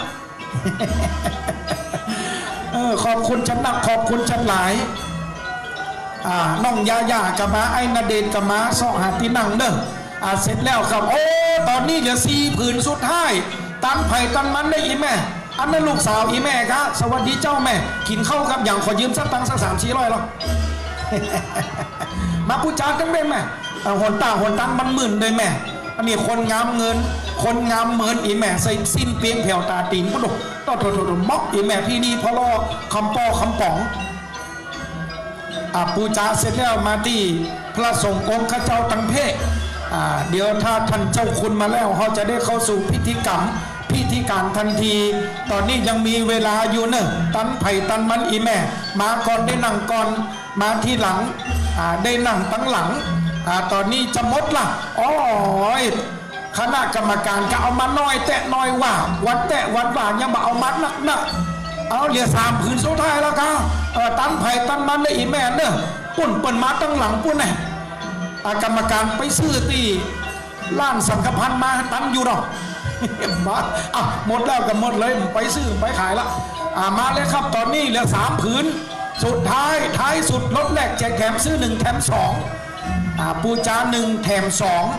ขอบคุณฉันนักขอบคุณฉันหลายน้องยากับมาไอ้นาเดชกับมาสองหาที่นั่งเด้อเสร็จแล้วครับตอนนี้เหลือ4 ผืนสุดท้ายตันไผ่ตันมันได้อีแม่ อันนั้นลูกสาวอีแม่ครับสวัสดีเจ้าแม่กินข้าวครับอย่างขอยืมสักตังค์สัก300-400หรอ มาพูดจากันได้ไหมหนตาหนตังมันหมื่นเลยแม่อันนี้คนงามเงินคนงามเหมือนอีแม่ใส่สิ้นเปียงแผ่วตาตีนปุ๊บต้องโดดม็อกอีแม่พี่นี่พอรอคำปอคำป๋องปูจาเสร็จแล้วมาที่พระสงฆ์องค์ข้าเจ้าตังเพศเดี๋ยวถ้าท่านเจ้าคุณมาแล้วเขาจะได้เข้าสู่พิธีกรรมพิธีการทันที ตอนนี้ยังมีเวลาอยู่เนอะตันไผ่ตันมันอีแม่มาก่อนได้นั่งก่อนมาที่หลังได้นั่งตั้งหลังตอนนี้จะหมดละอ๋อคณะกรรมการก็เอามาน้อยแตะน้อยว่าวัดแตะวัดว่ายังมาเอามัดหนักเอาเหลือ3 ผืนสุดท้ายแล้วครับตันไผ่ตันมันเลยอีแม่เนอะปุ่นเปิดมาตั้งหลังปุ่นไงกรรมการไปซื้อตีล้านสังฆพันธ์มาตันอยู่หรอมาหมดแล้วก็หมดเลยไปซื้อไปขายละมาเลยครับตอนนี้เหลือ3 ผืนสุดท้ายสุดลดแลกแจกแถมซื้อ1 แถม 2ปูจา1 แถม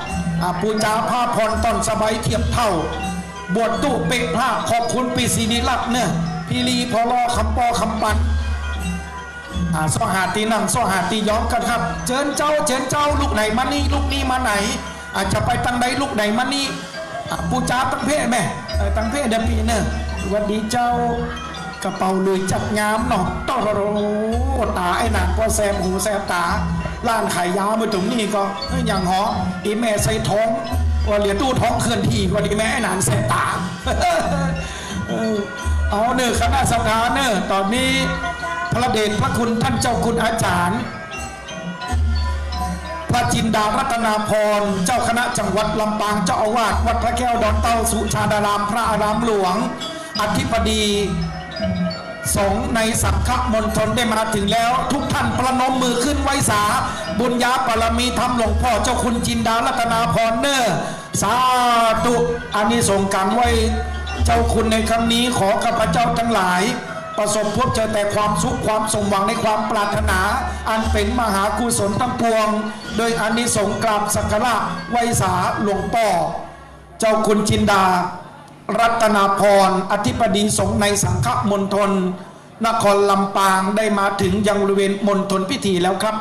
2ปูจาผ้าผ่อนตอนสบายเทียบเท่าบวชตู้เปกผ้าขอบคุณปีศรีรัตน์เนี่ยพี่ลีพอรอคำปอคำปันสหาตีนั่งสหาตีย้อมกันครับเชิญเจ้าลูกไหนมานี่ลูกนี้มาไหนอาจจะไปตั้งใดลูกไหนมานี่ปูจาตั้งเพศแม่ตั้งเพศเดปีเนอะวันดีเจ้ากระเป๋าเลยจัดงามเนาะต้อโรตาไอ้หนักก็แซมหูแซมตาล้านขายยามาตรงนี้ก็อย่างหออีแม่ใส่ท้องว่าเหลียตู้ท้องเคลื่อนที่กว่าอีแม่ไอ้หนันแซมตาเอาเนอะคณะสังฆาเนอะตอนนี้พระเดชพระคุณท่านเจ้าคุณอาจารย์พระจินดารัตนาพรเจ้าคณะจังหวัดลำปางเจ้าอาวาสวัดพระแก้วดอนเต้าสุชาดารามพระอารามหลวงอธิบดีสงฆ์ในสังฆมณฑลได้มาถึงแล้วทุกท่านประนมมือขึ้นไว้สาบุญญาปรมีธรรมหลวงพ่อเจ้าคุณจินดารัตนาพรเนอสาธุอานิสงส์การไว้เจ้าคุณในครั้งนี้ขอข้าพเจ้าทั้งหลายประสบพบเจอแต่ความสุขความสมหวังในความปรารถนาอันเป็นมหากุศลทั้งปวงโดยอานิสงส์กราบสักการะไว้สาหลวงพ่อเจ้าคุณจินดารัตนาพรอธิบดีสงฆ์ในสังฆมณฑลนครลำปางได้มาถึงยังบริเวณมณฑลพิธีแล้วครับ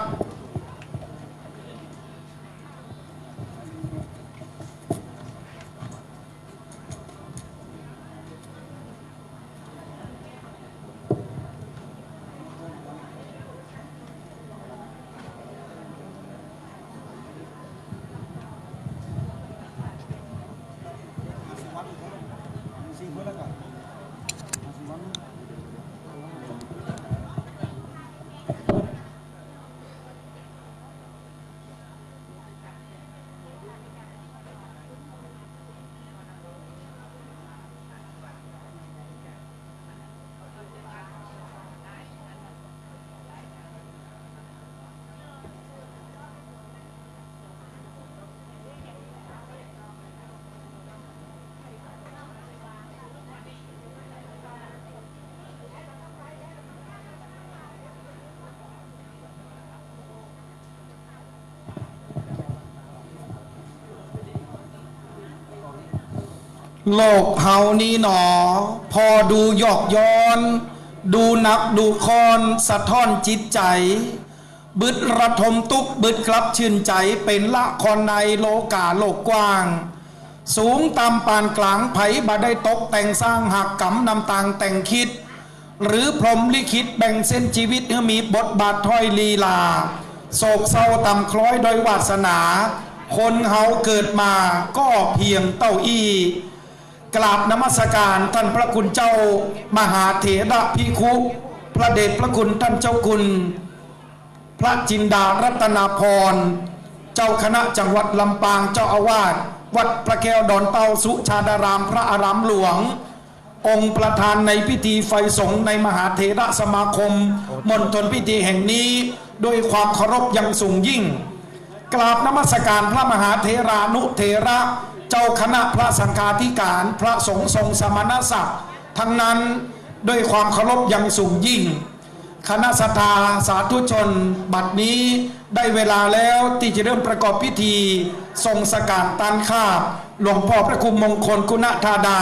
โลกเฮานี้หนอพอดูหยอกย้อนดูนักดูคอนสะท้อนจิตใจบึดระทมตุกบึดกลับชื่นใจเป็นละครในโลกาโลกกว้างสูงตามปานกลางไผบ่ได้ตกแต่งสร้างหักกำนำต่างแต่งคิดหรือพรหมลิขิตแบ่งเส้นชีวิตให้มีบทบาทถ้อยลีลาโศกเศร้าต่ำคล้อยโดยวาสนาคนเฮาเกิดมาก็เพียงเต้าอี้กราบนมัสการท่านพระคุณเจ้ามหาเถระภิกขุพระเดชพระคุณท่านเจ้าคุณพระจินดารัตนาพรเจ้าคณะจังหวัดลำปางเจ้าอาวาสวัดพระแก้วดอนเต้าสุชาดารามพระอารามหลวงองค์ประธานในพิธีไฟสงฆ์ในมหาเถระสมาคมมณฑลพิธีแห่งนี้ด้วยความเคารพอย่างสูงยิ่งกราบนมัสการพระมหาเถรานุเถระเจ้าคณะพระสังฆาธิการพระสงฆ์ทรงสมณศักดิ์ทั้งนั้นด้วยความเคารพอย่างสูงยิ่งคณะศรัทธาสาธุชนบัดนี้ได้เวลาแล้วที่จะเริ่มประกอบพิธีทรงสการตันข้าบหลวงพ่อพระคุมมงคลกุณธาดา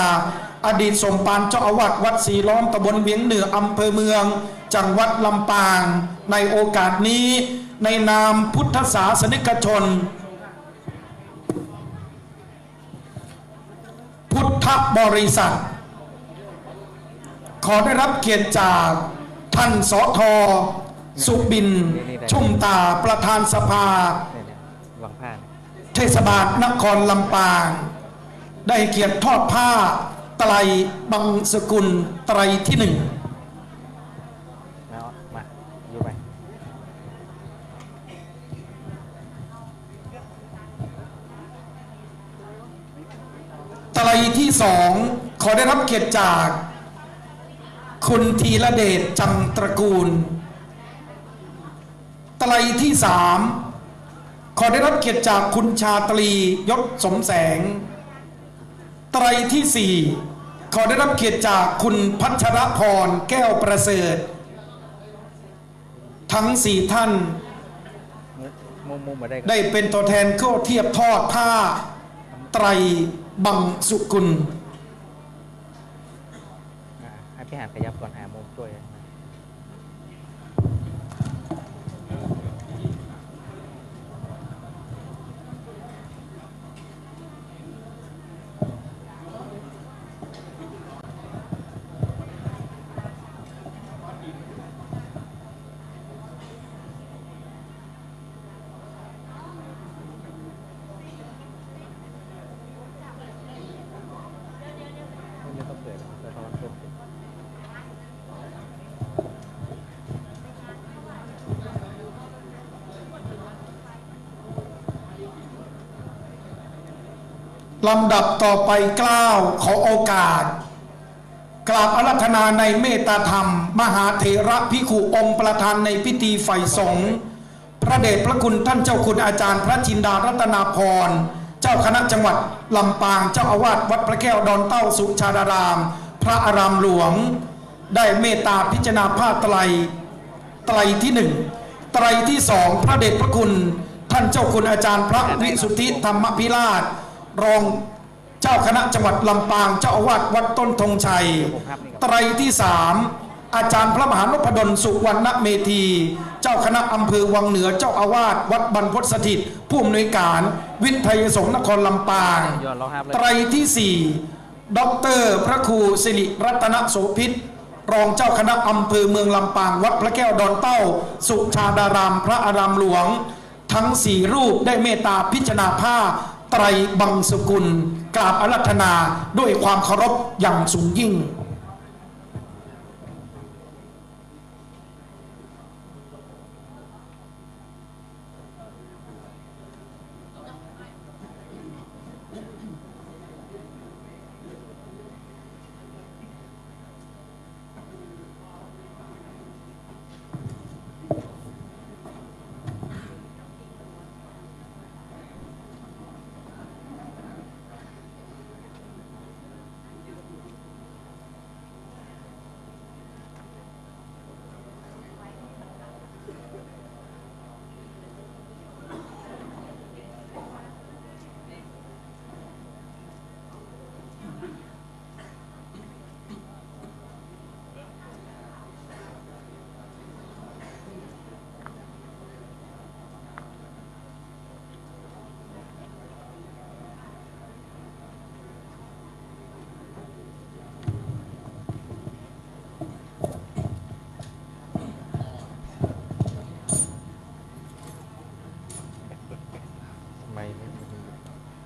อดีตสมภารเจ้าอาวาสวัดศรีล้อมตำบลเวียงเหนืออำเภอเมืองจังหวัดลำปางในโอกาสนี้ในนามพุทธศาสนิกชนพุทธบริษัทขอได้รับเกียรติจากท่านสท.สุบินชุ่มตาประธานสภาเทศบาลนครลำปางได้เกียรติทอดผ้าไตรบังสกุลไตรที่หนึ่งไตรที่สองขอได้รับเกียรติจากคุณธีรเดชจังตระกูลไตรที่สามขอได้รับเกียรติจากคุณชาตรียศสมแสงไตรที่สี่ขอได้รับเกียรติจากคุณพัชรพรแก้วประเสริฐทั้งสี่ท่านได้เป็นตัวแทนเข้าเทียบทอดผ้าไตรบังสุกุลให้พี่หานขยับก่อนหามุมช่วยลำดับต่อไปกล่าวขอโอกาสกราบอาราธนาในเมตตาธรรมมหาเถระภิกขุองค์ประธานในพิธีฝ่ายสงฆ์พระเดชพระคุณท่านเจ้าคุณอาจารย์พระจินดารัตนาพรเจ้าคณะจังหวัดลำปางเจ้าอาวาสวัดพระแก้วดอนเต้าสุชาดารามพระอารามหลวงได้เมตตาพิจารณาผ้าไตรที่หนึ่งไตรที่สองพระเดชพระคุณท่านเจ้าคุณอาจารย์พระวิสุทธิธรรมพิราชรองเจ้าคณะจังหวัดลำปางเจ้าอาวาสวัดต้นธงชัยไตรที่สามอาจารย์พระมหานพดลสุวรรณเมธีเจ้าคณะอำเภอวังเหนือเจ้าอาวาสวัดบรรพตสถิตผู้อำนวยการวิทยสงฆ์นครลำปางไตรที่สี่ด็อกเตอร์พระครูสิริรัตนโสภิตรองเจ้าคณะอำเภอเมืองลำปางวัดพระแก้วดอนเต้าสุชาดารามพระอารามหลวงทั้งสี่รูปได้เมตตาพิจารณาผ้าไตรบังสกุลกราบอาราธนาด้วยความเคารพอย่างสูงยิ่ง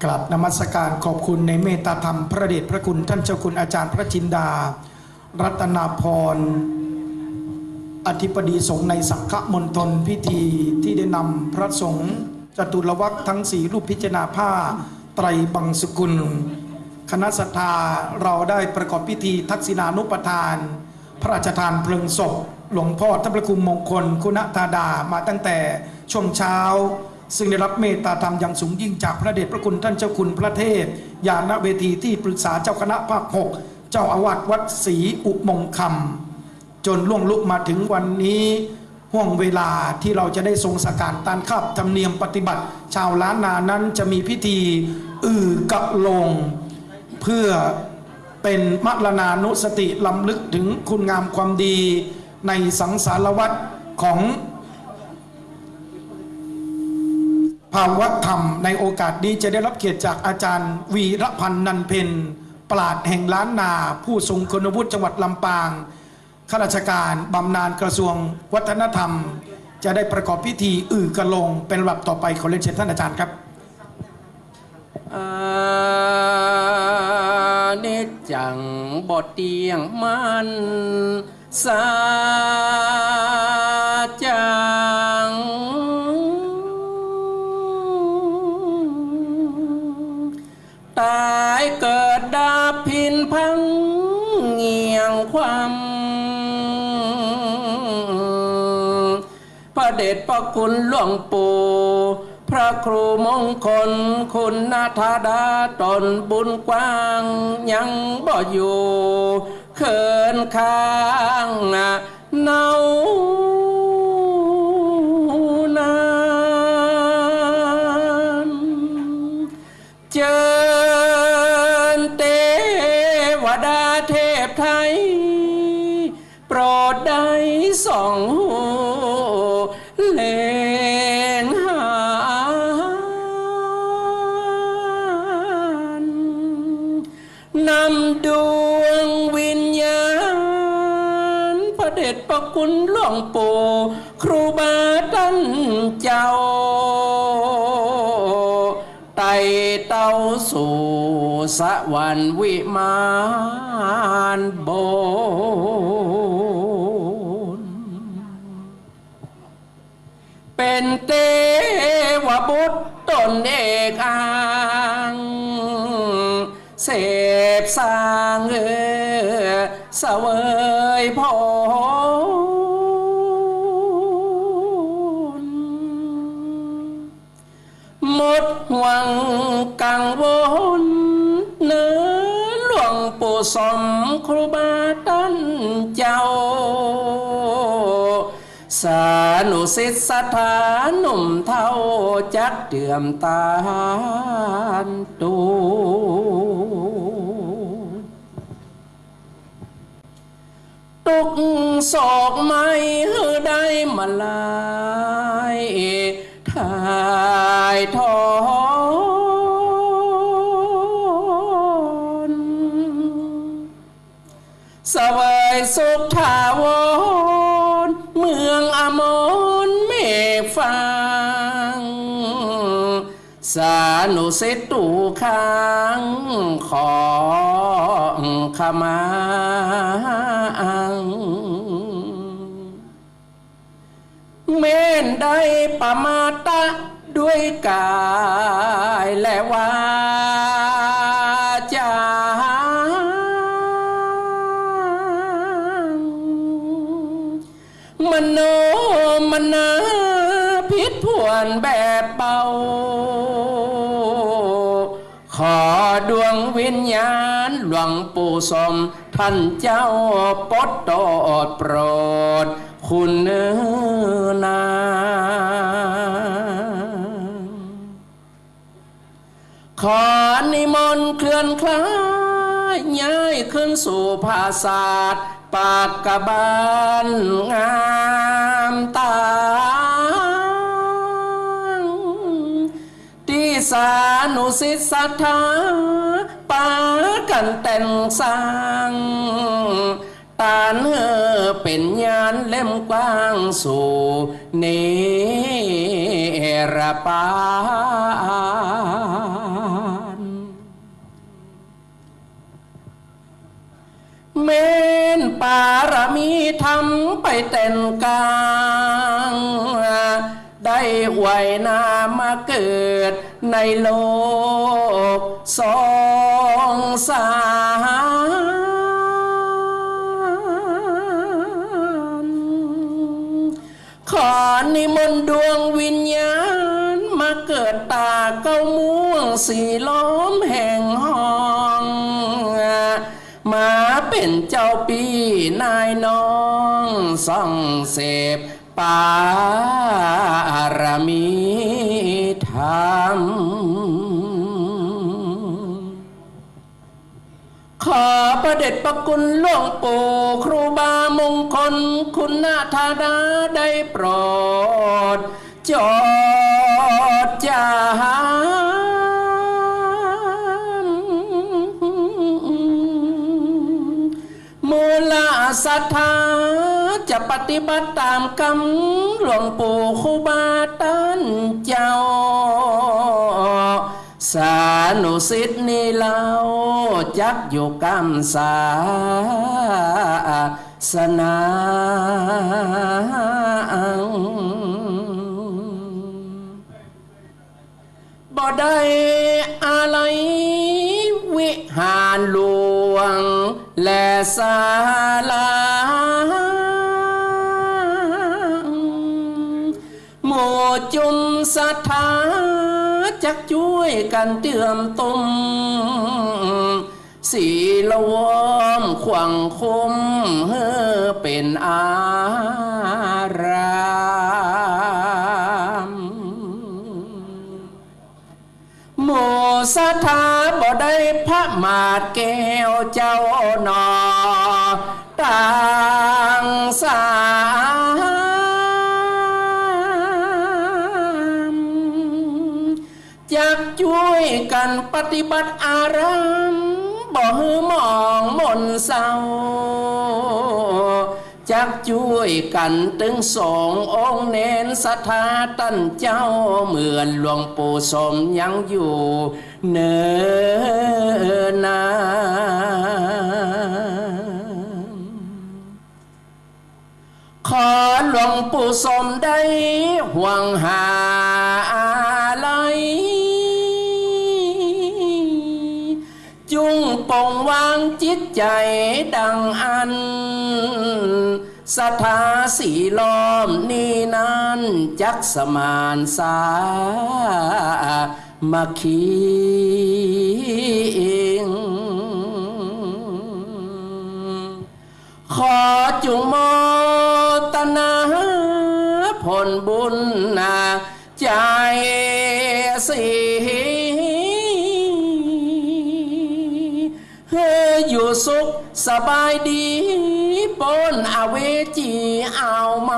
กราบนมัสการขอบคุณในเมตตาธรรมพระเดชพระคุณท่านเจ้าคุณอาจารย์พระจินดารัตนาพรอธิปดีสงฆ์ในสังฆมณฑลพิธีที่ได้นำพระสงฆ์จตุรวรรคทั้งสี่รูปพิจารณาผ้าไตรบังสกุลคณะศรัทธาเราได้ประกอบพิธีทักษิณานุปทานพระราชทานเพลิงศพหลวงพ่อท่านพระครูมงคลคุณธาดามาตั้งแต่ช่วงเช้าซึ่งได้รับเมตตาธรรมอย่างสูงยิ่งจากพระเดชพระคุณท่านเจ้าคุณพระเทพญาณเวทีที่ปรึกษาเจ้าคณะภาค 6เจ้าอาวาสวัดศรีอุมงคำจนล่วงลุกมาถึงวันนี้ห่วงเวลาที่เราจะได้ทรงสักการตานขับธรรมเนียมปฏิบัติชาวล้านนานั้นจะมีพิธีกะลงเพื่อ เป็นมรณานุสติลำลึกถึงคุณงามความดีในสังสารวัฏของภาวะธรรมในโอกาสนี้จะได้รับเกียรติจากอาจารย์วีรพันธ์นันเพ็ญปราชญ์แห่งล้านนาผู้ทรงคุณวุฒิจังหวัดลำปางข้าราชการบำนาญกระทรวงวัฒนธรรมจะได้ประกอบพิธีกระลงเป็นลำดับต่อไปขอเรียนเชิญท่านอาจารย์ครับ อานิจจังบทเตียงมันสาจังตายเกิดดับพินพังเงียงความพระเดชพระคุณหลวงปู่พระครูมงคลคุณนาถาดาตนบุญกว้างยังบ่อยู่เขินข้างเนานานเจริญเทวดาเทพไทยโปรดได้ส่องหูเล็งหานำดวงวิญญาณพระเดชพระคุณหลวงปู่ครูบาท่านเจ้าไต่เต้าสู่สวรรค์วิมานบนเป็นเทวบุตรตนเอกอ้างเสพสร้างเสวยพรหมดหวังกังวลเนื้อหลวงปู่สมครูบาท่านเจ้าสานุสิทธิสถานหนุ่มเท่าจักเดื่อมตาลตูตุกโศกไม่ได้มาลายถ่ายทอนเสวยสุขถาวรเมืองอมรเมฆฟังสานุสิทธิตู่ค้างขอขมาเม่นได้ปมาตะด้วยกายและวาจามโนมนาพิษผวนแบบเบาขอดวงวิญญาณหลวงปู่สมท่านเจ้าปดโตดโปรดคุณนาขอนิมนต์เคลื่อนคล้ายย้ายขึ้นสู่ภาศาสตร์ปากกบาลงามตาที่สานุสิทธิศรัทธาปากันแต่งสร้างตาเนื้อเป็นญาณเล่มกว้างสู่เนรปานเม้นปารมีทำไปเต้นกลางได้ไว้นามาเกิดในโลกสองสารขอนิมนต์ดวงวิญญาณมาเกิดตาเก้าม่วงสีล้อมแห่งห้องมาเป็นเจ้าปีนายน้องส่องเสพปารมีธรรมข อประเด็จประคุณหลวงปู่ครูบามงคลคุณธาดาได้โปรดจอดจานมูลศรัทธาจะปฏิบัติตามคำหลวงปู่ครูบาท่านเจ้าสานุสิทธิ์นี่เราจักอยู่กำสาสนาบ่ได้อะไรวิหารหลวงและศาลาหมู่จุมศรัทธาจักช่วยกันเตื่อมตุมสีละวอมขวังคมเฮือเป็นอารามหมู่ศรัทธาบ่ได้พระมาดแก้วเจ้าหนอต่างสามจักช่วยกันปฏิบัติอารามบ่ฮือมองมนเศร้าจักช่วยกันถึงสององค์เน้นศรัทธาตั้นเจ้าเหมือนหลวงปู่สมยังอยู่เนินนานขอหลวงปู่สมได้ห่วงหาอะไรจุงปองวางจิตใจดังอันศรัทธาสีล้อมนี่นั้นจักสมานสามาคีขอจุงโมตนาผลบุญนาใจสีอยู่สุขสบายดีปนอเวจีเอาไหม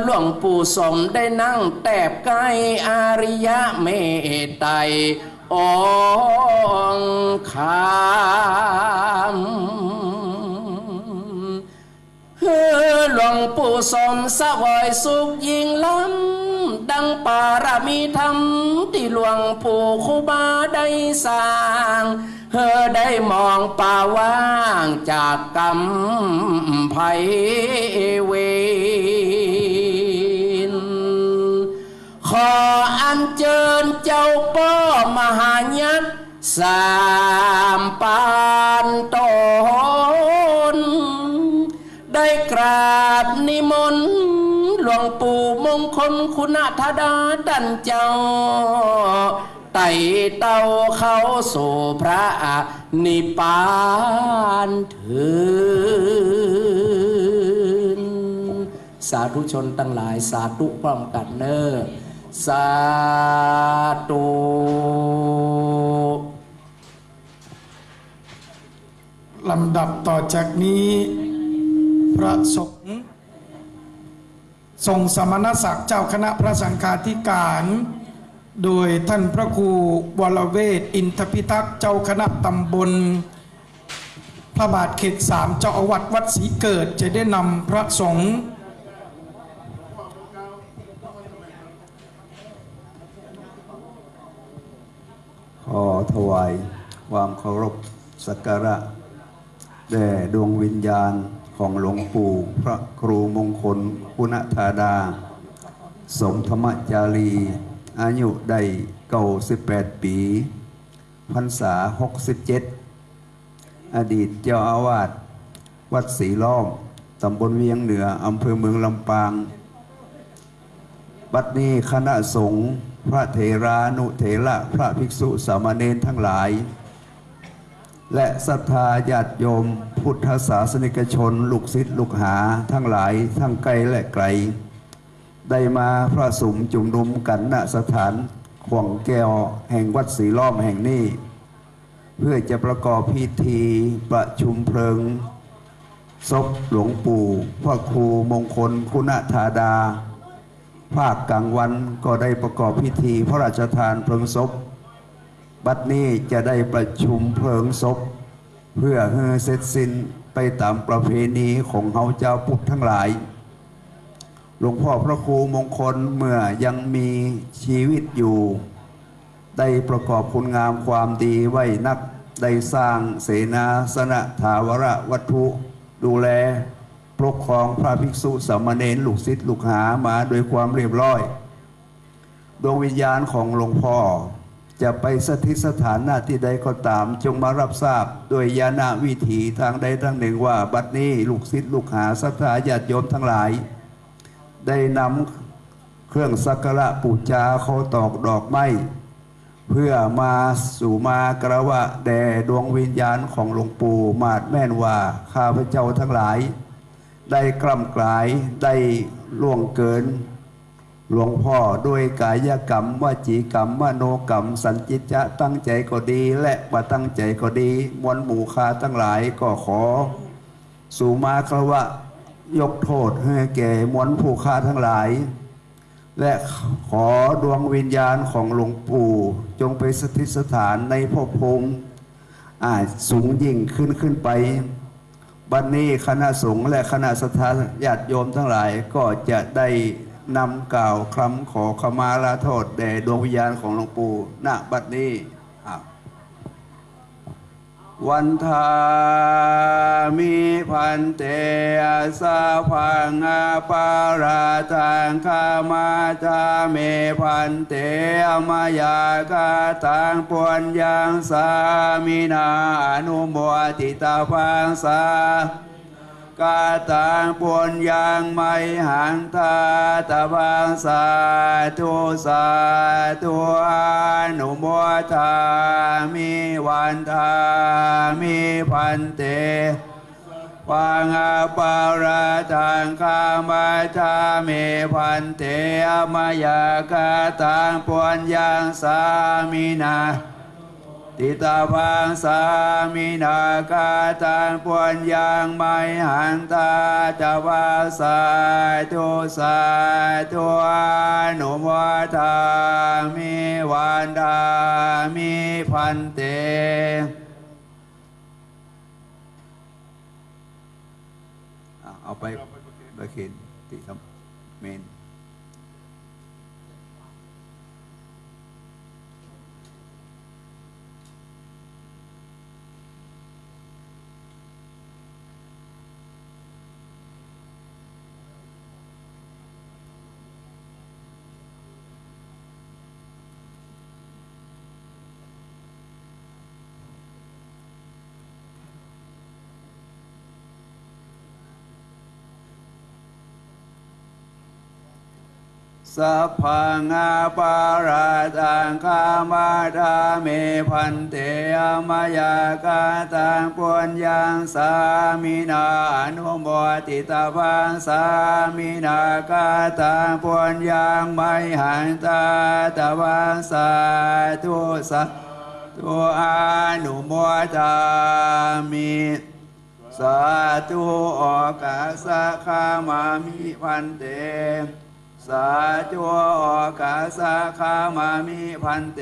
หลวงปู่สมได้นั่งแตบใกล้อาริยะเมตไตรองคามหลวงปู่สมสวยสุขยิ่งล้ำดังปารามีธรรมที่หลวงปู่ครูบาได้สร้างได้มองป่าว่างจากกำไพเวนขออัญเชิญเจ้าป้อมหายักษ์สามปานตนได้กราบนิมนต์หลวงปู่มงคลคุณธาดาดันเจ้าไต่เต้าเข้าสู่พระนิพพานเถิดสาธุชนทั้งหลายสาธุพร้อมกันเนอสาธุลำดับต่อจากนี้พระสงฆ์ทรงสมณศักดิ์เจ้าคณะพระสังฆาธิการโดยท่านพระครูวรเวทอินทพิทักษ์เจ้าคณะตำบลพระบาทเขต3เจ้าอาวาสวัดศรีเกิดจะได้นำพระสงฆ์ขอถวายความเคารพสักการะแด่ดวงวิญญาณของหลวงปู่พระครูมงคลคุณธาดาสมธรรมจารีอายุได้98 ปีพรรษา67อดีตเจ้าอาวาสวัดศรีล้อมตำบลเวียงเหนืออำเภอเมืองลำปางบัดนี้คณะสงฆ์พระเถรานุเถระพระภิกษุสามเณรทั้งหลายและศรัทธาญาติโยมพุทธศาสนิกชนลูกศิษย์ลูกหาทั้งหลายทั้งไกลและไกลได้มาพระสุมจุมนุมกันณสถานขวงแก้วแห่งวัดศรีล้อมแห่งนี้ เพื่อจะประกอบพิธีประชุมเพลิงศพหลวงปู่พระครูมงคลคุณธาดาภาคกลางวันก็ได้ประกอบพิธีพระราชทานเพลิงศพบัดนี้จะได้ประชุมเพลิงศพเพื่อให้เสร็จสิ้นไปตามประเพณีของเฮาเจ้าพุทธทั้งหลายหลวงพ่อพระครูมงคลเมื่อยังมีชีวิตอยู่ได้ประกอบคุณงามความดีไว้นักได้สร้างเสนาสนะถาวรวัตถุดูแลปกครองพระภิกษุสามเณรลูกศิษย์ลูกหามาโดยความเรียบร้อยดวงวิญญาณของหลวงพ่อจะไปสถิตสถานหน้าที่ใดก็ตามจงมารับทราบโดยญาณวิถีทางใดทางหนึ่งว่าบัดนี้ลูกศิษย์ลูกหาศรัทธาญาติโยมทั้งหลายได้นำเครื่องสักการะบูชาเขาตอกดอกไม้เพื่อมาสู่มากระวะแด่ดวงวิญญาณของหลวงปู่มาดแม่นว่าข้าพเจ้าทั้งหลายได้กล่ำกลายได้ล่วงเกินหลวงพ่อด้วยกายกรรมวจีกรรมมโนกรรมสัญจิตจะตั้งใจก็ดีและบ่ตั้งใจก็ดีมวลหมู่คาทั้งหลายก็ขอสู่มากระวะยกโทษให้แก่มวลผู้คาทั้งหลายและขอดวงวิญญาณของหลวงปู่จงไปสถิตสถานในภพภูมิสูงยิ่งขึ้นไปบัดนี้คณะสงฆ์และคณะศรัทธาญาติโยมทั้งหลายก็จะได้นำกล่าวคำขอขมาลาโทษแด่ดวงวิญญาณของหลวงปู่ณบัดนี้วันทามิพันเตสาพังอาปาราทังคามาจาเมพันเตมายากาตังปวนยังสามินาอนุโมทิตาพังสากาตังปวนยังไมหังทาตาพังสาธุสาธุอนุโมทามิวันทามิพันเตวังอาปาราทังคามาจาเมพันเตมายากาตังปวนยังสามินาติตาพังสามินากาตังปวนยังไมหันตาจาวาสาธุสาธุอนุโมทามิวันทามิพันเตเอาไปประเคนติธรรมเมนสัพพังอาปาราตังคามาทาเมพันเตมายากาตังปวนยังสามินาอนุโมทิตาพังสามินากาตังปวนยังไมหันตาตาพังสาธุสาธุอนุโมทามิสาธุโอกาสะคามามิพันเตสาธุโอกาสะคามามิพันเต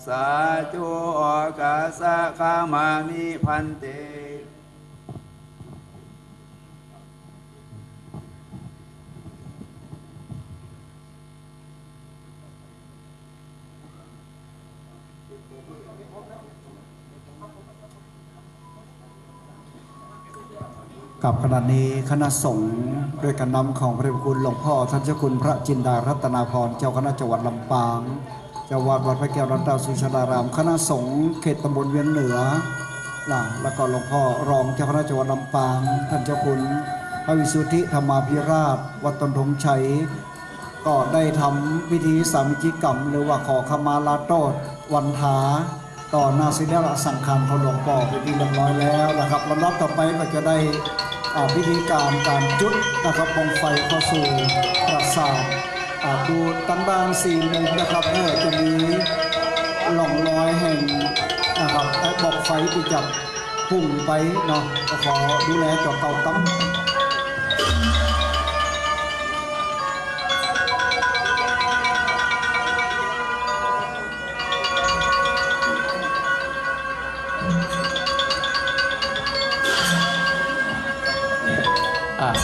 สาธุโอกาสะคามามิพันเตกับขณะนี้คณะสงฆ์ด้วยการนำของพระเดชพระคุณหลวงพ่อท่านเจ้าคุณพระจินดารัตนาพรเจ้าคณะจังหวัดลำปางเจ้าวาดวัดพระแก้วรัตนสุชาดารามคณะสงฆ์เขตตำบลเวียนเหนือแล้วก็หลวงพ่อรองเจ้าคณะจังหวัดลำปางท่านเจ้าคุณพระวิสุทธิธรรมาภิราชวัดต้นธงชัยก็ได้ทำพิธีสามิจิกรรมหรือว่าขอขมาลาโทษวันทาต่อหน้าศิลปะสังขารของหลวงพ่อเป็นที่เรียบร้อยแล้วนะครับลำดับต่อไปก็จะได้พิธีการจุดนะครับกองไฟเข้าสู่ปราสาทดูตั้งด้าน4 มุมนะครับจะมีหล่องลอยแห่งนะครับ บอกไฟที่จะพุ่งไปเนาะก็ขอดูแลจอเก่าตั้ม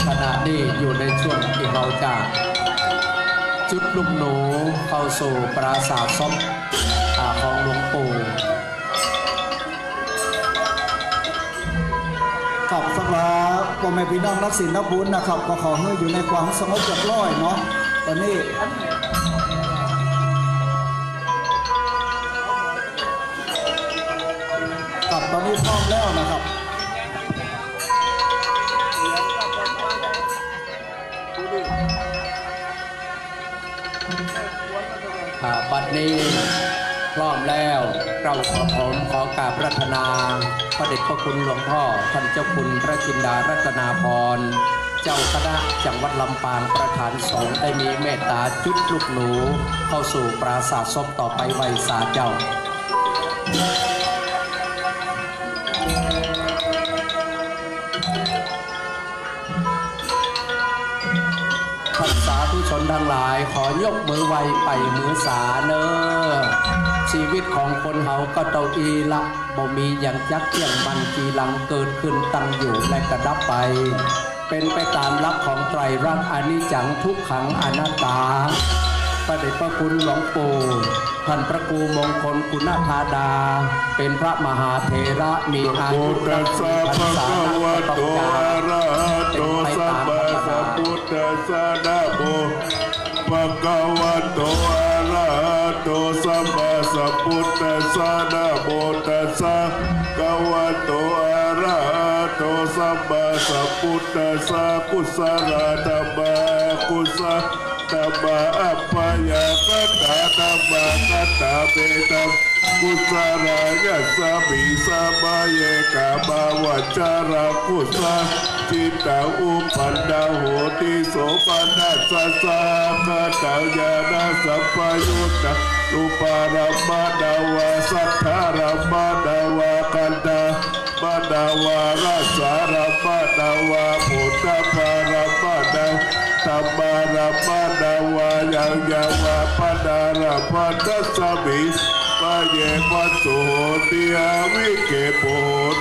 ขณะนี้อยู่ในช่วงที่เราจะจุดลูกหนูเข้าสู่ปราสาทส้มของหลวงปู่ กับสำหรับพ่อแม่พี่น้องนักศิลป์นักบุญนะครับก็ขอให้อยู่ในความสงบเรียบร้อยเนาะตอนนี้กับตอนนี้พร้อมแล้วนะครับ บัดนี้พร้อมแล้วเราขอกราบรัตนาพระเดชพระคุณหลวงพ่อท่านเจ้าคุณพระจินดารัตนาพรเจ้าคณะจังหวัดลำปางประธานสงฆ์ได้มีเมตตาจุดลูกหนูเข้าสู่ปราสาทศพต่อไปไว้สาเจ้าท่านสาธุชนทั้งหลายขอยกมือไหวไปมือสาเนอชีวิตของคนเฮาก็เตาอีละบ่มีอย่างจักเที่ยงมันจีหลังเกิดขึ้นตั้งอยู่และกระดับไปเป็นไปตามหลักของไตรลักษณ์อนิจจังทุกขังอนัตตาพระเดชพระคุณหลวงปู่ท่านพระครูมงคลคุณธาดาเป็นพระมหาเถระมีอายุพรรษานับประการเป็นไปตามธรรมดา พุทธัสสะนะโมภะคะวะโตอะระหะโตสัมมาสัมพุทธัสสะนะโมตัสสะภะคะวะโตอะระหะโตสัมมาสัมพุทธัสสะกุศลธัมมากุศลธัมมาอัปปยากตาธัมมาคัตตาเบตัมกุศลายะสมิสัมมาเยกะบาวจาระกุศลจิตตาอุปันดาโหติโสปันนัสสะสะกะตายานาสัพพยุตตารูปารามะดาวาสัทธารามะดาวากันดามะดาวาราสารามะดาวาพุทธปารามะดาวธรรมารามะดาวายังยาวาปดาราปัตสมิปะเยปัสโสติอาวิเกโป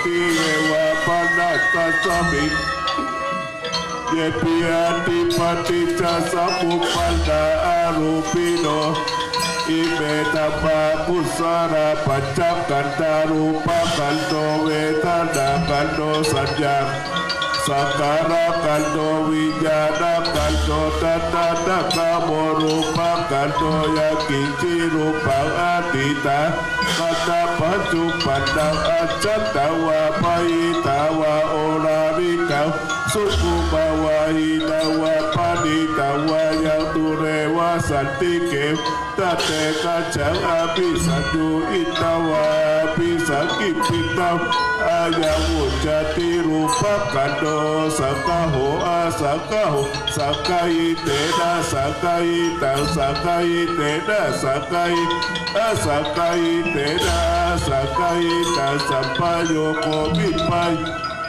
ติเยวาปนัสสะสมิเยปิอาติปฏิจจสัมมุปปันนาอารูปิโนอิเมตปาปุสาราปัจจกันตารูปกันโตเวทนากันโตสัญญาสังขารากันโตวิญญาณกันโตตัตตะกะโมรูปกันโตยากิจิรูปังอาติตากัตตะปัจจุปันนังอัจจตวะปะยิตาวะโอราริกาสุขุปวะหิตาวะปะนิตาวะยังตุเรวะสันติเกมตัตเตกัจฉังอภิสัจจุอิตาวะภิสังกิปิตังอายังอุจจติรูปกันโตสังฆโหอาสังฆโหสังฆอิเตนะสังฆอิตังสังฆอิเตนะสังฆอิอาสังฆอิเตนะสังฆอิตังสัพพโยโกวิปัย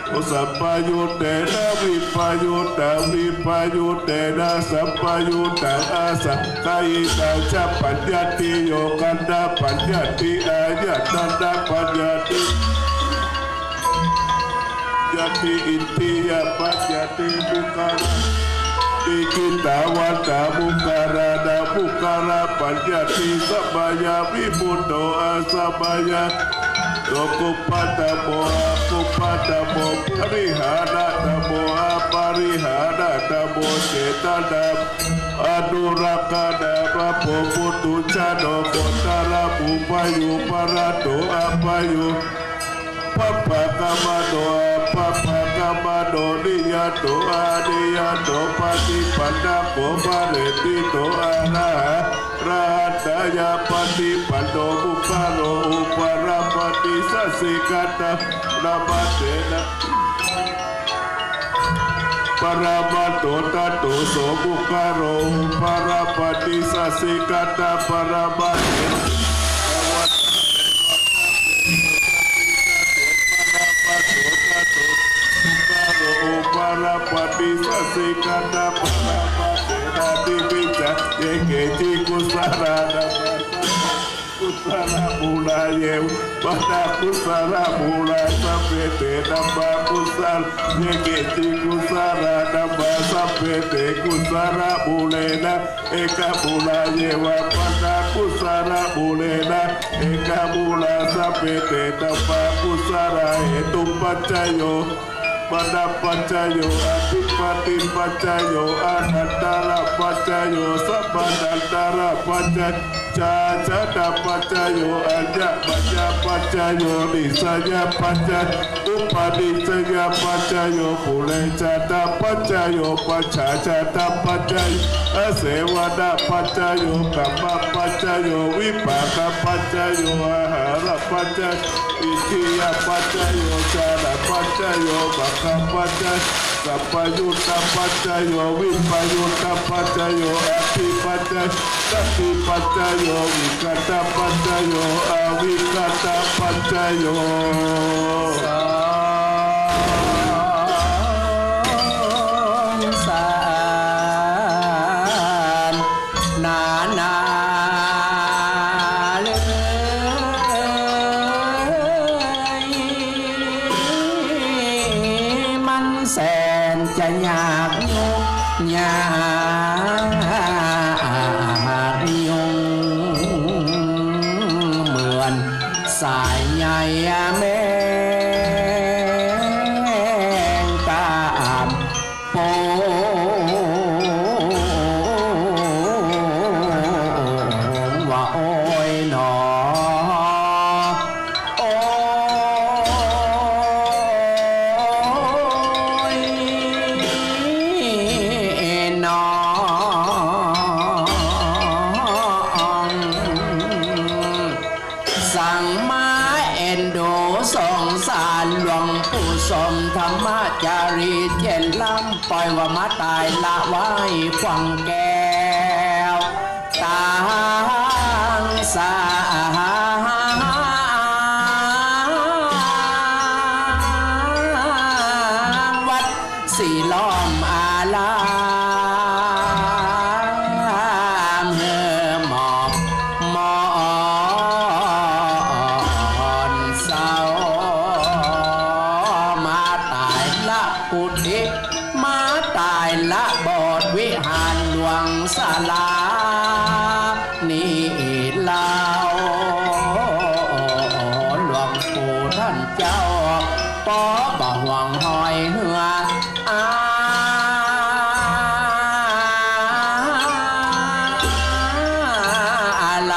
โอสัพพยุตเตนะวิปยุตตาวิปยุตเตนะสัพพยุตตังอาสังฆอิตังจะปัญญาติโยกันดาปัญญาติอาญาตันดาปัญญาติยะติอินติยะปัจยติบุคาราติกิตาวัตตาบุการาดาบุการาปัญญาติสัพพยาวิมุตโตอาสัพพยาโลกุปัตตโมอากุปัตตโมปริหานะตโมอาปริหานะตโมเจตนาอนุรักขานะพระพุทธเจ้าโนโกตระปุปยุปราโตอาปยุปัปปะกะมะโตปัปปะกะมะโตนิยโตอานิยโตปฏิปันนะโกภะเรติโตอะระหะระหัตถยาปฏิปันโนมุขะโลอุปราปฏิสัสสิกตะนะมะเตนะปรามาโตตัตโตโสมุขะโลอุปราปฏิสัสสิกตะปรามาเตนะ ปิสสิกานาปนาปะเตนาติปิจะเยเกจิกุสารานากุสารามูลาเยวปนากุสารามูลาสัพเพเตนะปะกุสาเยเกจิกุสารานะปะสัพเพเตกุสารามูเลนะเอกะมูลาเยวปนากุสารามูเลนะเอกะมูลาสัพเพเตนะปะกุสาราเหตุปัจจโยปนาปัจจโยอธิปติปัจจโยอนัตตาระปัจจโยสัพพนันตาระปัจจจาจตปัจจโยอัญญปัจจปัจจโยนิสัญปัจจอุปนิสัญปัจจโยปุเรจตปัจจโยปัจฉาจตปัจจโยอเสวนาปัจจโยกัมมปัจจโยวิปากปัจจโยอาหารปัจจอิทิยปัจจโยจารปัจจโยบัคปัจจสัพพยุตตปัจจโยวิปยุตตปัจจโยอภิปัจจสัพพิปัจจโยวิกัตตปัจจโยอวิกัตตปัจจโยสารนานาเลยมันแสนจะยากยุ่งยากยุ่งเหมือนสายใยแม่งกามโปว่าโอ้ยหนอโอ้ยหนอสั่งมาเอ็นดูสงสารหลวงปู่สมธรรมจารีเจนล้ำปล่อยว่ามาตายละไว้ขวังแก้วตางสาวัดสีล้อมอาลามเฮหมอบมอนเศร้ามาตายละกุฏิมาตายละโบสถ์วิหารหลวงศาลานี่เล่าหลวงปู่ท่านเจ้าปอบ่ห่วงหอยเหืออะไร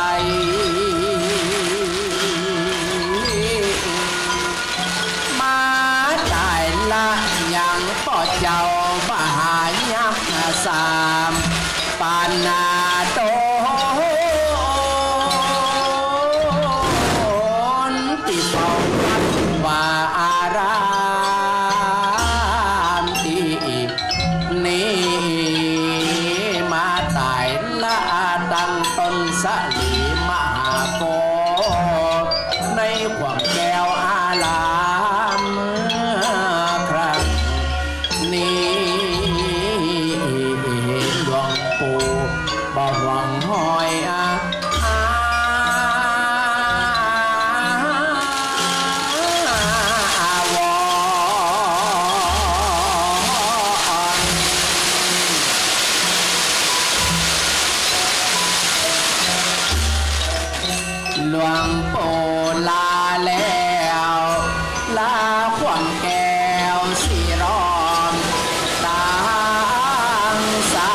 มาตายละยังป่อเจ้ามหายักษ์สามปานาโตติปองว่าอารามที่นี่มาตายละดังต้นสะลีมหาโพธิ์ในความแก้วอารามครั้งนี้หลวงปู่บ่หวังหอยหลวงปู่ลาแล้วลาขวังแก้วสีร้อนตางสา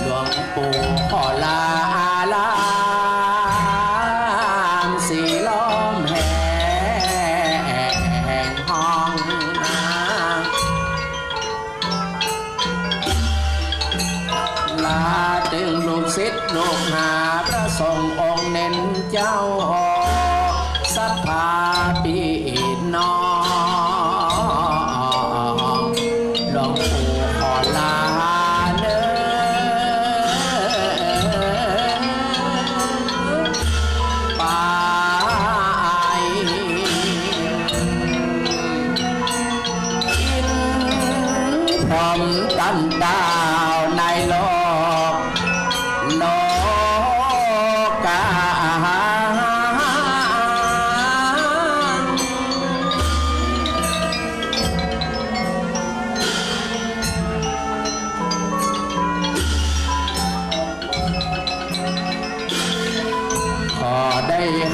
หลวงปู่ขอลาลามสีล้อมแห่งห้องลาถึงลูกศิษย์ลูกหาพระสงฆ์องค์เน้นเจ้าสัทธาพี่น้องหลวงปู่ขอลาเนอ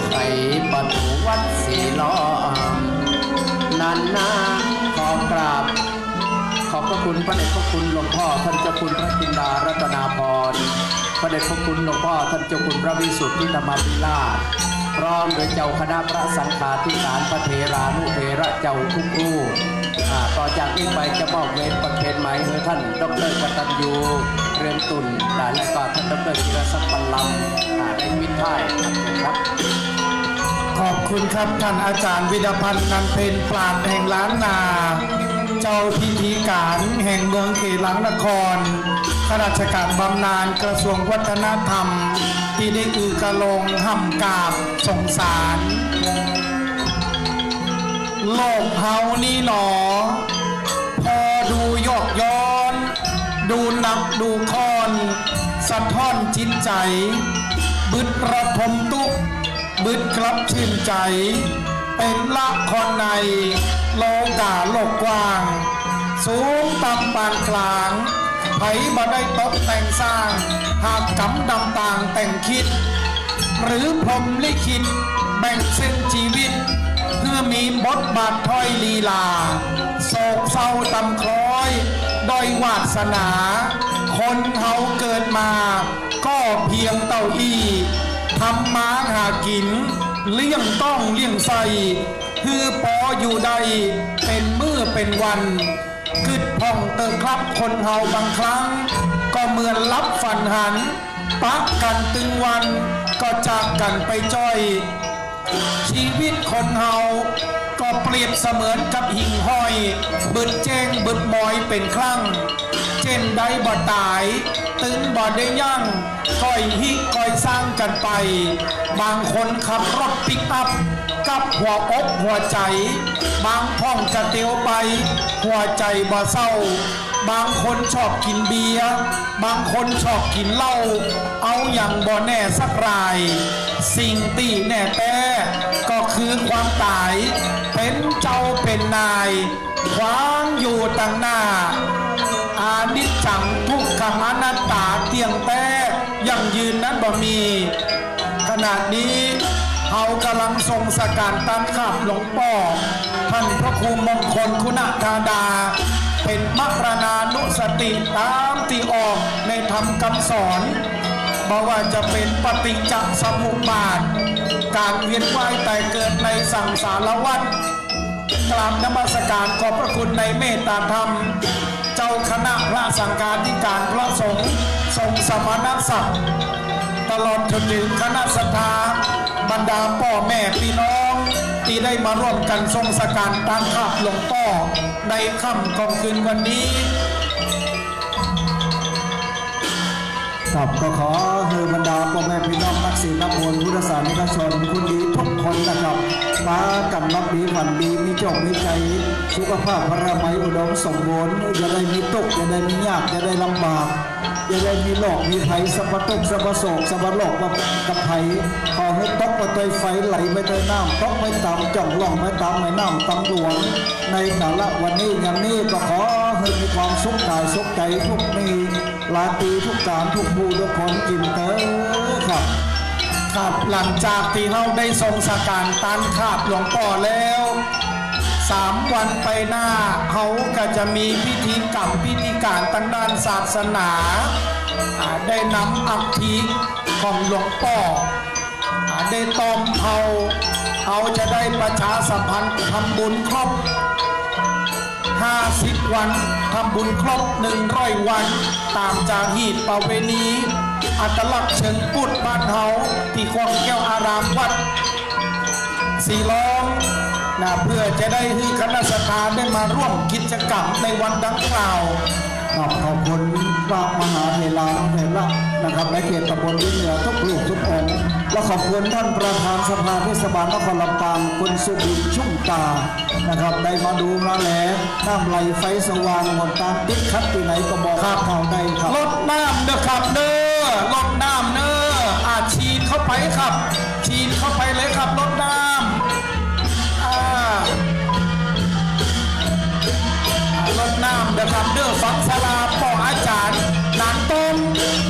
ไข่ประตูวัดสีล้อมนันนาขอกราบขอบพระคุณพระเดชพระคุณหลวงพ่อท่านเจ้าคุณพระจินดารัตนาพรพระเดชพระคุณหลวงพ่อท่านเจ้าคุณพระวิสุทธิธรรมภิราชพร้อมโดยเจ้าคณะพระสังฆาธิการพระเถรานุเถระเจ้าทุกรูปต่อจากนี้ไปจะมอบเวรประเคนหมายให้ท่านดร.กตัญญูเรืองตุลและก็ท่านดร.จิรศักดิ์ปัลลัมได้มิตรท่ายครับ ขอบคุณครับท่านอาจารย์วิดาพันธ์นันเพนปราดแห่งล้านนา เจ้าพิธีการแห่งเมืองเขลังนครข้าราชการบำนาญกระทรวงวัฒนธรรม ที่ได้อือกระลงห่ำกาบสงสาร โลกเฮานี่หนอ พอดูยอกย้อน ดูนับดูคอนสะท้อนจิตใจ บึดระทมตุกบึดกลับชื่นใจ เป็นละครในโลกาโลกกว้าง สูงต่ำปานกลางไผบ่ได้ตกแต่งสร้าง หากกำดำต่างแต่งคิด หรือพรหมลิขิตแบ่งเส้นชีวิต เพื่อมีบทบาทถ้อยลีลา โศกเศร้าต่ำคล้อยด้อยวาสนา คนเฮาเกิดมาก็เพียงเต้าอี้ทำมาหากินเลี่ยงต้องเลี่ยงใส่คือปออยู่ใดเป็นมื้อเป็นวันกึดพ่องเติมครับคนเฮาบางครั้ง ก็เหมือนรับฝันหันปักกันตึงวันก็จากกันไปจ้อย ชีวิตคนเฮาก็เปรียบเสมือนกับหิ่งห้อยบึดแจ้งบึดมอยเป็นครั้งเช่นใดบ่ตายตึงบ่ได้ยั่งก้อยฮิก้อยสร้างกันไป บางคนขับรถปิกอัพกับหัวอกหัวใจ บางพ่องจะเตียวไปหัวใจบ่เศร้า บางคนชอบกินเบียร์บางคนชอบกินเหล้าเอาอย่างบ่แน่สักราย สิ่งตีแน่แต่ก็คือความตายเป็นเจ้าเป็นนายขวางอยู่ต่างหน้าอานิจจังทุกขังอนัตตาเตียงแต่ยังยืนนั้นบ่มีขณะนี้เขากำลังทรงสการตันขับหลวงพ่อท่านพระครูมงคลคุณธาดาเป็นมรณานุสติตามที่ออกในธรรมคำสอนบอกว่าจะเป็นปฏิจจสมุปบาทการเวียนว่ายแต่เกิดในสังสารวัฏกราบนมัสการขอบพระคุณในเมตตาธรรม เจ้าคณะพระสังฆาธิการพระสงฆ์ทรงสมณศักดิ์ตลอดจนถึงคณะสัตยาบรรดาพ่อแม่พี่น้องที่ได้มาร่วมกันทรงสการตั้งขับหลวงพ่อในค่ำของคืนวันนี้ ครับก็ขอให้บรรดาพ่อแม่พี่น้องนักศิลป์นักบุญพุทธศาสนิกชนคุณดีทุกคนนะครับมากันรับดีฝันดีมีโชคมีใจสุขภาพพระมัยอุดมสมบูรณ์อย่าได้มีตกอย่าได้มียากอย่าได้ลำบากอย่าได้มีโรคมีภัยสัพพทุกข์สัพพโศกสัพพโลกกับภัยขอให้ตกไปเตยไฟไหลไปเตยน้ำตกไปตามจ่องล่องไปตามแม่น้ำตามหลวงในแต่ละวันนี้อย่างนี้ก็ขอให้มีความสุขกายสุขใจทุกมีลาตีทุกการทุกผู้ทุกคนกินเตอครับครับหลังจากที่เราได้ทรงสการตันขาบหลวงพ่อแล้ว3 วันไปหน้าเขาก็จะมีพิธีกรรมพิธีการทางด้านศาสนาได้นำอัฐิของหลวงพ่อได้ต้มเขาจะได้ประชาสัมพันธ์ทำบุญครบ50 วันทำบุญครบ100 วันตามจารีตประเวณีอัตลักษณ์เชิงพุทธบ้านเฮาที่คลองแก้วอารามวัดสีล้อมเพื่อจะได้ให้คณะสัตยาได้มาร่วมกิจกรรมในวันดังกล่าวขอบคุณพระมหาเถระนะครับในเขตตำบลวิเหนือทุกลูกทุกองค์และขอบคุณท่านประธานสภาเทศบาลนครลำปางคุณสุบินชุ่มตานะครับได้มาดูมาแลน้ำไหลไฟสว่างหมดตามติดคัดที่ไหนก็บอกข้าเท่าใดครับลดน้ำเด้อครับเด้อลดน้ำเด้อฉีดเข้าไปครับฉีดเข้าไปเลยครับลดน้ำลดน้ำเด้อครับเด้อฝังสลาพ่ออาจารย์นานต้ม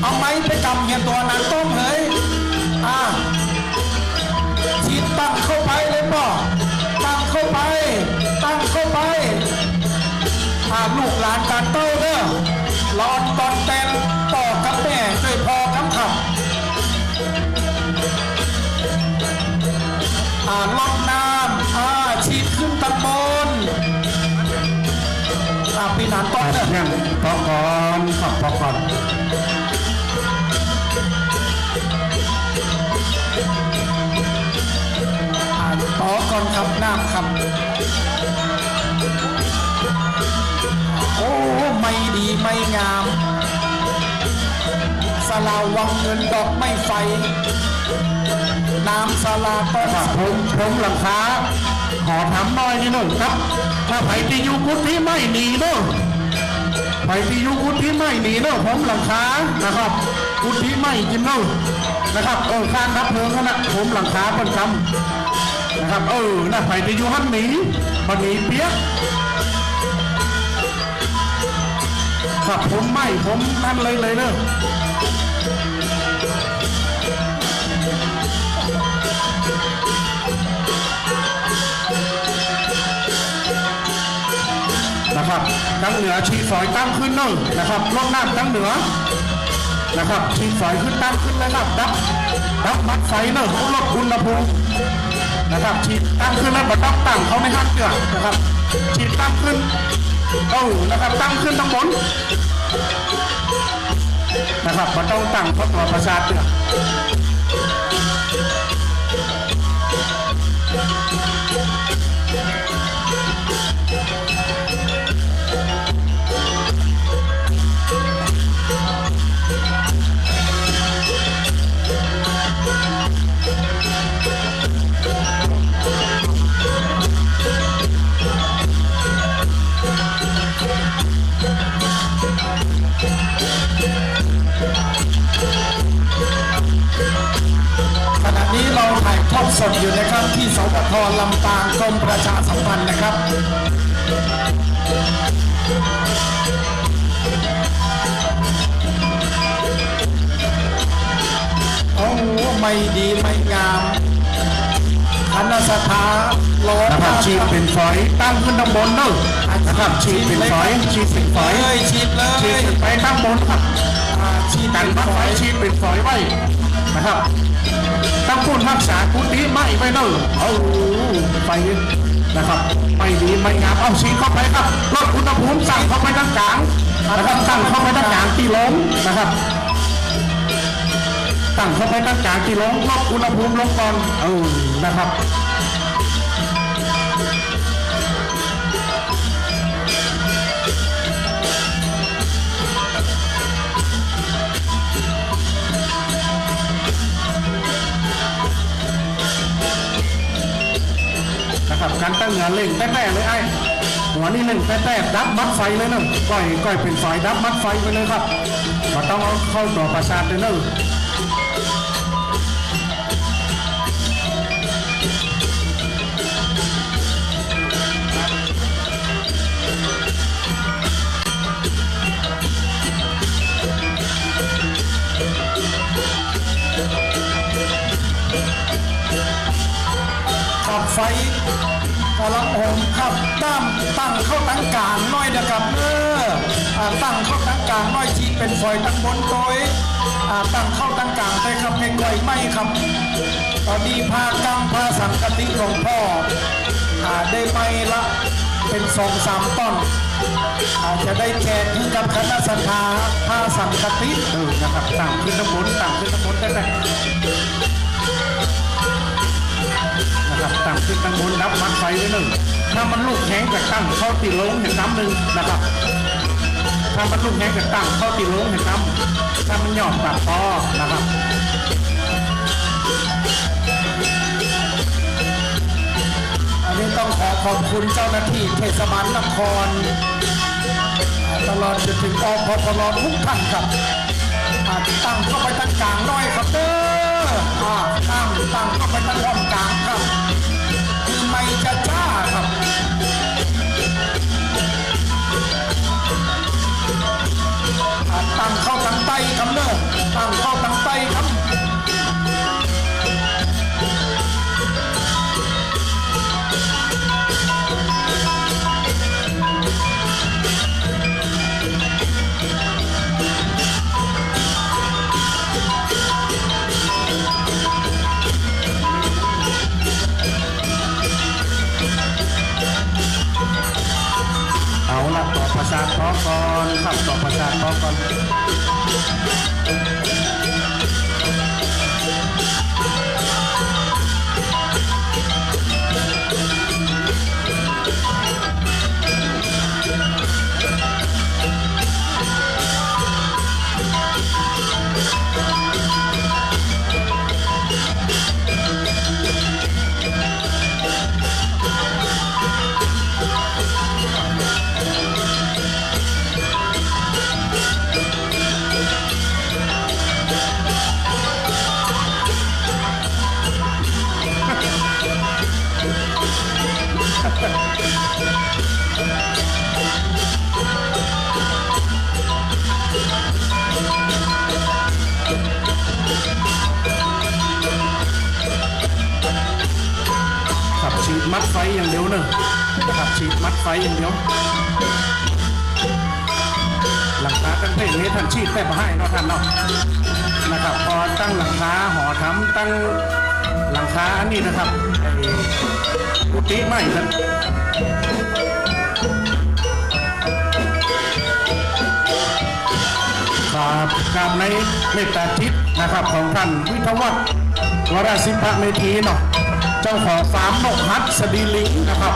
เอาไม้ไปกำเหียนตัวนานต้มเลย แตนปอกกับแม่ช่วยพอคำขับล่องน้ำฉีดขึ้นตะบนปีนานต้นเนี่ยยังพอก่อนขับพอก่อนต่อก่อนครับน้ำครับโอ้ไม่ดีไม่งามสลาวังเงินดอกไม่ไฟน้ำสลาต้นผมหลังคาขอถามหน่อยนิดหนึ่งครับถ้าไผ่ที่อยู่กุฏิไม่หนีเนอะไผ่ที่อยู่กุฏิไม่หนีเนอะผมหลังคานะครับกุฏิไม่กินเนอะนะครับข้างรับเพลิงนะผมหลังคาเป็นคำนะครับน่าไผ่ที่อยู่หันหนีบันหนีเปียกครับผมไม่ผมนั่นเลยเนอะนะครับทั้งเหนือชีฝอยตั้งขึ้นเนอะนะครับลดน้ำทั้งเหนือนะครับชีฝอยขึ้นตั้งขึ้นแล้วครับดับมัดไฟเนอะลดอุณหภูมินะครับชีตั้งขึ้นแล้วมาต้องตั้งเขาในห้างเกลือนะครับชีตั้งขึ้นนะครับตั้งขึ้นทั้งบนนะครับมาต้องตั้งเขาตัวประชาเกลือขณะนี้เราถ่ายทอดสดอยู่นะครับที่สปท.ลำปางกรมประชาสัมพันธ์นะครับโอ้ไม่ดีไม่งามคณะสถาร้อนนะครับชีเป็นฝอยตั้งขึ้นด้านบนเนอะนะครับชีเป็นฝอยชีเป็นฝอยชีเลยชีไปตั้งบนครับชีกันมัดไว้ชีเป็นฝอยไว้นะครับต้องพูดรักษากุฏิไม่ไปเนอะไปนะครับไม่ดีไม่งามเอาชีเข้าไปครับลดอุณหภูมิสั่งเข้าไปทั้งกลางนะครับสั่งเข้าไปทั้งกลางที่ล้มนะครับตั้งเข้าไปตั้งกลางที่ลงลดอุณหภูมิลงก่อนนะครับการตั้งเหนือเล่งแต้ๆเลยไอ้หัวนี่เล่งแต้ๆดับมัดไฟเลยเนอะก้อยเป็นไฟดับมัดไฟไปเลยครับมาต้องเอาเข้าต่อประสาทเลยเนอะขับไฟกำลังโหมขับตั้งเข้าตั้งกลางน้อยนะครับตั้งเข้าตั้งกลางน้อยชีเป็นฝอยตั้งบนโดยตั้งเข้าตั้งกลางไปครับเพลงไวไม่ครับตอนนี้พากำพาสังกติหลวงพ่อได้ไม่ละเป็น2-3 ต้นอาจจะได้แจกให้กับคณะสัทธาพาสังกตินะครับตั้งขึ้นข้างบนตั้งขึ้นข้างบนได้ไหมนะครับตั้งขึ้นข้างบนดับมัดไฟไว้หนึ่งถ้ามันลูกแข็งจากตั้งเข้าตีลงเห็นน้ำหนึ่งนะครับถ้ามันลูกแข็งจากตั้งเข้าตีลงเห็นน้ำถ้ามันหย่อนปากคอนะครับอันนี้ต้องขอบคุณเจ้าหน้าที่เทศบาลนครตลอดจนถึงอพพลทุกท่านครับตั้งเข้าไปตั้งกลางน้อยครับตั้งเข้าไปตั้งห้องกลางครับคือไม่จะจ้าครับตั้งเข้าตั้งใต้ครับเนอะตั้งเข้าตั้งใต้ครับ ก่อน ขับฉีดมัดไฟอย่างเดียวเนอะนะครับฉีดมัดไฟอย่างเดียว หลังคาตั้งเต้นนี้ท่านฉีดแต่มาให้เนาะท่านเนาะนะครับพอตั้งหลังคาหอทำตั้งหลังคาอันนี้นะครับไอ้กุฏิไม่กันครับการในเมตตาทิพย์นะครับของท่านวิทยวัฒน์วรสิมพเมธีเนาะเจ้าของฟาร์มนกฮัทสดีลิงนะครับ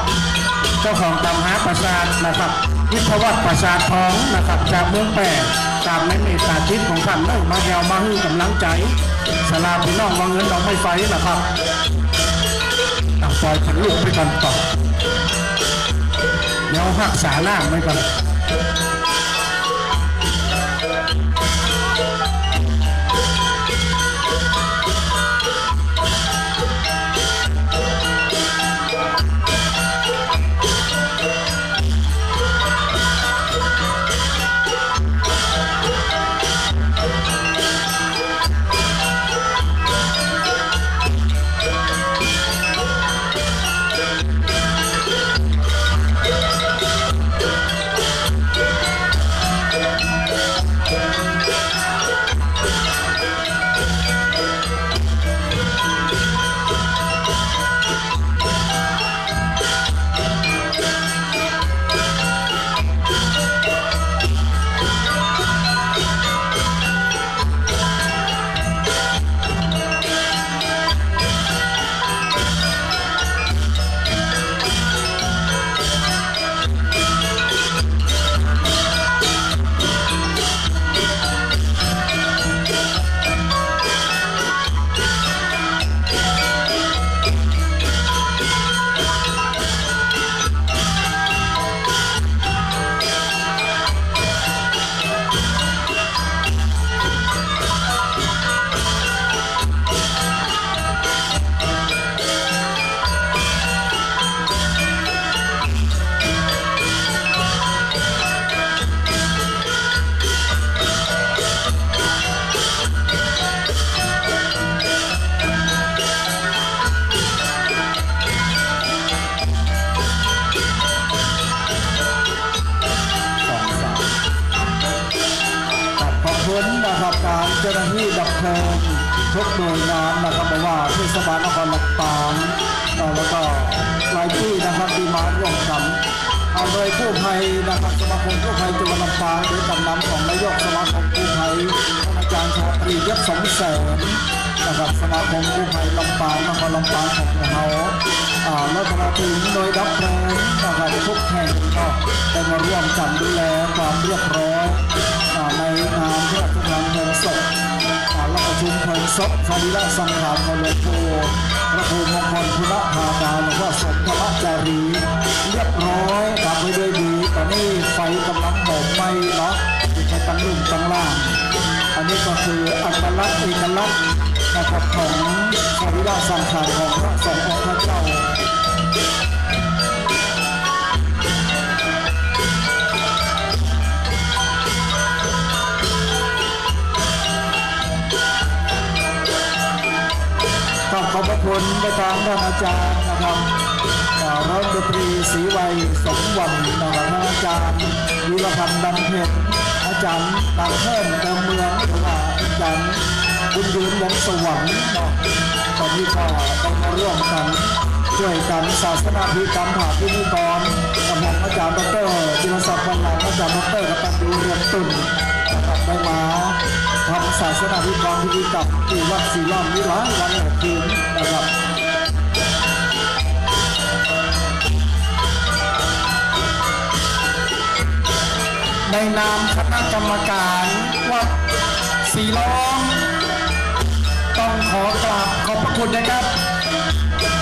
เจ้าของตำหาประสาทนะครับวิทยวัฒน์ประสาททองนะครับจากเมืองแปะตามในเมตตาทิพย์ของท่านเลิกมาแกวมาฮื้อกำลังใจสลาพี่น้องวางเงินดอกไม้ไฟนะครับปล่อยขันลูกไปก่อนต่อเดี๋ยวหักษาหน้าไม่ก่อนการเจ้าหน้าที่ดับเพลิงทุกหน่วยงานนะครับบอกว่าเทศบาลนครลำปางแล้วก็หลายที่นะครับที่มาร่วมกันโดยกู้ภัยนะครับสมาคมกู้ภัยจังหวัดลำปางโดยการนำของนายกสมาคมกู้ภัยอาจารย์ชาตรียศสมแสนนะครับสมาคมกู้ภัยลำปางนครลำปางของเราแล้วก็มาถึงโดยดับเพลิงนะครับทุกแห่งก็ได้มาร่วมกันดูแลความเรียบร้อยในงานพระราชทานเพลิงศพและประชุมเพลิงศพสรีระสังขารของหลวงปู่พระครูมงคลพุทธภาดาหลวงพ่อสมธรรมจารีเรียบร้อยทำไปด้วยดีตอนนี้ไฟกำลังโหมไหม้เนาะไปตั้งรุ่มตั้งล่างอันนี้ก็คืออัตลักษณ์เอกลักษณ์นะครับของสรีระสังขารของพระสงฆ์องค์พระเจ้าขอบพระคุณไปทางท่านอาจารย์นะครับร้อยดนตรีศรีวัยสมวันนะครับท่านอาจารย์วีรพันธ์ดังเพชรอาจารย์ดังเพิ่มเติมเมืองหรือว่าอาจารย์บุญยืนวงสวรรค์ตอนนี้ก็ต้องมาร่วมกันช่วยกันศาสนาพิกรรมผ่าพิธีกรกับอาจารย์ดรจิรศักดิ์วันหลังอาจารย์ดรกตัญญูเรืองตุ่น ได้มาทำศาสนาพิธีกับที่วัดศรีล้อมวิหารวันแห่งคืนนะครับ ในนามคณะกรรมการวัดศรีล้อมต้องขอกราบขอบพระคุณนะครับ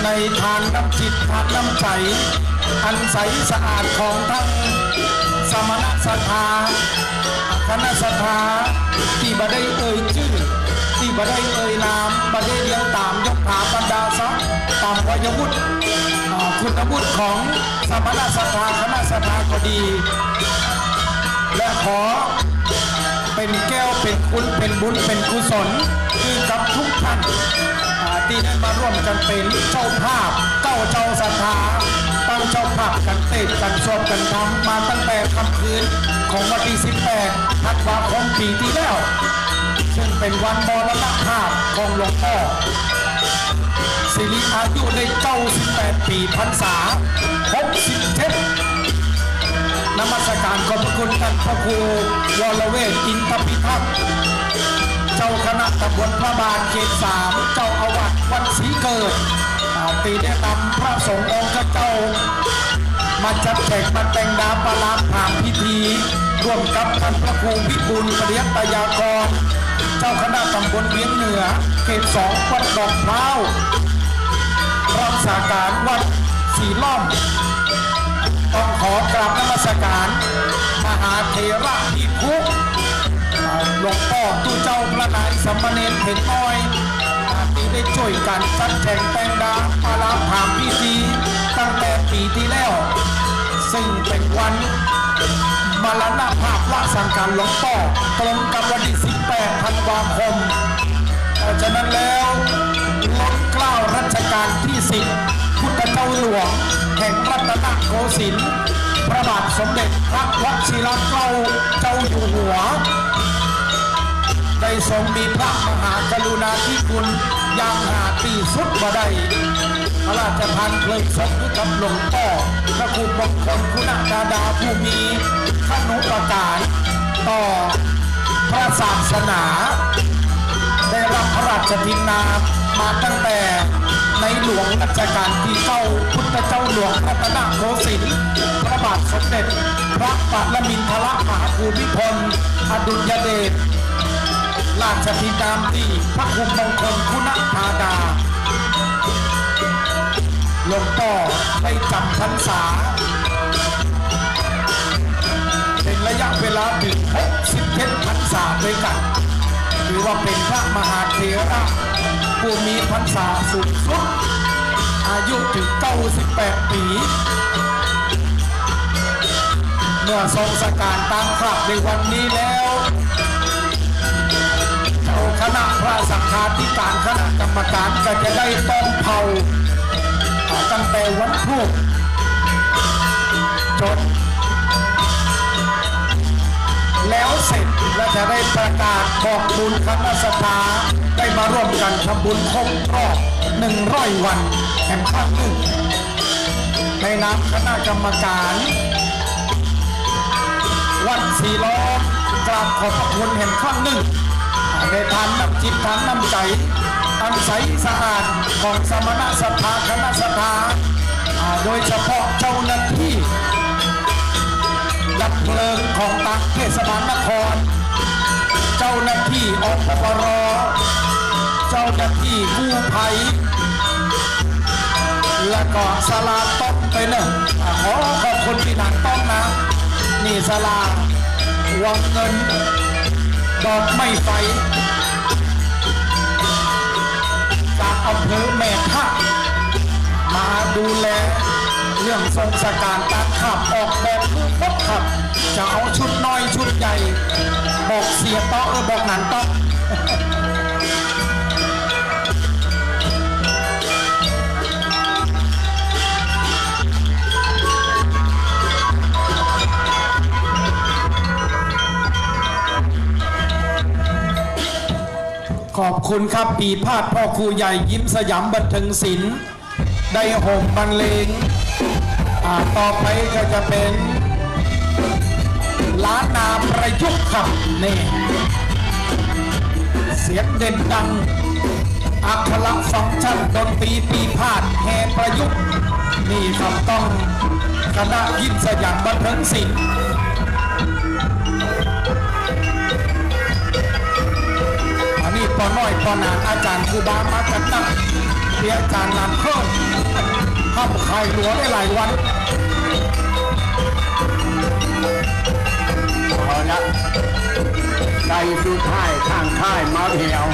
ในทานน้ำจิตทานน้ำใจอันใสสะอาดของทั้งสมณศรัทธาคณะศรัทธาที่บ่ได้เอ่ยชื่อที่บ่ได้เอ่ยนามบ่ได้เรียงตามยกถาบรรดาศักดิ์ตามวัยวุฒิคุณวุฒิของสมณศรัทธาคณะศรัทธาก็ดี และขอเป็นแก้วเป็นคุณเป็นบุญเป็นกุศลคือกับทุกท่านที่ได้มาร่วมกันเป็นเจ้าภาพเจ้าศรัทธาตั้งเจ้าภาพกันเตะกันสวดกันทำมาตั้งแต่ค่ำคืนของวันที่18ธันวาคมปีที่แล้วซึ่งเป็นวันมรณภาพของหลวงพ่อสิริอายุได้98 ปีพรรษา67นมัสการขอบพระคุณท่านพระครูวรเวทอินทพิทักษ์เจ้าคณะตำบลพระบาทเขต3เจ้าอาวาสวัดศรีเกิดตีได้นำพระสงฆ์องค์เจ้ามาจัดแจกมาแต่งดาปลาผ่านพิธีร่วมกับท่านพระครูวิบูลย์ปริยัตยากรเจ้าคณะตำบลเวียงเหนือเขต2วัดดอกพร้าวรักษาการวัดศรีล้อมต้องขอกราบนมัสการมหาเถระพิคุหลวงพ่อตู้เจ้าพระนายสมณเณรเห็นน้อยที่ได้ช่วยกันจัดแจงแต่งดาปาลาผ่านพิธีตั้งแต่ปีที่แล้วซึ่งเป็นวันมรณภาพละสังขารหลวงพ่อตรงกับวันที่18ธันวาคมเพราะฉะนั้นแล้วล้นเกล้ารัชกาลที่10พุทธเจ้าหลวงแห่งรัตนโกสินทร์พระบาทสมเด็จพระวชิรเกล้าเจ้าอยู่หัวได้ทรงมีพระมหากรุณาธิคุณอย่างหาที่สุดบ่ได้พระราชทานเพลิงศพให้กับหลวงพ่อพระครูมงคลคุณาดาผู้มีขนุปการต่อพระศาสนาได้รับพระราชทินนามาตั้งแต่ในหลวงรัชกาลที่9พุทธเจ้าหลวงรัตนโกสินทร์พระบาทสมเด็จพระปรมินทรมหาภูมิพลอดุลยเดชราชธินามที่พระครูมงคลคุณาดาหลวงพ่อได้จำพรรษาเป็นระยะเวลาถึง67พรรษาด้วยกันถือว่าเป็นพระมหาเถระผู้มีพรรษาสูงสุดอายุถึง98 ปีเมื่อทรงสการตามคราบในวันนี้แล้วเจ้าคณะพระสังฆาธิการคณะกรรมการก็จะได้ต้องเผาตั้งแต่วันพรุ่งจนแล้วเสร็จและจะได้ประกาศบอกบุญคณะสัทธาได้มาร่วมกันทำบุญครบรอบ100 วันแห่งครั้งหนึ่งในนามคณะกรรมการวัดศรีล้อมกราบขอบพระคุณแห่งครั้งหนึ่งในทานน้ำจิตทานน้ำใจอันใสสะอาดของสมณศรัทธาคณะศรัทธาโดยเฉพาะเจ้าหน้าที่ดับเพลิงของทางเทศบาลนครเจ้าหน้าที่อปปรเจ้าหน้าที่กู้ภัยและก็ศาลาต้นไปหนึ่งขอขอบคุณที่หนังต้นนะนี่ศาลาวางเงินดอกไม้ไฟจากอำเภอแม่ทะมาดูแลเรื่องทรงสการการขับออกแบบรูปรถขับจะเอาชุดน้อยชุดใหญ่บอกเสียโต๊ะบอกหนันโต๊ะ ขอบคุณครับปีพาดพ่อครูใหญ่ยิ้มสยามบันเทิงศิลป์ได้ห่มบรรเลงต่อไปก็จะเป็น ล้านนาประยุกต์ครับนี่เสียงเด่นดังอัคระฟังก์ชันดนตรีปีพาดแห่ประยุกต์นี่ครับต้องคณะยินสยามบันเทิงศิลป์อันนี้ปอน้อยปอนานอาจารย์ครูบามากันตั้งเรียนอาจารย์นานเพิ่มข้ามไข่หลวงได้หลายวันเอาละใจสุดท้ายข้างค่ายมาเหี่ยว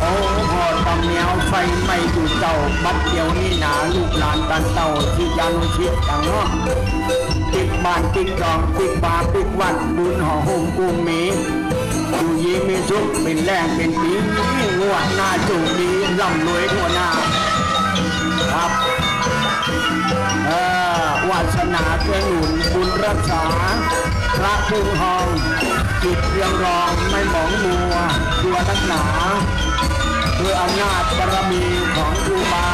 โอ้พอตำเหนียวไฟไม่อยู่เจ้าบัดเดียวนี่หนาลูกหลานตันเต่าที่ยันชิดอย่างน้องติดบ้านติดจองติดบาติดวัดบุญห่อห่มกุ้งหมีอยู่ยีมีสุขเป็นแรงเป็นปีงวดหน้าจูดีร่ำรวยทั่วหน้าครับวาสนาเกื้อหนุนบุญรักษาพระพึ่งหองจิตเรียงรองไม่หมองมัวตัวนักหนาด้วยอำนาจบารมีของครูบา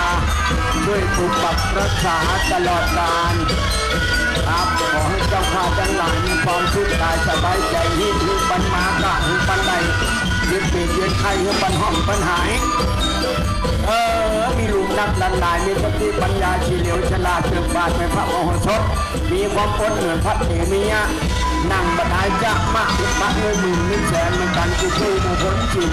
ช่วยปกปักรักษาตลอดกาลครับขอให้เจ้าข้าทั้งหลายมีความสุขกายสบายใจหิ้วปันมากะหิ้วปันใดยึดเปลี่ยนยึดไข่หิ้วปันห้องปันหายมีลุงนักลันลายมีสติปัญญาชีเหลียวฉลาดเชื่อบาดเป็นพระโอษฐ์มีความอดเหนือพระเถมียะนั่งบัดหายจะมากถึงมากเลยหมื่นมิแสนเหมือนกันกูสู้มาพ้นจริง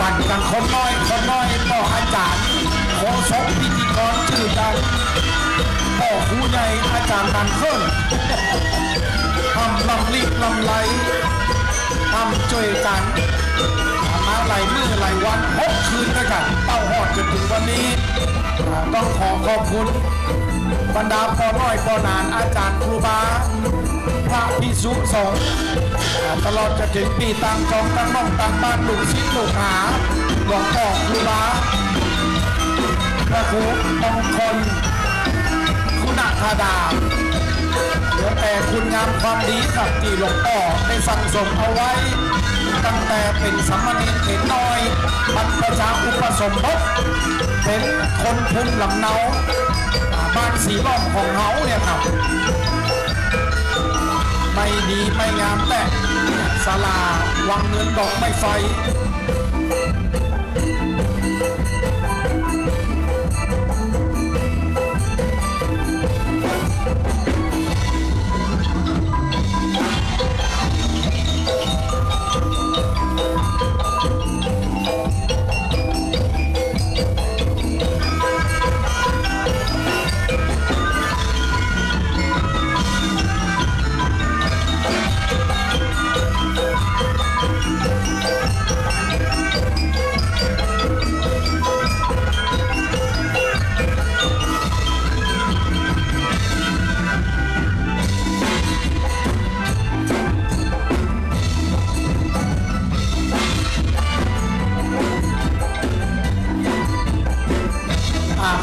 วันกันคนน้อยต่ออาจารย์โคศกพิธีกรชื่อดังพ่อครูใหญ่อาจารย์นันเพิ่นทำลำลิบลำไหลทำช่วยกันมาหลายมื้อหลายวัน6 คืนด้วยกันเต้าหอดจนถึงวันนี้ต้องขอขอบคุณบรรดาพ่อน้อยพ่อนานอาจารย์ครูบาพระภิกษุสงฆ์ตลอดจะถึงปีต่างจองต่างน้องต่างบ้านลูกศิษย์ลูกหาหลวงพ่อครูบาพระครูมงคลคุณธาดาเหลือแต่คุณงามความดีครับที่หลวงพ่อได้สั่งสมเอาไว้ตั้งแต่เป็นสามเณรเห็นน้อยบรรพชาอุปสมบทเป็นคนภูมิลำเนาบ้านสีล้อมของเขาเนี่ยครับไม่ดีไม่งามแต่ศาลาวังเงินดอกไม้ไฟ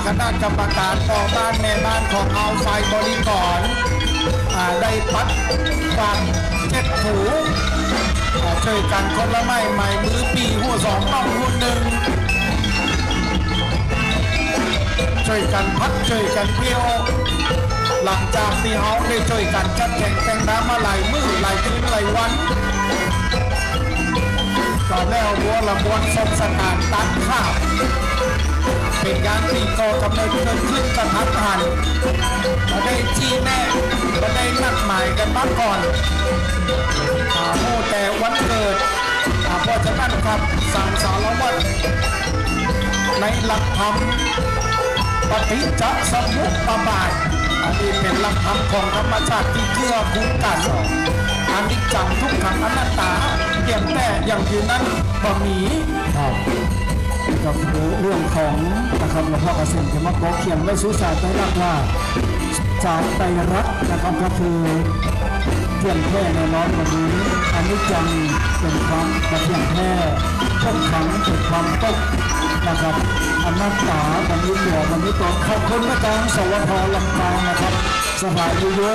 คณะกรรมการพ่อบ้านแม่บ้านของเอาไฟบริกรได้ปัดฟัง7 ถูช่วยกันคนละไม้ใหม่มือปีหัว2ต้องหัว1ช่วยกันพัดช่วยกันเพียวหลังจากที่เขาได้ช่วยกันจัดแข่งแต่งน้ำมาหลายมือหลายคืนหลายวันก็แล้วบัวละมวนสมสนานตัดข้าวเป็นการตีโตกำเนิดเกิดขึ้นกระทันหันมาได้จี้แน่มาได้นัดหมายกันมาก่อนโอ้แต่วันเกิดเพราะฉะนั้นครับสั่งสารวัตรในหลักธรรมปฏิจจสมุปบาทอันนี้เป็นหลักธรรมของธรรมชาติที่เกื้อกูลกันอันนี้จังทุกขังอนัตตาเพียงแต่อย่างอยู่นั้นบ่มีก็คือเรื่องของนะครับหลวงพ่อเกษมที่มาบอกเขียนไว้สุสานไตรลักษณ์ว่าจากไตรรักษ์นะครับก็คือเที่ยงแท้แน่นอนวันนี้อันนี้จังเป็นความเที่ยงแท้ทุกขังเป็นความตกนะครับอนัตตาวันนี้ตัวขอบคุณอาจารย์สวทลำปางนะครับ สถานวิทยุ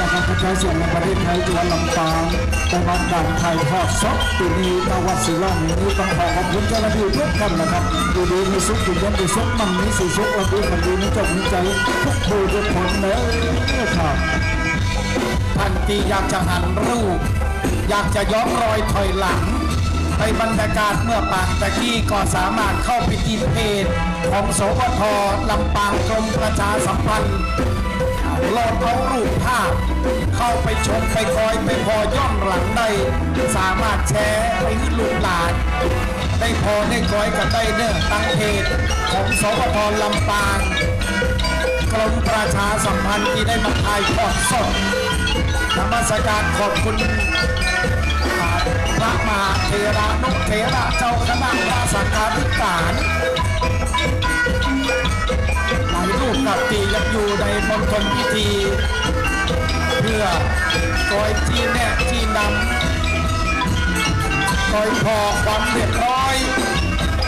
นะครับกระจายเสียงในประเทศไทยจังหวัดลำปางแต่บัดด่านไทยทอดสดปีนี้ณวัดศรีล้อมนี้ต้องขอขอบคุณเจ้าหน้าที่ทุกท่านนะครับอยู่ดีมีสุขอยู่เย็นมีสุขมั่งมีสีสุขวันดีคนดีมีจบมีใจทุกผู้ทุกคนเลยครับ ท่านที่อยากจะหันรูป อยากจะย้อนรอยถอยหลังไปบรรยากาศเมื่อปางตะกี้ก็สามารถเข้าไปที่เพจของสวทลำปางกรมประชาสัมพันธ์โหลดเอารูปภาพเข้าไปชมไปคอยไปพอย้อนหลังได้สามารถแชร์ไปให้ลูกหลาน ได้พอได้คอยกันได้เนื้อตั้งเพจของสวทลำปางกรมประชาสัมพันธ์ที่ได้มาถ่ายทอดสดนมัสการขอบคุณพระมหาเถระนุเถระเจ้าคณะราชการธิการหลายรูปกับตียังอยู่ในมณฑลพิธีเพื่อคอยที่แน่ที่นำคอยพอความเรียบร้อย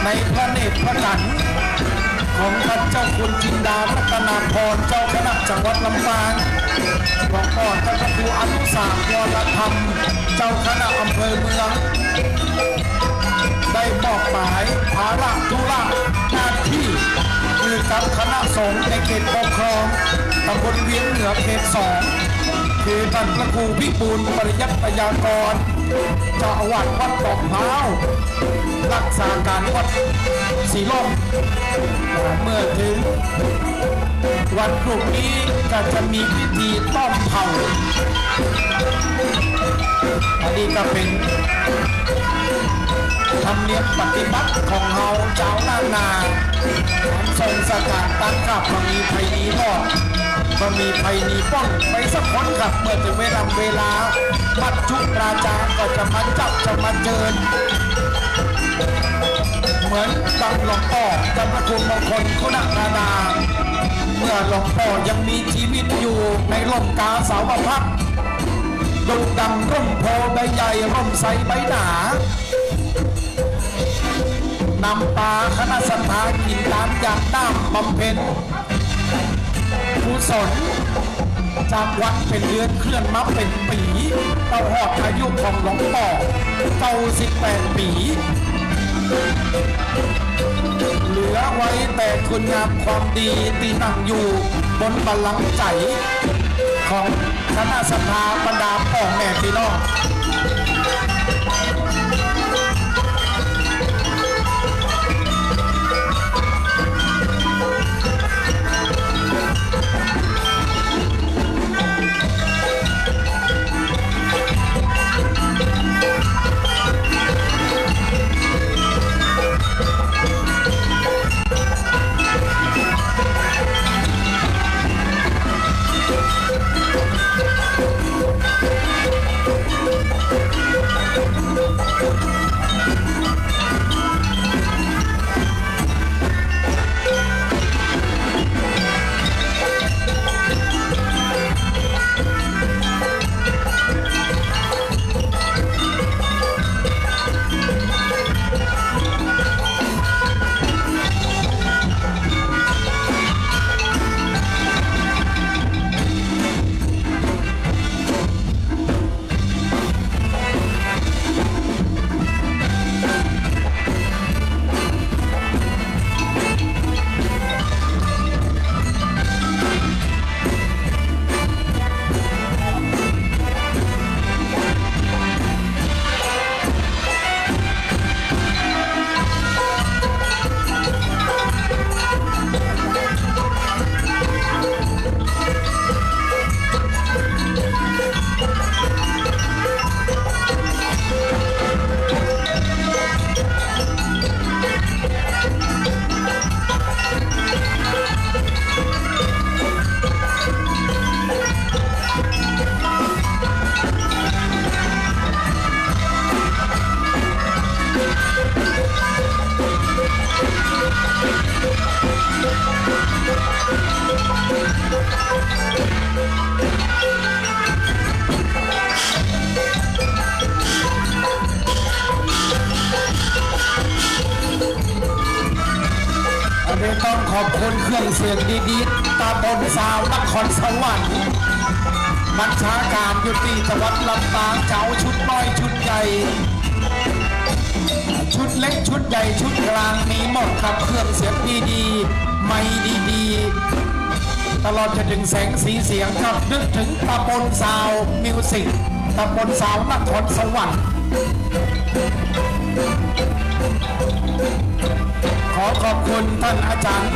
ในพระเนตรพระกันของท่านเจ้าคุณจินดารัตนาพรเจ้าคณะจังหวัดลำปางของพ่อท่านพระครูอนุสาสวรธรรมเจ้าคณะอำเภอเมืองได้มอบหมายภาระธุระหน้าที่คือกับคณะสงฆ์ในเขตปกครองตำบลเวียงเหนือเขต2คือท่านพระครูพิบูลปริยัติยากรเจ้าอาวาสวัดดอกพร้าวรักษาการวัดศรีลมเมื่อถึงวันพรุ่งนี้ก็จะมีพิธีต้อมเผาอันนี้ก็เป็นธรรมเนียมปฏิบัติของเฮาเจ้าล้านนาทรงสกัดตั้งกับมันมีภัยนี้รอดมันมีภัยนี้ป้องไปสักคนครับเมื่อถึงเวลาบัดชุกราชาก็จะมาจับจะมาเจิญเหมือนดังหลวงพ่อจำพระคุณมงคลคุณาดาเมื่อหลวงพ่อยังมีชีวิตอยู่ในร่มกาสาวพักดุดังร่มโพใบใหญ่ร่มใสใบหนานำปาคณะสัทธากินน้ำจากน้ำบำเพ็ญกุศลจากวัดเป็นเดือนเคลื่อนมาเป็นปีเต้าหอดอายุของหลวงพ่อ98 ปีเหลือไว้แต่คุณงามความดีที่นั่งอยู่บนบัลลังก์ใจของคณะสัทธาบรรดาพ่อแม่พี่น้อง อบคุณเครื่องเสียงดีๆตาบนสาวนครสวรรค์บัญชาการอยู่ที่จังหวัดลำปางเจ้าชุดน้อยชุดใหญ่ชุดเล็กชุดใหญ่ชุดกลางมีหมดครับเครื่องเสียงดีๆไม่ดีๆตลอดจนถึงแสงสีเสียงครับนึกถึงตาบนสาวมิวสิกตาบนสาวนครสวรรค์ขอขอบคุณท่านอาจารย์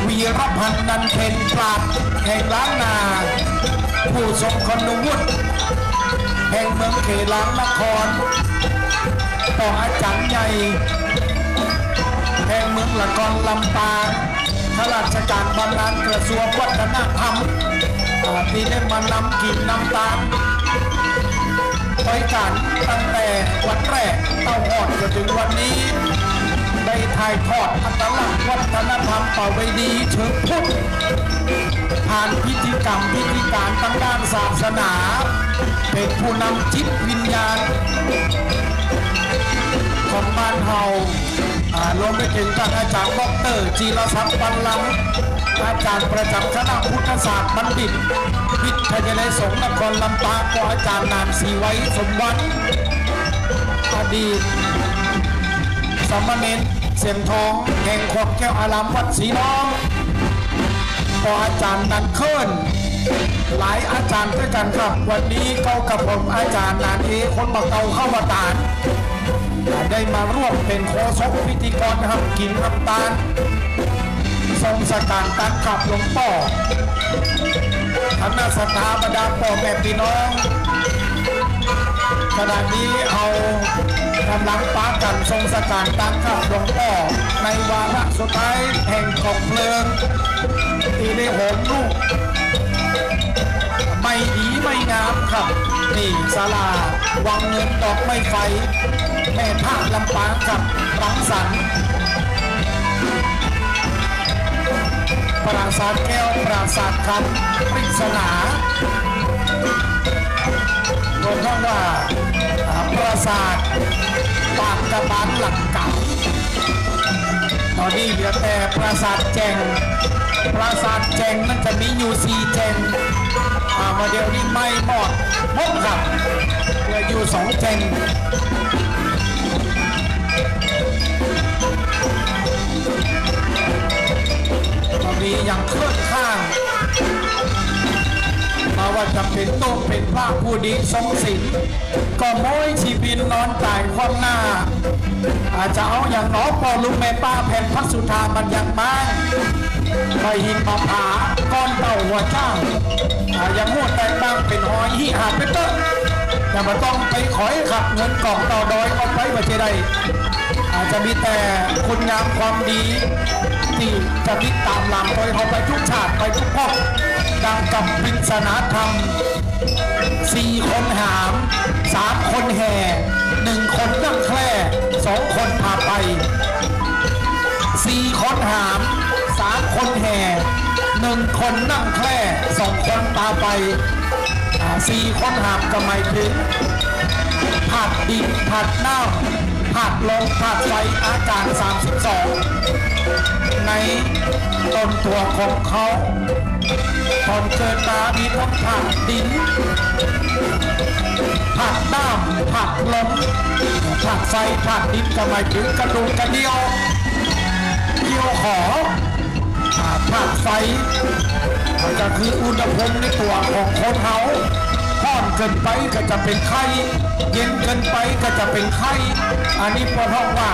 วีรพันธ์นันเพ็ญปราชญ์แห่งล้านนาผู้ทรงคุณวุฒิแห่งเมืองเขลางนครต่ออาจารย์ใหญ่แห่งเมืองละกรลำปางข้าราชการบำนาญกระทรวงวัฒนธรรมที่ได้มานำกินน้ำตาลไปกันตั้งแต่วันแรกเต้าหอดจนถึงวันนี้ได้ถ่ายทอดอัตลักษณ์วัฒนธรรมประเพณีเชิงพุทธผ่านพิธีกรรมพิธีการทางด้านศาสนาเป็นผู้นำจิตวิญญาณของบ้านเฮารวมไปถึงท่านอาจารย์ดร.จีรศักดิ์ปันลังอาจารย์ประจำคณะพุทธศาสตร์บัณฑิตวิทยาลัยสงฆ์นครลำปางก็อาจารย์นานศรีไว้สมวัฒน์อดีตสามเณรเสียงทองแห่งขวบแก้วอารามวัดศรีน้องก็อาจารย์นันเคิลหลายอาจารย์ด้วยกันครับวันนี้ก็กับผมอาจารย์นานเอคนบักเตาเข้ามาตานได้มาร่วมเป็นโฆษกพิธีกรนะครับกินน้ำตาลทรงสการตันขับหลวงพ่อคณะสถาบดาพ่อแม่พี่น้องขณะนี้เอากำลังปากันทรงสการตันขับหลวงพ่อในวาระสุดท้ายแห่งกองเพลิงที่ได้โหมลูกไม่ดีไม่งามครับนี่ศาลาวังเงินดอกไม้ไฟแม่ท่าลำปางกับรังสรรค์ปราสาทแก้วปราสาทคำปริศนารวมทั้งว่าปราสาทปากกระบาลหลักเก่าตอนนี้เหลือแต่ปราสาทแจงปราสาทแจงมันจะมีอยู่4แจงมาเดี๋ยวนี้ไม่หมดครับเหลืออยู่2แจงตอนนี้ยังเคลื่อนข้างมาว่าจะเป็นโต๊ะเป็นพระผู้ดีทรงศีลก็โม้ยชีวินนอนตายความหน้าอาจจะเอาอย่างน้องปอลุงแม่ป้าแผ่นพัสุธามันยังบ้างไปหินมาผาก้อนเต่าหัวจ้างอย่างงวดแต่งบ้างเป็นหอยหิหาเป็นต้นอย่ามาต้องไปขอยขับเงินกล่องต่อดอยเอาไปว่าจะได้อาจจะมีแต่คุณงามความดีที่จะติดตามหลังโดยเขาไปทุกชาติไปทุกภพดังกับปริศนาธรรม4 คนหาม3 คนแห่1 คนนั่งแคร่2 คนพาไป4 คนหาม3 คนแห่1 คนนั่งแคร่2 คนตาไป4 คนหามก็หมายถึงผัดดินผัดน้ำผัดลมผัดไฟอาการ32ในต้นตัวของเขาตอนเกิดมามีทั้งผัดดินผัดน้ำผัดลมผัดไฟผัดดินก็หมายถึงกระดูกกระเดี่ยวเกี่ยวขอผัดไฟก็คืออุณหภูมิในตัวของคนเขาร้อนเกินไปก็จะเป็นไข้เย็นเกินไปก็จะเป็นไข้อันนี้เพราะว่า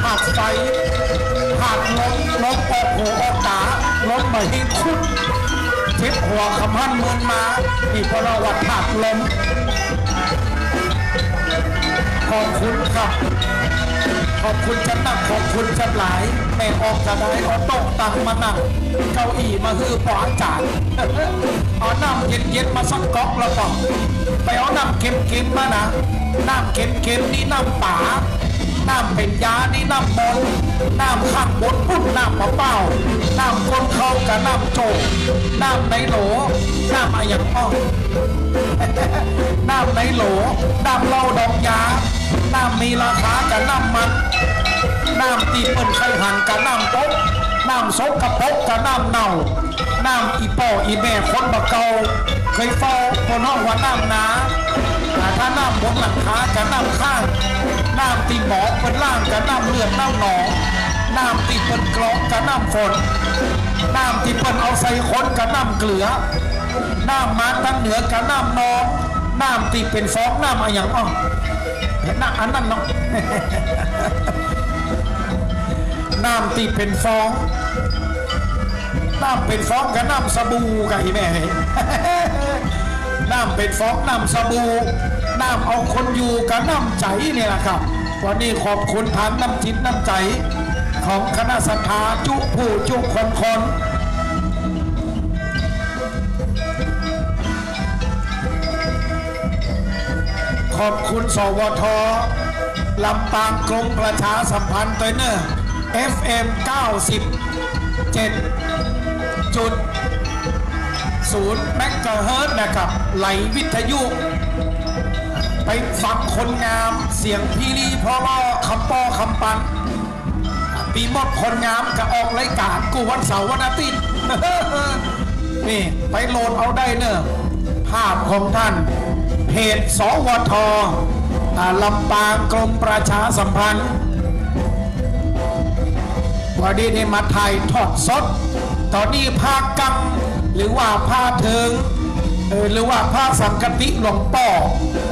ผัดไฟผัดลมออกหูออกตาลมมาให้คุ้นเจ็บหัวคำพันเมืองมานี่เพราะว่าผัดลมขอบคุณครับขอบคุณจะนั่งขอบคุณจะหลายแม่ออกจะได้เอาโต๊ะตั้งมานั่งเก้าอี้มาคือปออาจารย์เอาน้ำเย็นๆมาสักก๊อกแล้วก็ไปเอาน้ำเค็มๆมานะน้ำเค็มๆนี่น้ำป่าน้ำเป็นยานี่น้ำมนน้ำข้างบนปุ๊บน้ำเปล่าน้ำก้นเข้ากับน้ำโจกน้ำในโหลน้ำอะไรอย่างอ้อน้ำในโหลน้ำเหล้าดองยาน้ำมีราคากับน้ำมันน้ำตีเปิ่นไข่หันกับน้ำต้ม น้ำซกกระปกกับน้ำเน่าน้ำอีป่ออีแม่คนบะเกาเคยเฝ้าคนห้องว่าน้ำหนาถ้าน้ำบนหลังคากับน้ำข้างน้ำตีหมอกเป็นล่างกับน้ำเลือดน้ำหนองน้ำตีเป็นกรองกับน้ำฝนน้ำตีเป็นเอาใส่คนกับน้ำเกลือน้ำมาตั้งเหนือกับน้ำนองน้ำตีเป็นฟองน้ำอะไรอย่างอ้อน้ำอันนั้นเนาะ น้ำตีเป็นฟองน้ำเป็นฟองกับน้ำสบู่กับอีแม่ น้ำเป็นฟองน้ำสบู่น้ำเอาคนอยู่กับน้ำใจนี่แหละครับวันนี้ขอบคุณทางน้ำจิตน้ำใจของคณะศรัทธาจุผู้จุคนขอบคุณสวทลำปางกรมประชาสัมพันธ์ตัวเนอร์ FM 97.0 เมกะเฮิรตซ์นะครับไหลวิทยุไปฟังคนงามเสียงพีรีพอล่อคำปอคำปันปีมดคนงามก็ออกรายการกูวันเสาร์วันอาทิตย์ นี่ไปโหลดเอาได้เนอะภาพของท่านเพจสวทลำปางกรมประชาสัมพันธ์วันนี้ได้มาถ่ายทอดสดตอนนี้ภาคกังหรือว่าผ้าเทิงหรือว่าผ้าสังกติหลวงป่อ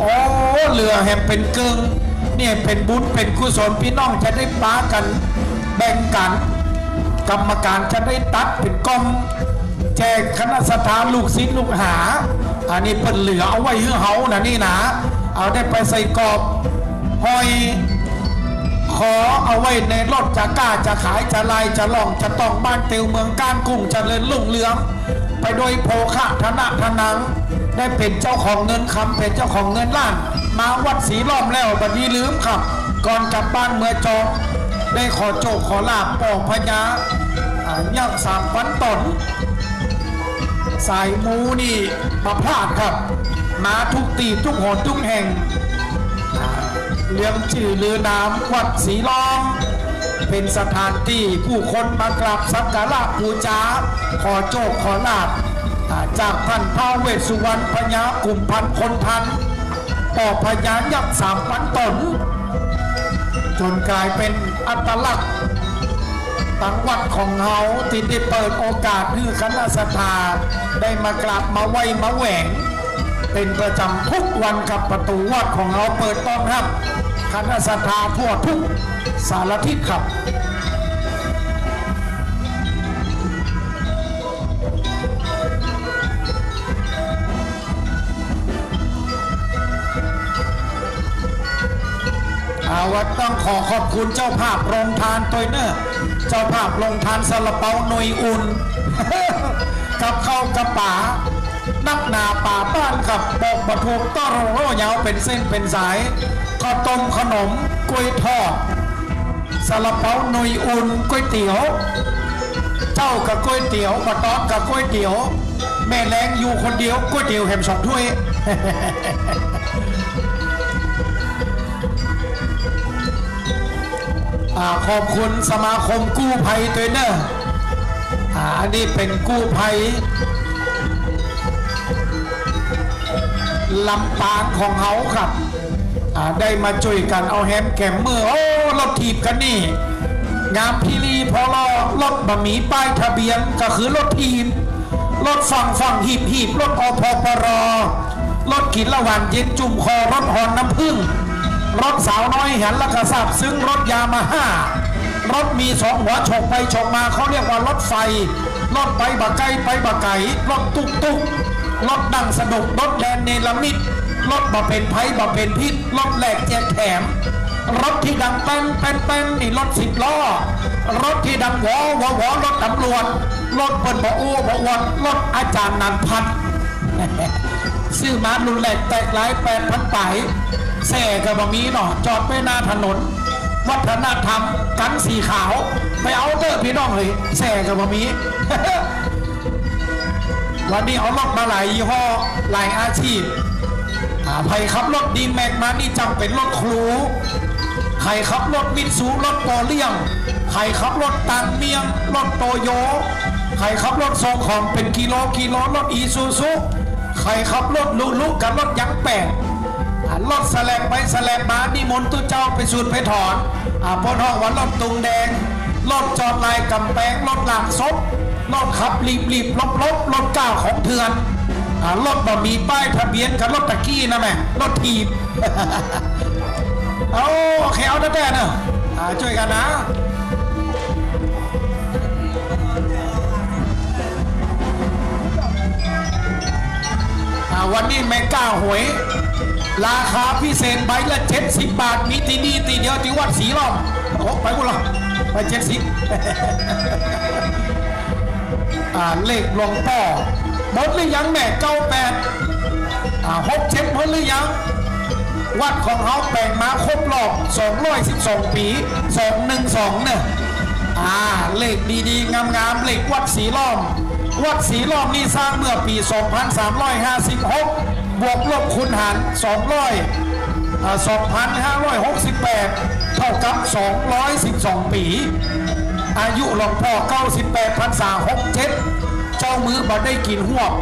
โอ้เหลือแหมเป็นเกิงเนี่ยเป็นบุญเป็นกุศลพี่น้องจะได้ป้ากันแบ่งกันกรรมการจะได้ตัดเป็นกลมแจกคณะสถานลูกศิษย์ลูกหาอันนี้เป็นเหลือเอาไว้ให้เฮานะนี่นะเอาได้ไปใส่กรอบห้อยขอเอาไว้ในรถจะกล้าจะขายจะลายจะล่องจะต้องบ้านเตียวเมืองก้านกุ้งจะเลินลุ่งเรืองไปโดยโภคะธนะทนังได้เป็นเจ้าของเงินคำเป็นเจ้าของเงินล้านมาวัดศรีล้อมแล้วบัดนี้ลืมครับก่อนกลับบ้านเมื่อจองได้ขอโจกขอลาบปอกพญาย่าง3,000 ตนสายมูนี่มาพลาดครับมาทุกตีทุกหนทุกแห่งเลี้ยงชื่อลือนามวัดศรีล้อมเป็นสถานที่ผู้คนมากราบสักการะบูชาขอโชคขอลาภจากท่านท้าวเวสสุวรรณพญากลุ่มพันคนทันต่อพญายักษ์3,000 ตนจนกลายเป็นอัตลักษณ์ตังวัดของเฮาที่ได้เปิดโอกาสให้คณะศรัทธาได้มากราบมาไหว้มาแหวงเป็นประจำทุกวันกับประตูวัดของเราเปิดต้อนรับคณะศรัทธาทั่วทุกสารทิศครับวัดต้องขอขอบคุณเจ้าภาพโรงทานตัวเนอร์เจ้าภาพโรงทานซาลาเปาหน่วยอุ่น กับข้าวกระป๋านักหนาป่าบ้านกับบอกบะทูต้อโร่ยาวเป็นเส้นเป็นสายข้าวต้มขนมกล้วยทอดซาลาเปาหน่วยอุ่นก๋วยเตี๋ยวเจ้ากับก๋วยเตี๋ยวปะต๊อกกับก๋วยเตี๋ยวแม่แรงอยู่คนเดียวก๋วยเตี๋ยวแหม2 ถ้วย ขอบคุณสมาคมกู้ภัยตัวเนอร์อันนี้เป็นกู้ภัยลำปางของเขาครับได้มาช่วยกันเอาแฮมแกมเมื่อโอ้รถถีบกันนี่งามพิรีพอลอรถบะหมี่ป้ายทะเบียนก็คือรถทีมรถฝั่งหีบรถอพปรรถกินละวันเย็นจุ่มคอรถหอนน้ำผึ้งรถสาวน้อยเห็นละกระสับซึ่งรถยามาฮ่ารถมี2 หัวฉกไปฉกมาเขาเรียกว่ารถไฟรถไปบะไก่ไปบะไก่รถตุกรถดังสนุกรถแลนเนลมิดรถบะเป็นไผ่บะเป็นพิษรถแหลกแจกแถมรถที่ดังเป็นนี่รถ10 ล้อรถที่ดังวอรถตำรวจรถเปิดบ่อู้บ่อวดรถอาจารย์นันพันซื้อมารุนแรงแตกหลาย8,000 ไปแส่กับบะมีหนอจอดไปหน้าถนนวัฒนธรรมกันสีขาวไปเอาเตอร์พี่น้องเลยแส่กับบะมี วันนี้เอารถมาหลายยี่ห้อหลายอาชีพใครขับรถดีแม็กมานี่จำเป็นรถครูข รขับรถมิตซูรถโปเลียงใครขับรถตังเมียงรถโตโยใครขับรถส่งของเป็นกิโลรถอีซูซุใครขับรถลุกับรถยักษ์แปดรถแสลบไปแสลบมานิมนต์ตุเจ้าไปสูดไปถอนพ้นห้องวันรถตุงแดงรถจอดลายกำแพงรถหลักซบรถขับรีบลบรถก้าวของเถื่อนรถบ่มีป้ายทะเบียนกับรถตะกี้นะแม่รถถีบ เอาโอเคเอาแต่เนอะช่วยกันนะวันนี้แมงก้าหวยราคาพิเศษใบละ70 บาทมีที่นี่ตีเดียวที่วัดศรีล้อมโอ้ไปกูละไป70 เลขหลวงพ่อหมดหรือยังแม่68 67หมดหรือยังวัดของเขาแบ่งมาครบรอบ212 ปี212เนี่ยเลขดีๆงามๆเลขวัดศรีล้อมวัดศรีล้อมนี่สร้างเมื่อปี 2356 บวกลบคูณหาร2,568 เท่ากับ212 ปี อายุหลวงพ่อ98 พรรษา 67 เจ้ามือบ่ได้กินหวก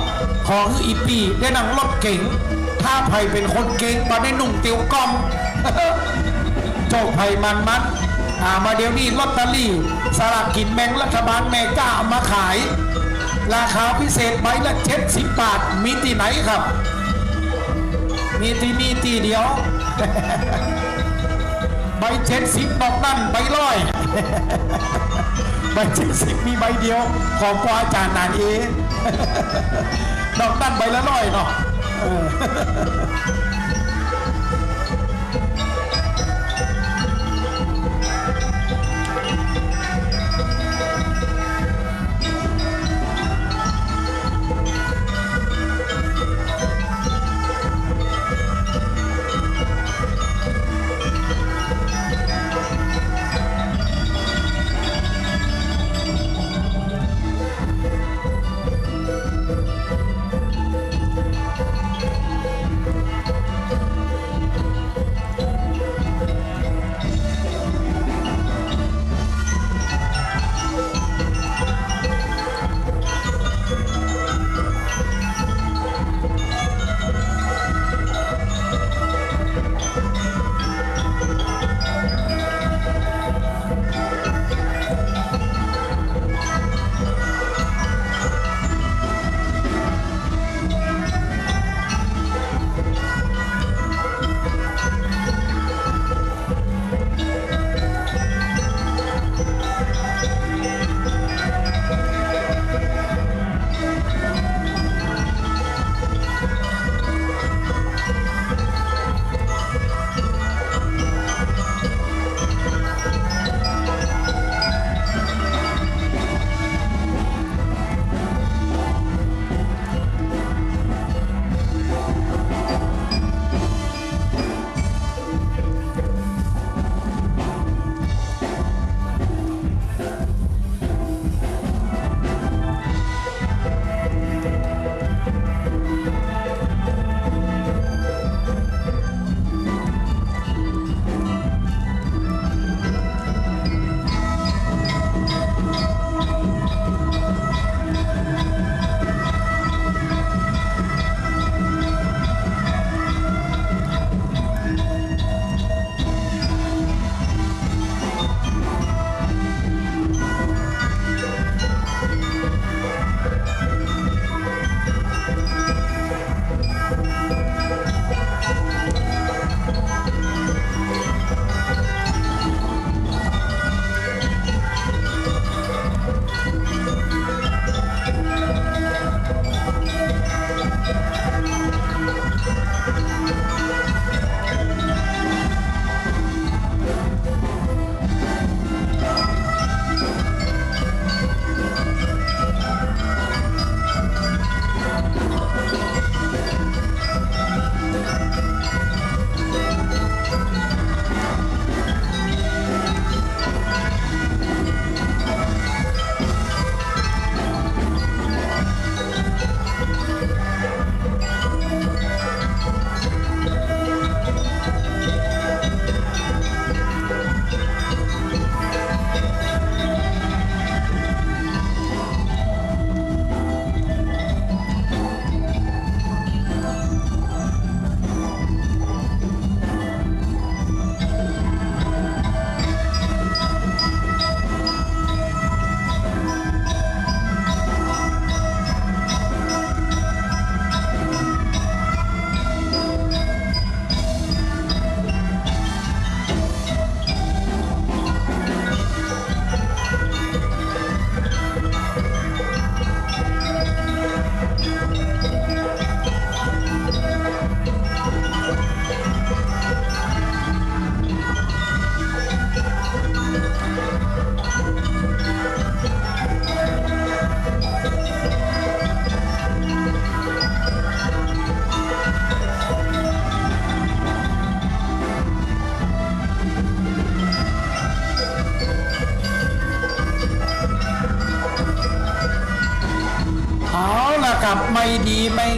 ของอีปีได้นั่งรถเก๋งถ้าไผ่เป็นคนเก่งบ่ได้นุ่งเตียวกอม โจกไผ่มันมาเดี๋ยวนี้ลอตเตอรี่สลากกินแบ่งรัฐบาลแม่กล้าเอามาขายราคาพิเศษใบละ70 บาทมีที่ไหนครับมีที่นี่ที่เดียว ใบ70ดอกนั่นใบร้อย ใบ70มีใบเดียวของพ่ออาจารย์นานเอ ดอกนั่นใบละร้อยเนาะ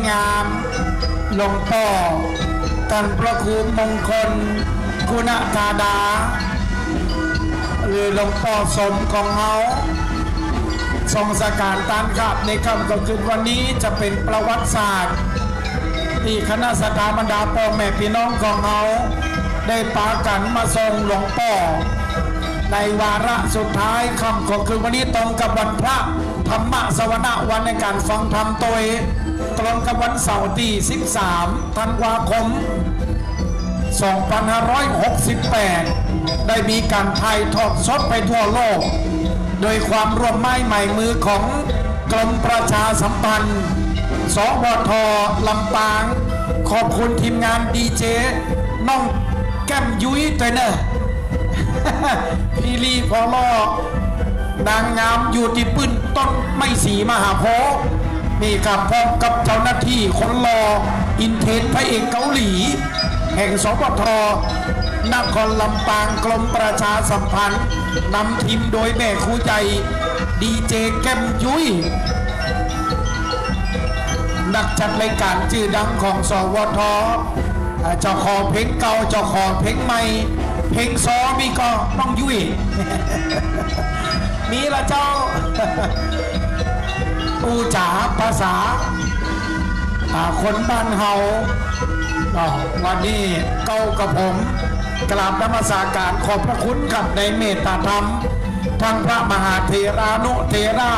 งามหลวงพ่อท่านพระครูมงคลคุณธาดาหรือหลวงพ่อสมของเขาทรงสการตานขับในค่ำคืนวันนี้จะเป็นประวัติศาสตร์ที่คณะสัตยาบรรดาพ่อแม่พี่น้องของเขาได้ปากันมาทรงหลวงพ่อในวาระสุดท้ายค่ำคืนวันนี้ตรงกับวันพระธรรมสวนาวันในการฟังธรรมโดยตรงกับวันเสาร์ที่13 ธันวาคม 2568 ได้มีการถ่ายทอดสดไปทั่วโลกโดยความร่วมไม้ใหม่มือของกรมประชาสัมพันธ์สวทลำปางขอบคุณทีมงานดีเจน้องแก้มยุ้ยด้วยเนอะ พี่ลีพอล่อนางงามอยู่ที่ปื้นต้นไม้สีมหาโพธิ์นี่กับพร้อมกับเจ้าหน้าที่คนรออินเทนพระเอกเกาหลี แห่งสปทนครลำปางกรมประชาสัมพันธ์นำทีมโดยแม่ครูใจดีเจแก้มยุ้ยนักจัดรายการชื่อดังของสวทเจ้าของเพลงเก่าเจ้าของเพลงใหม่เพลงซอมีก็น้องยุ้ย มีละเจ้า อูจ๋าภาษาคนบ้านเฮาวันนี้เก้ากับผมกราบนมัสการขอบพระคุณกับในเมตตาธรรมทั้งพระมหาเถรานุเถระ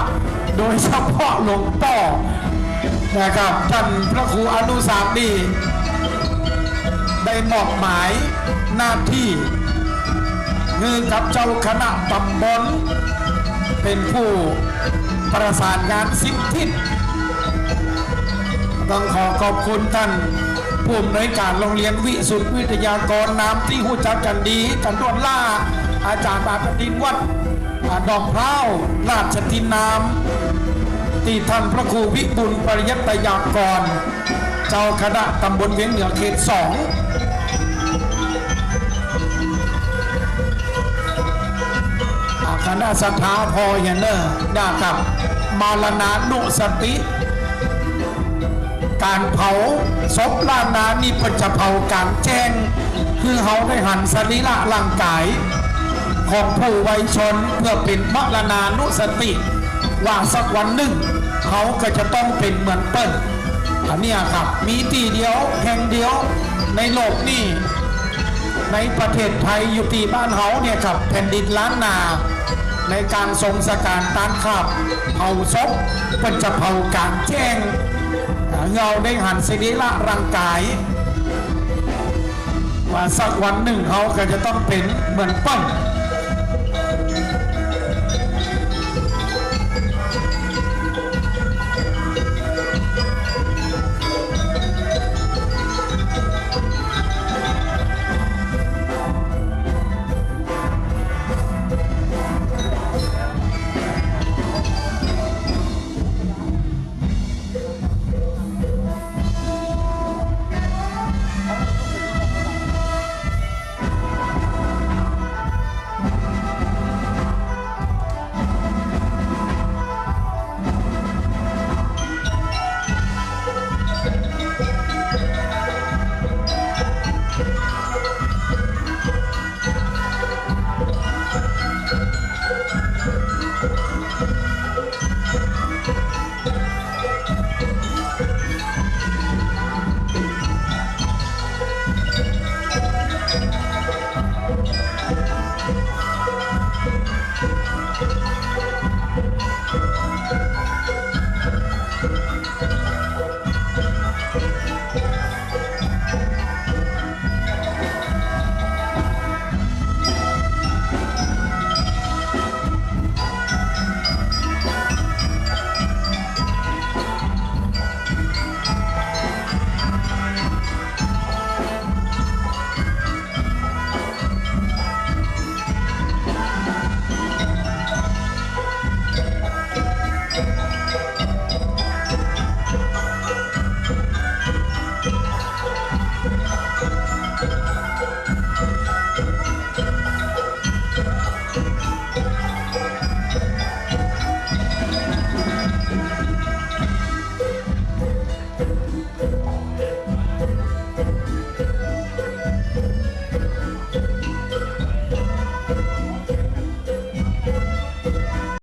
โดยเฉพาะหลวงพ่อนะครับท่านพระครูอนุสาวรีย์ได้มอบหมายหน้าที่เงินกับเจ้าคณะตำบลเป็นผู้ประสานงานสิบทิศต้องขอขอบคุณท่านผู้อำนวยการโรงเรียนวิสุทธิวิทยากรน้ำที่หูจักกันดีกันต้นล่าอาจารย์บาปดินวัดดอกพร้าวราชทินนามที่ท่านพระครูวิบุญปริยัตยากรเจ้าคณะตำบลเวียงเหนือเขต 2คณะสัทธาพออย่างเนอร์ได้กับมาลนานุสติการเผาศพล้านนานี่เป็นจะเผากลางแจ้งคือเขาได้หันสรีระร่างกายของผู้ไวยชนเพื่อเป็นมรณานุสติว่าสักวันหนึ่งเขาก็จะต้องเป็นเหมือนเปิ้ลอันนี้ครับมีที่เดียวแห่งเดียวในโลกนี้ในประเทศไทยอยู่ที่บ้านเขาเนี่ยครับแผ่นดินล้านนาในการทรงสการตานขับเผาศพเป็นจะเผากลางแจ้งเงาได้หันสรีระร่างกายว่าสักวันหนึ่งเขาก็จะต้องเป็นเหมือนปั้น